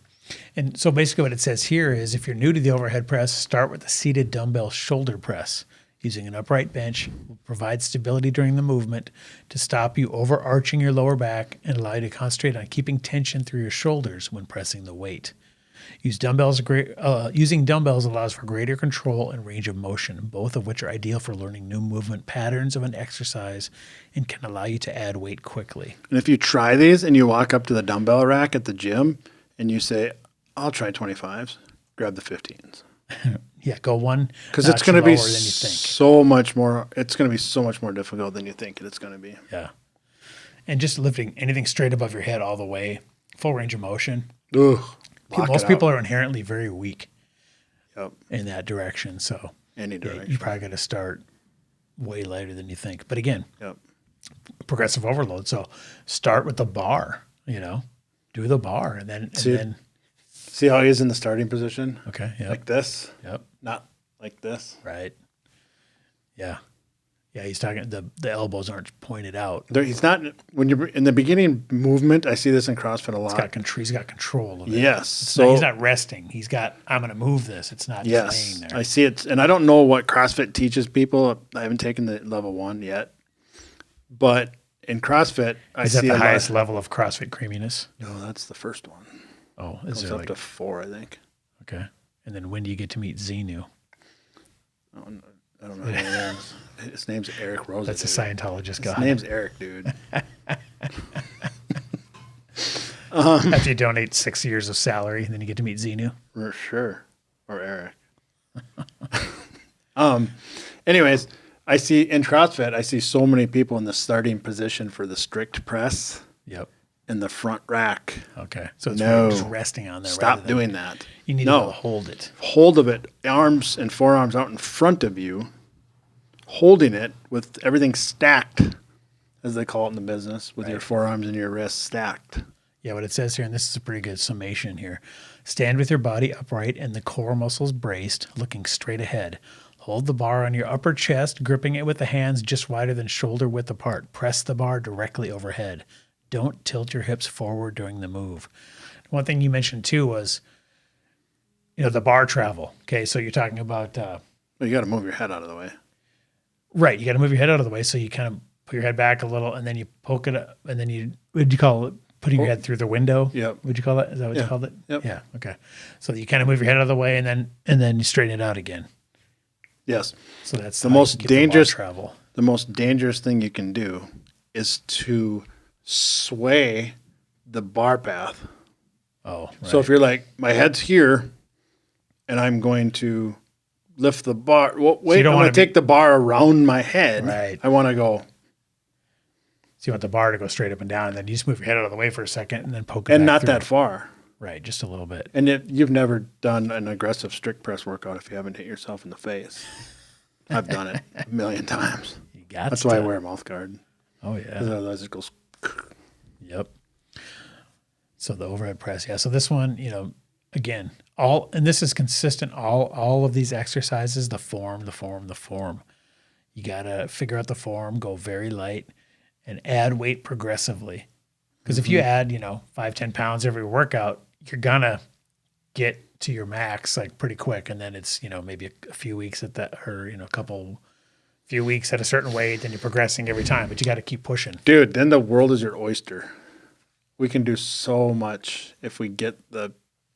S1: And so basically what it says here is if you're new to the overhead press, start with the seated dumbbell shoulder press. Using an upright bench will provide stability during the movement to stop you overarching your lower back and allow you to concentrate on keeping tension through your shoulders when pressing the weight. Using dumbbells allows for greater control and range of motion, both of which are ideal for learning new movement patterns of an exercise and can allow you to add weight quickly.
S2: And if you try these and you walk up to the dumbbell rack at the gym and you say, I'll try 25s, grab the 15s.
S1: Yeah, go one.
S2: Because it's going to be
S1: lower than you think.
S2: so much more. It's going to be so much more difficult than you think it's going to be.
S1: Yeah. And just lifting anything straight above your head all the way, full range of motion.
S2: Ugh,
S1: Most people are inherently very weak
S2: Yep.
S1: in that direction. So
S2: Any direction.
S1: you probably got to start way lighter than you think. But again,
S2: Yep.
S1: progressive overload. So start with the bar, do the bar and then
S2: See how he is in the starting position?
S1: okay. Yep.
S2: Like this?
S1: Yep.
S2: Not like this.
S1: Right. Yeah. Yeah. He's talking, the elbows aren't pointed out.
S2: He's not, when you're in the beginning movement, I see this in CrossFit a lot.
S1: He's got control of it.
S2: Yes.
S1: He's not resting. He's got, I'm going to move this. It's not just laying there.
S2: I see it. And I don't know what CrossFit teaches people. I haven't taken the level 1 yet. But in CrossFit, I
S1: Is
S2: see
S1: that the
S2: a lot-
S1: highest level of CrossFit creaminess?
S2: No, that's the first one.
S1: Oh,
S2: It's
S1: is there
S2: up to 4, I think.
S1: okay. And then when do you get to meet Xenu?
S2: I don't know who it is. His name's Eric Rosa.
S1: That's a Scientologist guy.
S2: His name's Eric, dude.
S1: After you donate 6 years of salary, and then you get to meet Xenu.
S2: For sure. Or Eric. Anyways, I see in CrossFit, I see so many people in the starting position for the strict press
S1: Yep.
S2: in the front rack.
S1: Okay. So it's
S2: No.
S1: really just resting on there. rather
S2: Stop
S1: than-
S2: doing that.
S1: You need to be able to hold it.
S2: Hold of it, arms and forearms out in front of you, holding it with everything stacked, as they call it in the business, with your forearms and your wrists stacked.
S1: Yeah, what it says here, and this is a pretty good summation here. Stand with your body upright and the core muscles braced, looking straight ahead. Hold the bar on your upper chest, gripping it with the hands just wider than shoulder width apart. Press the bar directly overhead. Don't tilt your hips forward during the move. One thing you mentioned too was, the bar travel. Okay, so you're talking about
S2: Well, you got to move your head out of the way.
S1: right. You got to move your head out of the way, so you kind of put your head back a little, and then you poke it up, and then you what'd you call it? Putting your head through the window.
S2: Yep.
S1: Would you call that? Is that what you
S2: Yeah.
S1: called it?
S2: Yep.
S1: Yeah. Okay. So you kind of move your head out of the way, and then you straighten it out again.
S2: Yes.
S1: So that's
S2: The
S1: how you
S2: most
S1: get the bar
S2: dangerous
S1: travel.
S2: The most dangerous thing you can do is to sway the bar path.
S1: Oh, right.
S2: So if you're like, my head's here, and I'm going to lift the bar. Well, wait,
S1: you don't
S2: I'm going
S1: wanna
S2: to take the bar around my head.
S1: Right.
S2: I want to go.
S1: So you want the bar to go straight up and down, and then you just move your head out of the way for a second, and then poke it
S2: And
S1: back
S2: not
S1: through.
S2: that far.
S1: Right, just a little bit.
S2: And you've never done an aggressive strict press workout if you haven't hit yourself in the face. I've done it a million times.
S1: You got
S2: That's
S1: to.
S2: why I wear a mouth guard.
S1: Oh yeah.
S2: Otherwise it goes.
S1: Yep. So the overhead press, yeah. So this one, again, and this is consistent. All of these exercises, the form. You gotta figure out the form, go very light, and add weight progressively. Because if you add, 5-10 pounds every workout, you're gonna get to your max like pretty quick, and then it's maybe a few weeks at that, or few weeks at a certain weight, then you're progressing every time. But you got to keep pushing.
S2: Dude, then the world is your oyster. We can do so much if we get the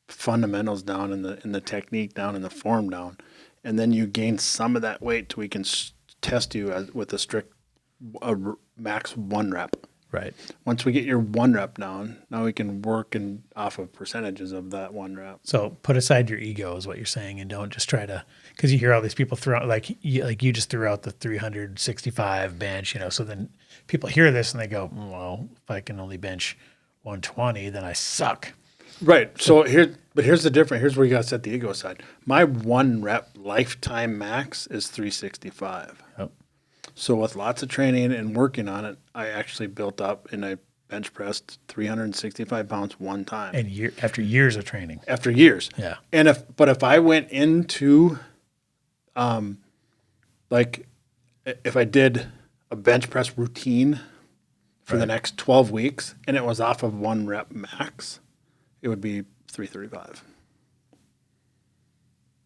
S2: fundamentals down and the technique down and the form down, and then you gain some of that weight till we can test you with a strict max 1 rep.
S1: Right.
S2: Once we get your 1 rep down, now we can work off of percentages of that 1 rep.
S1: So put aside your ego is what you're saying, and don't just try to, because you hear all these people throw out, like you just threw out the 365 bench, so then people hear this and they go, well, if I can only bench 120, then I suck.
S2: Right. So here's the difference. Here's where you got to set the ego aside. My 1 rep lifetime max is 365.
S1: Yep.
S2: So with lots of training and working on it, I actually built up and I bench pressed 365 pounds one time.
S1: And after years of training.
S2: After years.
S1: Yeah.
S2: And if I went into, if I did a bench press routine for the next 12 weeks and it was off of 1 rep max, it would be 335.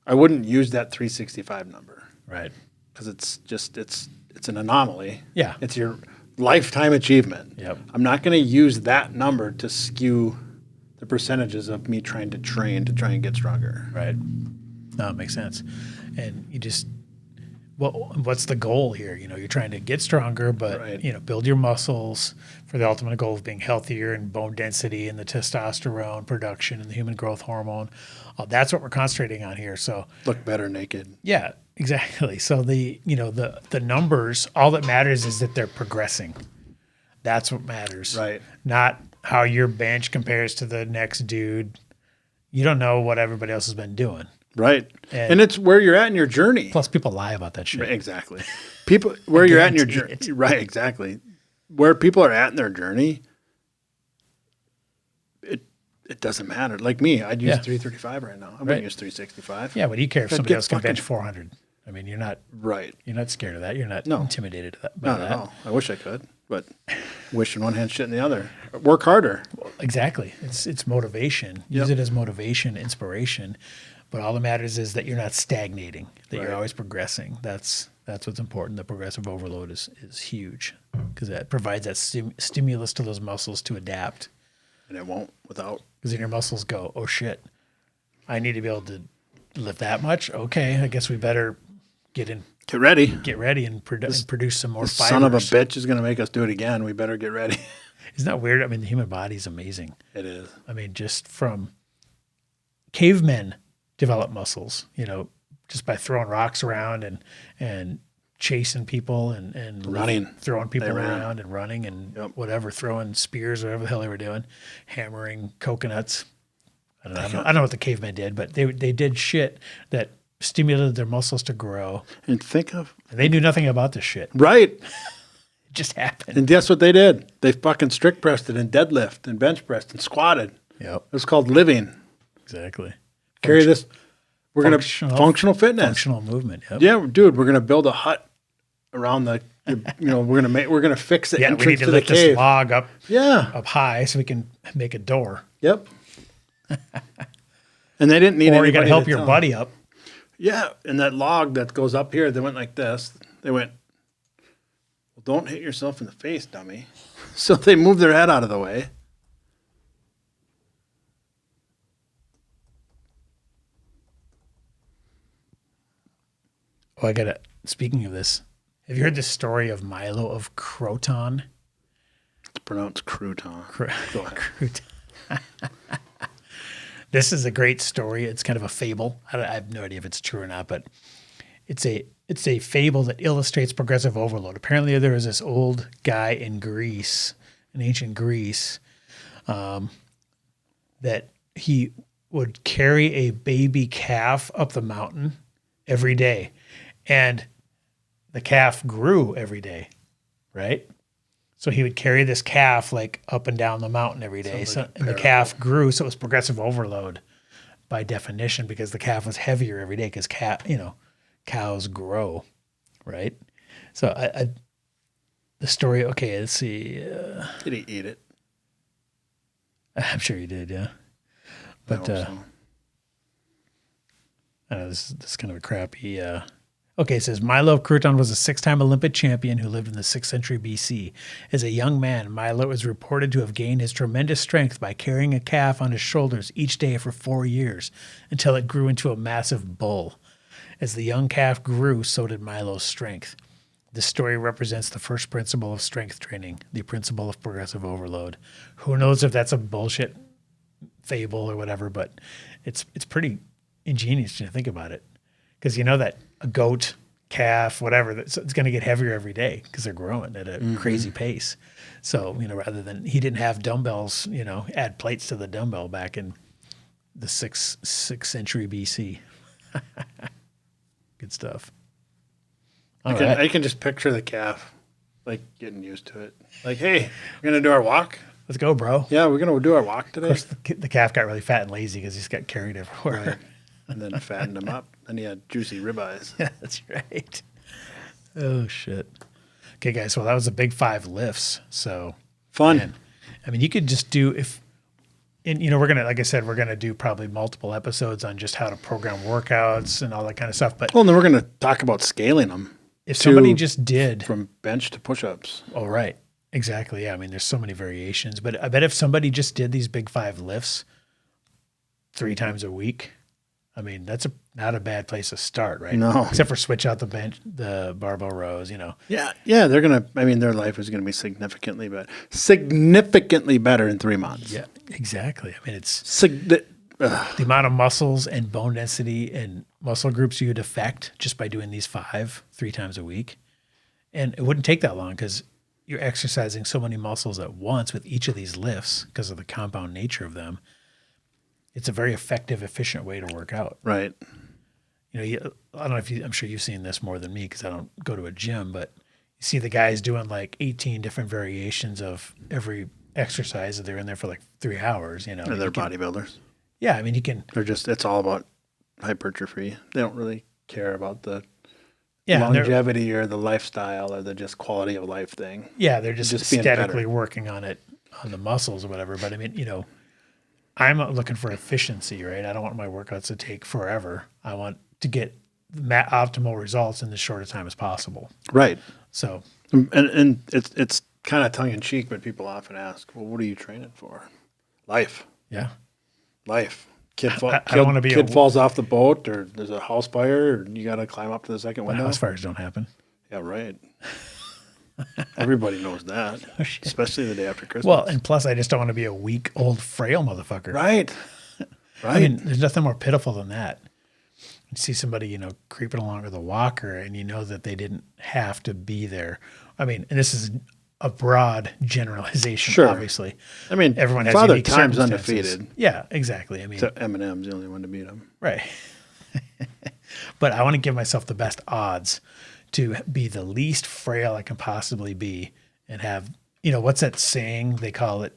S2: I wouldn't use that 365 number.
S1: Right.
S2: because it's an anomaly.
S1: Yeah.
S2: It's your lifetime achievement.
S1: Yep.
S2: I'm not going to use that number to skew the percentages of me trying to train to try and get stronger.
S1: Right. No, it makes sense. And you just, what's the goal here? You're trying to get stronger, but,
S2: Right.
S1: Build your muscles for the ultimate goal of being healthier and bone density and the testosterone production and the human growth hormone. That's what we're concentrating on here. So,
S2: Look better naked.
S1: yeah, exactly. So the numbers, all that matters is that they're progressing. That's what matters.
S2: Right.
S1: Not how your bench compares to the next dude. You don't know what everybody else has been doing.
S2: Right.
S1: And-
S2: And it's where you're at in your journey.
S1: Plus, people lie about that shit.
S2: Right, exactly. People where you're at in your
S1: guarantee
S2: journey. Right, exactly. Where people are at in their journey, it doesn't matter. Like me, I'd use
S1: Yeah.
S2: 335 right now. I wouldn't
S1: Right.
S2: use 365.
S1: Yeah, what do you care if
S2: I'd
S1: somebody
S2: get
S1: else can
S2: fucking-
S1: bench 400? I mean, you're not
S2: Right.
S1: scared of that. You're not
S2: No.
S1: intimidated by
S2: Not
S1: that.
S2: at all. I wish I could, but wish in one hand, shit in the other. Work harder.
S1: Exactly. It's motivation. Use
S2: Yep.
S1: it as motivation, inspiration. But all that matters is that you're not stagnating, that you're
S2: Right.
S1: always progressing. That's what's important. The progressive overload is huge because that provides that stimulus to those muscles to adapt.
S2: And it won't without.
S1: Because then your muscles go, oh shit, I need to be able to lift that much. Okay, I guess we better get
S2: ready.
S1: ready and produce some more
S2: This
S1: fibers.
S2: son of a bitch is going to make us do it again. We better get ready.
S1: Isn't that weird? I mean, the human body is amazing.
S2: It is.
S1: I mean, just from cavemen develop muscles, just by throwing rocks around and chasing people and
S2: Running.
S1: throwing people
S2: They ran.
S1: around and running and
S2: Yep.
S1: whatever, throwing spears, whatever the hell they were doing, hammering coconuts. I don't know what the cavemen did, but they did shit that stimulated their muscles to grow.
S2: And think of,
S1: And they knew nothing about this shit.
S2: right.
S1: It just happened.
S2: And guess what they did? They fucking strict pressed it and deadlift and bench pressed and squatted.
S1: Yep,
S2: It was called living.
S1: exactly.
S2: Carry this. We're going to
S1: Functional-
S2: functional fitness.
S1: Functional movement. Yep.
S2: Yeah, dude, we're going to build a hut around the, we're going to fix the
S1: Yeah, we need
S2: entrance
S1: to
S2: to the
S1: lift this
S2: cave.
S1: log up
S2: Yeah.
S1: high so we can make a door.
S2: Yep. And they didn't need
S1: Or you got to
S2: anybody
S1: help
S2: to
S1: your
S2: tell
S1: buddy up.
S2: Yeah, and that log that goes up here, they went like this. They went, well, don't hit yourself in the face, dummy. So they moved their head out of the way.
S1: Oh, speaking of this, have you heard the story of Milo of Croton?
S2: It's pronounced crouton. Go ahead.
S1: Croton. This is a great story. It's kind of a fable. I have no idea if it's true or not, but it's a fable that illustrates progressive overload. Apparently, there was this old guy in Greece, in ancient Greece, that he would carry a baby calf up the mountain every day, and the calf grew every day, right? So he would carry this calf like up and down the mountain every day. And the calf grew, so it was progressive overload by definition because the calf was heavier every day because cows grow, right? So the story. Okay, let's see.
S2: Did he eat it?
S1: I'm sure he did, yeah. But
S2: I hope so.
S1: I know this is kind of a crappy. Okay, it says Milo of Croton was a 6-time Olympic champion who lived in the 6th century BC. As a young man, Milo is reported to have gained his tremendous strength by carrying a calf on his shoulders each day for 4 years until it grew into a massive bull. As the young calf grew, so did Milo's strength. This story represents the first principle of strength training, the principle of progressive overload. Who knows if that's a bullshit fable or whatever, but it's pretty ingenious to think about it. Because you know that a goat, calf, whatever, it's going to get heavier every day because they're growing at a crazy pace. So, rather than, he didn't have dumbbells, add plates to the dumbbell back in the 6th century BC. Good stuff.
S2: I can just picture the calf, like, getting used to it. Like, hey, we're going to do our walk?
S1: Let's go, bro.
S2: Yeah, we're going to do our walk today.
S1: Of course, the calf got really fat and lazy because he's got carried everywhere.
S2: Right. And then fattened him up. Then he had juicy ribeyes.
S1: Yeah, that's right. Oh, shit. Okay, guys. Well, that was the big 5 lifts. So
S2: Fun.
S1: man, I mean, you could just do we're going to, like I said, we're going to do probably multiple episodes on just how to program workouts and all that kind of stuff. But
S2: Well, and then we're going to talk about scaling them.
S1: if somebody just did
S2: from bench to push-ups.
S1: Oh, right. Exactly. Yeah. I mean, there's so many variations, but I bet if somebody just did these big 5 lifts 3 times a week, I mean, that's not a bad place to start, right?
S2: No.
S1: Except for switch out the barbell rows,
S2: Yeah. Yeah. Their life is going to be significantly better in 3 months.
S1: Yeah, exactly. I mean, it's
S2: The
S1: the amount of muscles and bone density and muscle groups you'd affect just by doing these 3 times a week. And it wouldn't take that long because you're exercising so many muscles at once with each of these lifts because of the compound nature of them. It's a very effective, efficient way to work out.
S2: Right.
S1: I don't know I'm sure you've seen this more than me because I don't go to a gym, but you see the guys doing like 18 different variations of every exercise. They're in there for like 3 hours,
S2: And they're bodybuilders.
S1: Yeah. I mean,
S2: It's all about hypertrophy. They don't really care about the
S1: yeah,
S2: longevity or the lifestyle or the just quality of life thing.
S1: Yeah. They're just
S2: being
S1: aesthetically
S2: better.
S1: working on the muscles or whatever. But I mean, I'm looking for efficiency, right? I don't want my workouts to take forever. I want to get optimal results in the shortest time as possible.
S2: Right.
S1: So,
S2: and it's kind of tongue in cheek, but people often ask, well, what are you training for? Life.
S1: yeah.
S2: Life.
S1: I don't wanna be
S2: kid falls off the boat, or there's a house fire, or you got to climb up to the second window.
S1: House fires don't happen.
S2: Yeah, right. Everybody knows that, especially the day after Christmas.
S1: Well, and plus, I just don't want to be a weak, old, frail motherfucker.
S2: right.
S1: I mean, there's nothing more pitiful than that. You see somebody, creeping along with a walker, and you know that they didn't have to be there. I mean, and this is a broad generalization,
S2: Sure.
S1: obviously.
S2: I mean,
S1: Everyone has
S2: Father
S1: unique
S2: Time's
S1: circumstances.
S2: undefeated.
S1: Yeah, exactly. I mean,
S2: So Eminem's the only one to beat him.
S1: right. But I want to give myself the best odds to be the least frail I can possibly be and have, what's that saying? They call it,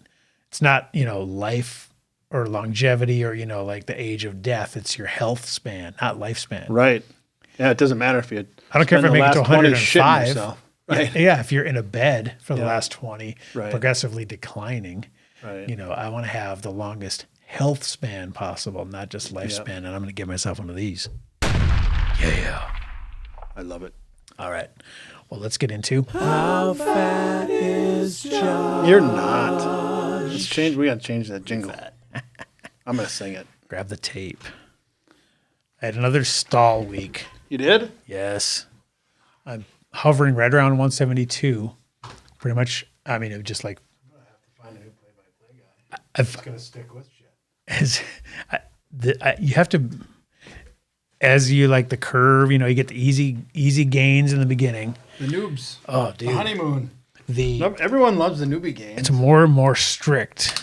S1: it's not, life or longevity or, like the age of death. It's your health span, not lifespan.
S2: Right. Yeah, it doesn't matter if you.
S1: I don't care if I make it to 105.
S2: Yourself. Right.
S1: Yeah, if you're in a bed for the last 20,
S2: Right.
S1: progressively declining,
S2: Right.
S1: I want to have the longest health span possible, not just lifespan. And I'm going to give myself one of these. Yeah.
S2: I love it.
S1: All right. Well, let's get into
S2: You're not. Let's change. We got to change that jingle. I'm going to sing it.
S1: grab the tape. I had another stall week.
S2: You did?
S1: Yes. I'm hovering right around 172. Pretty much. I mean, it was just like
S2: Find a new play-by-play guy. I'm going to stick with shit.
S1: you have to, as you like the curve, you get the easy gains in the beginning.
S2: The noobs.
S1: Oh, dude.
S2: The honeymoon.
S1: The
S2: Everyone loves the newbie games.
S1: it's more and more strict.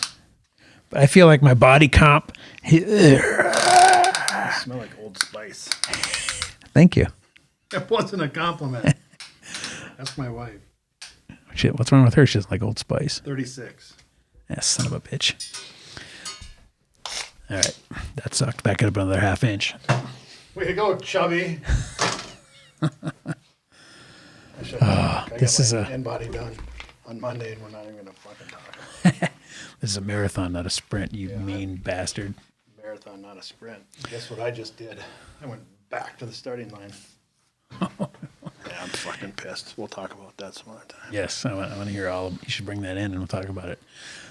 S1: But I feel like my body comp.
S2: I smell like Old Spice.
S1: Thank you.
S2: That wasn't a compliment. That's my wife.
S1: Shit, what's wrong with her? She doesn't like Old Spice.
S2: 36.
S1: Yeah, son of a bitch. All right, that sucked. Back it up another half inch.
S2: Way to go, chubby.
S1: This is a
S2: in-body done on Monday, and we're not even going to fucking talk.
S1: this is a marathon, not a sprint. You mean bastard.
S2: Marathon, not a sprint. Guess what I just did? I went back to the starting line. Yeah, I'm fucking pissed. We'll talk about that some other time.
S1: Yes, I want to hear all. You should bring that in, and we'll talk about it.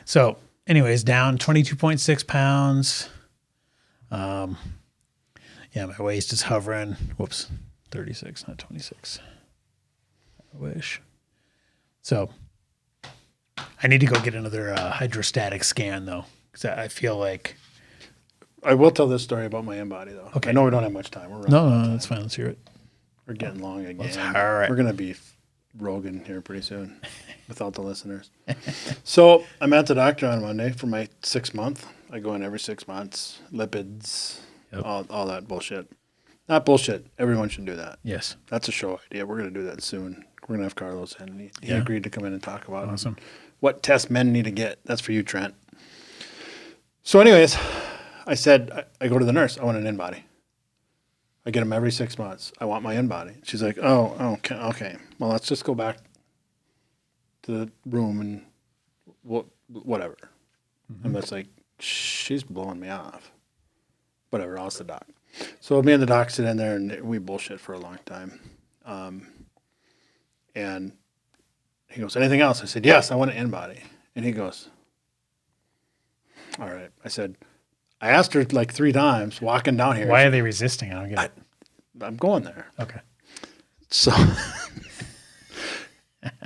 S1: So, anyways, down 22.6 pounds. Yeah, my waist is hovering. Whoops, 36, not 26. I wish. So, I need to go get another hydrostatic scan though, because I feel like.
S2: I will tell this story about my in-body, though.
S1: Okay.
S2: I know we don't have much time. We're running
S1: No,
S2: out of
S1: no,
S2: time.
S1: that's fine. Let's hear it.
S2: We're getting long again.
S1: All right.
S2: We're going to be Rogan here pretty soon without the listeners. So I'm at the doctor on Monday for my 6 month. I go in every 6 months, lipids,
S1: Yep.
S2: all that bullshit. Not bullshit. Everyone should do that.
S1: Yes.
S2: That's a show idea. We're going to do that soon. We're going to have Carlos in. And he
S1: Yeah.
S2: agreed to come in and talk about
S1: Awesome.
S2: what tests men need to get. That's for you, Trent. So anyways, I said, I go to the nurse. I want an in-body. I get them every 6 months. I want my in-body. She's like, oh, okay. Well, let's just go back to the room and whatever. I'm just like, she's blowing me off. Whatever, I'll ask the doc. So me and the doc sit in there and we bullshit for a long time. And he goes, anything else? I said, yes, I want an in-body. And he goes, all right. I said, I asked her like 3 times walking down here.
S1: Why are they resisting? I don't get it.
S2: I'm going there.
S1: Okay.
S2: So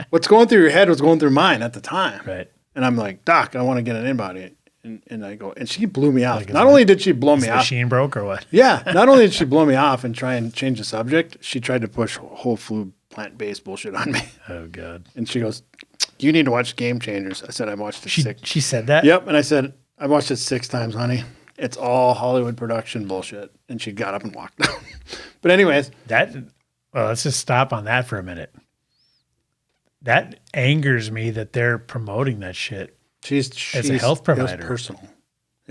S2: what's going through your head was going through mine at the time.
S1: Right.
S2: And I'm like, Doc, I want to get an in-body. And I go, and she blew me off.
S1: Like,
S2: not only did she blow me
S1: the
S2: off.
S1: machine broke or what?
S2: Yeah. Not only did she blow me off and try and change the subject, she tried to push whole food plant-based bullshit on me.
S1: Oh, God.
S2: And she goes, you need to watch Game Changers. I said, I watched it 6.
S1: She said that?
S2: Yep. And I said, I watched it 6 times, honey. It's all Hollywood production bullshit. And she got up and walked out. But anyways.
S1: Well, let's just stop on that for a minute. That angers me that they're promoting that shit.
S2: She's
S1: a health provider.
S2: It's personal.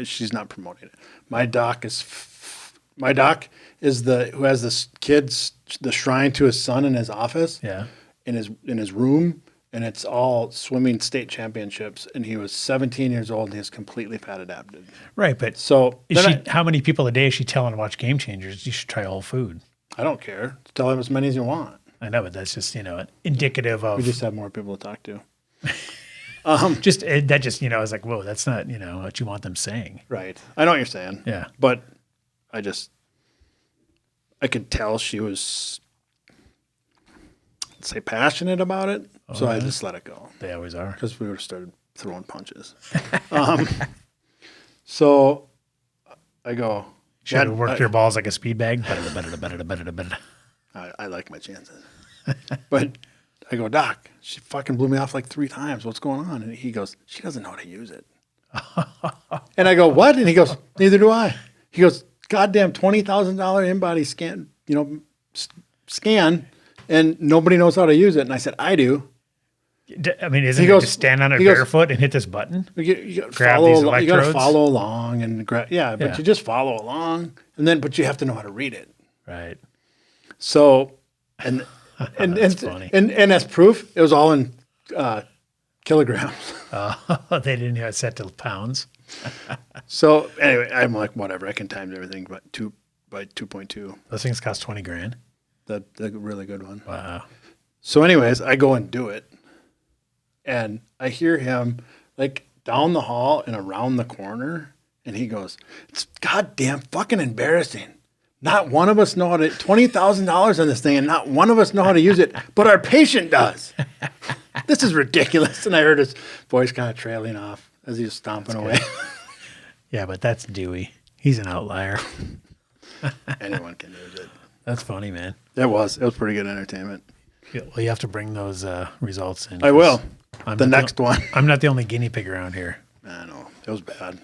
S2: She's not promoting it. My doc is the who has this kid's the shrine to his son in his office.
S1: Yeah.
S2: In his room, and it's all swimming state championships. And he was 17 years old and he's completely fat adapted.
S1: Right, but
S2: so
S1: how many people a day is she telling to watch Game Changers? You should try whole food.
S2: I don't care. Tell him as many as you want.
S1: I know, but that's just indicative of.
S2: We just have more people to talk to.
S1: That just I was like, whoa, that's not what you want them saying.
S2: Right. I know what you're saying.
S1: Yeah.
S2: But I could tell she was, let's say, passionate about it. So I just let it go.
S1: They always are.
S2: Because we would have started throwing punches. So I go.
S1: Should have worked your balls like a speed bag.
S2: I like my chances. But I go, Doc, she fucking blew me off like 3 times. What's going on? And he goes, she doesn't know how to use it. And I go, what? And he goes, neither do I. He goes, goddamn $20,000 in-body scan, and nobody knows how to use it. And I said, I do.
S1: I mean, isn't it just stand on it barefoot and hit this button?
S2: You
S1: Grab these
S2: you got to
S1: electrodes?
S2: follow along and but you just follow along, but you have to know how to read it.
S1: Right.
S2: So, and
S1: funny.
S2: and as proof, it was all in kilograms.
S1: They didn't have it set to pounds.
S2: So anyway, I'm like, whatever. I can time everything by 2.2.
S1: Those things cost $20,000.
S2: The really good one.
S1: Wow.
S2: So anyways, I go and do it. And I hear him like down the hall and around the corner. And he goes, it's goddamn fucking embarrassing. Not one of us know how to, $20,000 on this thing, and not one of us know how to use it, but our patient does. This is ridiculous. And I heard his voice kind of trailing off as he was stomping away.
S1: Yeah, but that's Dewey. He's an outlier.
S2: Anyone can use it.
S1: That's funny, man.
S2: It was pretty good entertainment.
S1: Well, you have to bring those results in.
S2: I will.
S1: I'm
S2: the next one.
S1: I'm not the only guinea pig around here.
S2: I know. It was bad.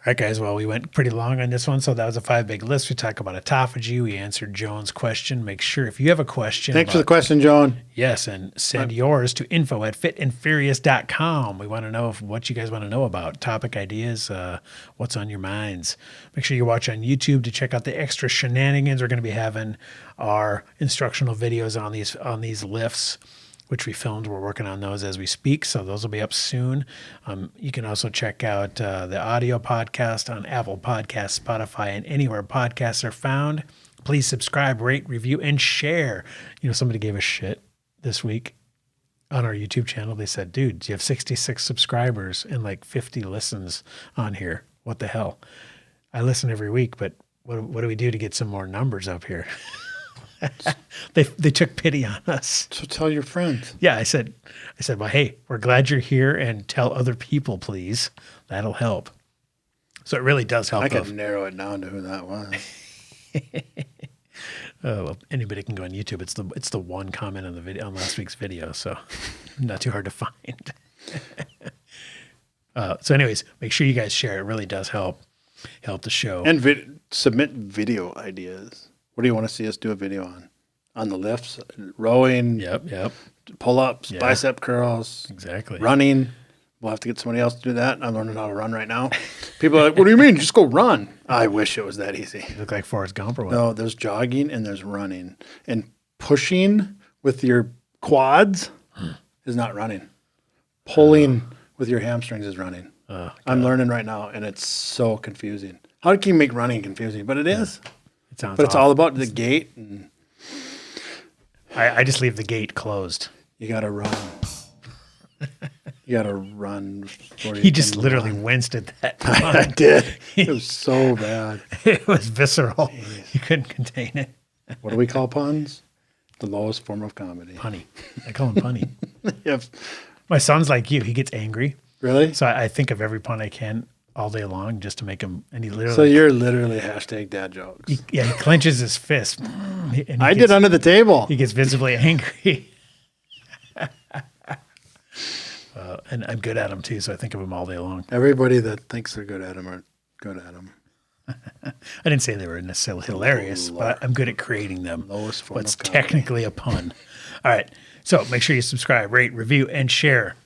S1: All right, guys. Well, we went pretty long on this one, so that was a 5 big list. We talked about autophagy. We answered Joan's question. Make sure if you have a question.
S2: Thanks for the question, Joan.
S1: Yes, and send yours to info@fitandfurious.com. We want to know what you guys want to know about, topic ideas, what's on your minds. Make sure you watch on YouTube to check out the extra shenanigans. We're going to be having our instructional videos on these lifts, which we filmed. We're working on those as we speak, so those will be up soon. You can also check out the audio podcast on Apple Podcasts, Spotify, and anywhere podcasts are found. Please subscribe, rate, review, and share. Somebody gave us shit this week on our YouTube channel. They said, dude, you have 66 subscribers and like 50 listens on here. What the hell? I listen every week, but what do we do to get some more numbers up here? They took pity on us.
S2: So tell your friends.
S1: Yeah, I said, well, hey, we're glad you're here, and tell other people, please. That'll help. So it really does help.
S2: I could narrow it down to who that was.
S1: Oh, well, anybody can go on YouTube. It's the one comment on the video on last week's video, so not too hard to find. So, anyways, make sure you guys share. It really does help the show.
S2: And submit video ideas. What do you want to see us do a video on? On the lifts, rowing,
S1: Yep.
S2: pull-ups, bicep curls,
S1: Exactly.
S2: running. We'll have to get somebody else to do that. I'm learning how to run right now. People are like, what do you mean? Just go run. I wish it was that easy.
S1: You look like Forrest Gump or what?
S2: No, there's jogging and there's running. And pushing with your quads is not running. Pulling with your hamstrings is running. I'm learning right now, and it's so confusing. How can you make running confusing? But it is.
S1: It sounds
S2: But it's
S1: awful.
S2: all about the gait. And
S1: I just leave the gate closed.
S2: You got to run. You got to run.
S1: He just literally winced at that.
S2: I did. It was so bad.
S1: It was visceral. You couldn't contain it.
S2: What do we call puns? The lowest form of comedy.
S1: Punny. I call him punny.
S2: Yep.
S1: My son's like you. He gets angry.
S2: Really?
S1: So I think of every pun I can all day long just to make him. And he literally.
S2: So you're literally hashtag dad jokes.
S1: He clenches his fist. And he
S2: I
S1: gets,
S2: did under the table.
S1: He gets visibly angry. And I'm good at them too, so I think of them all day long.
S2: Everybody that thinks they're good at them are good at them.
S1: I didn't say they were necessarily hilarious, but I'm good at creating them.
S2: Lowest form
S1: What's
S2: of comedy.
S1: technically a pun. All right. So make sure you subscribe, rate, review, and share.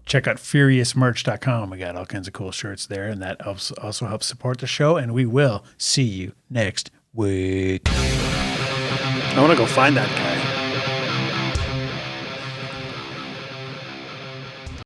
S1: Check out furiousmerch.com. We got all kinds of cool shirts there, and that also helps support the show. And we will see you next week.
S2: I want to go find that guy.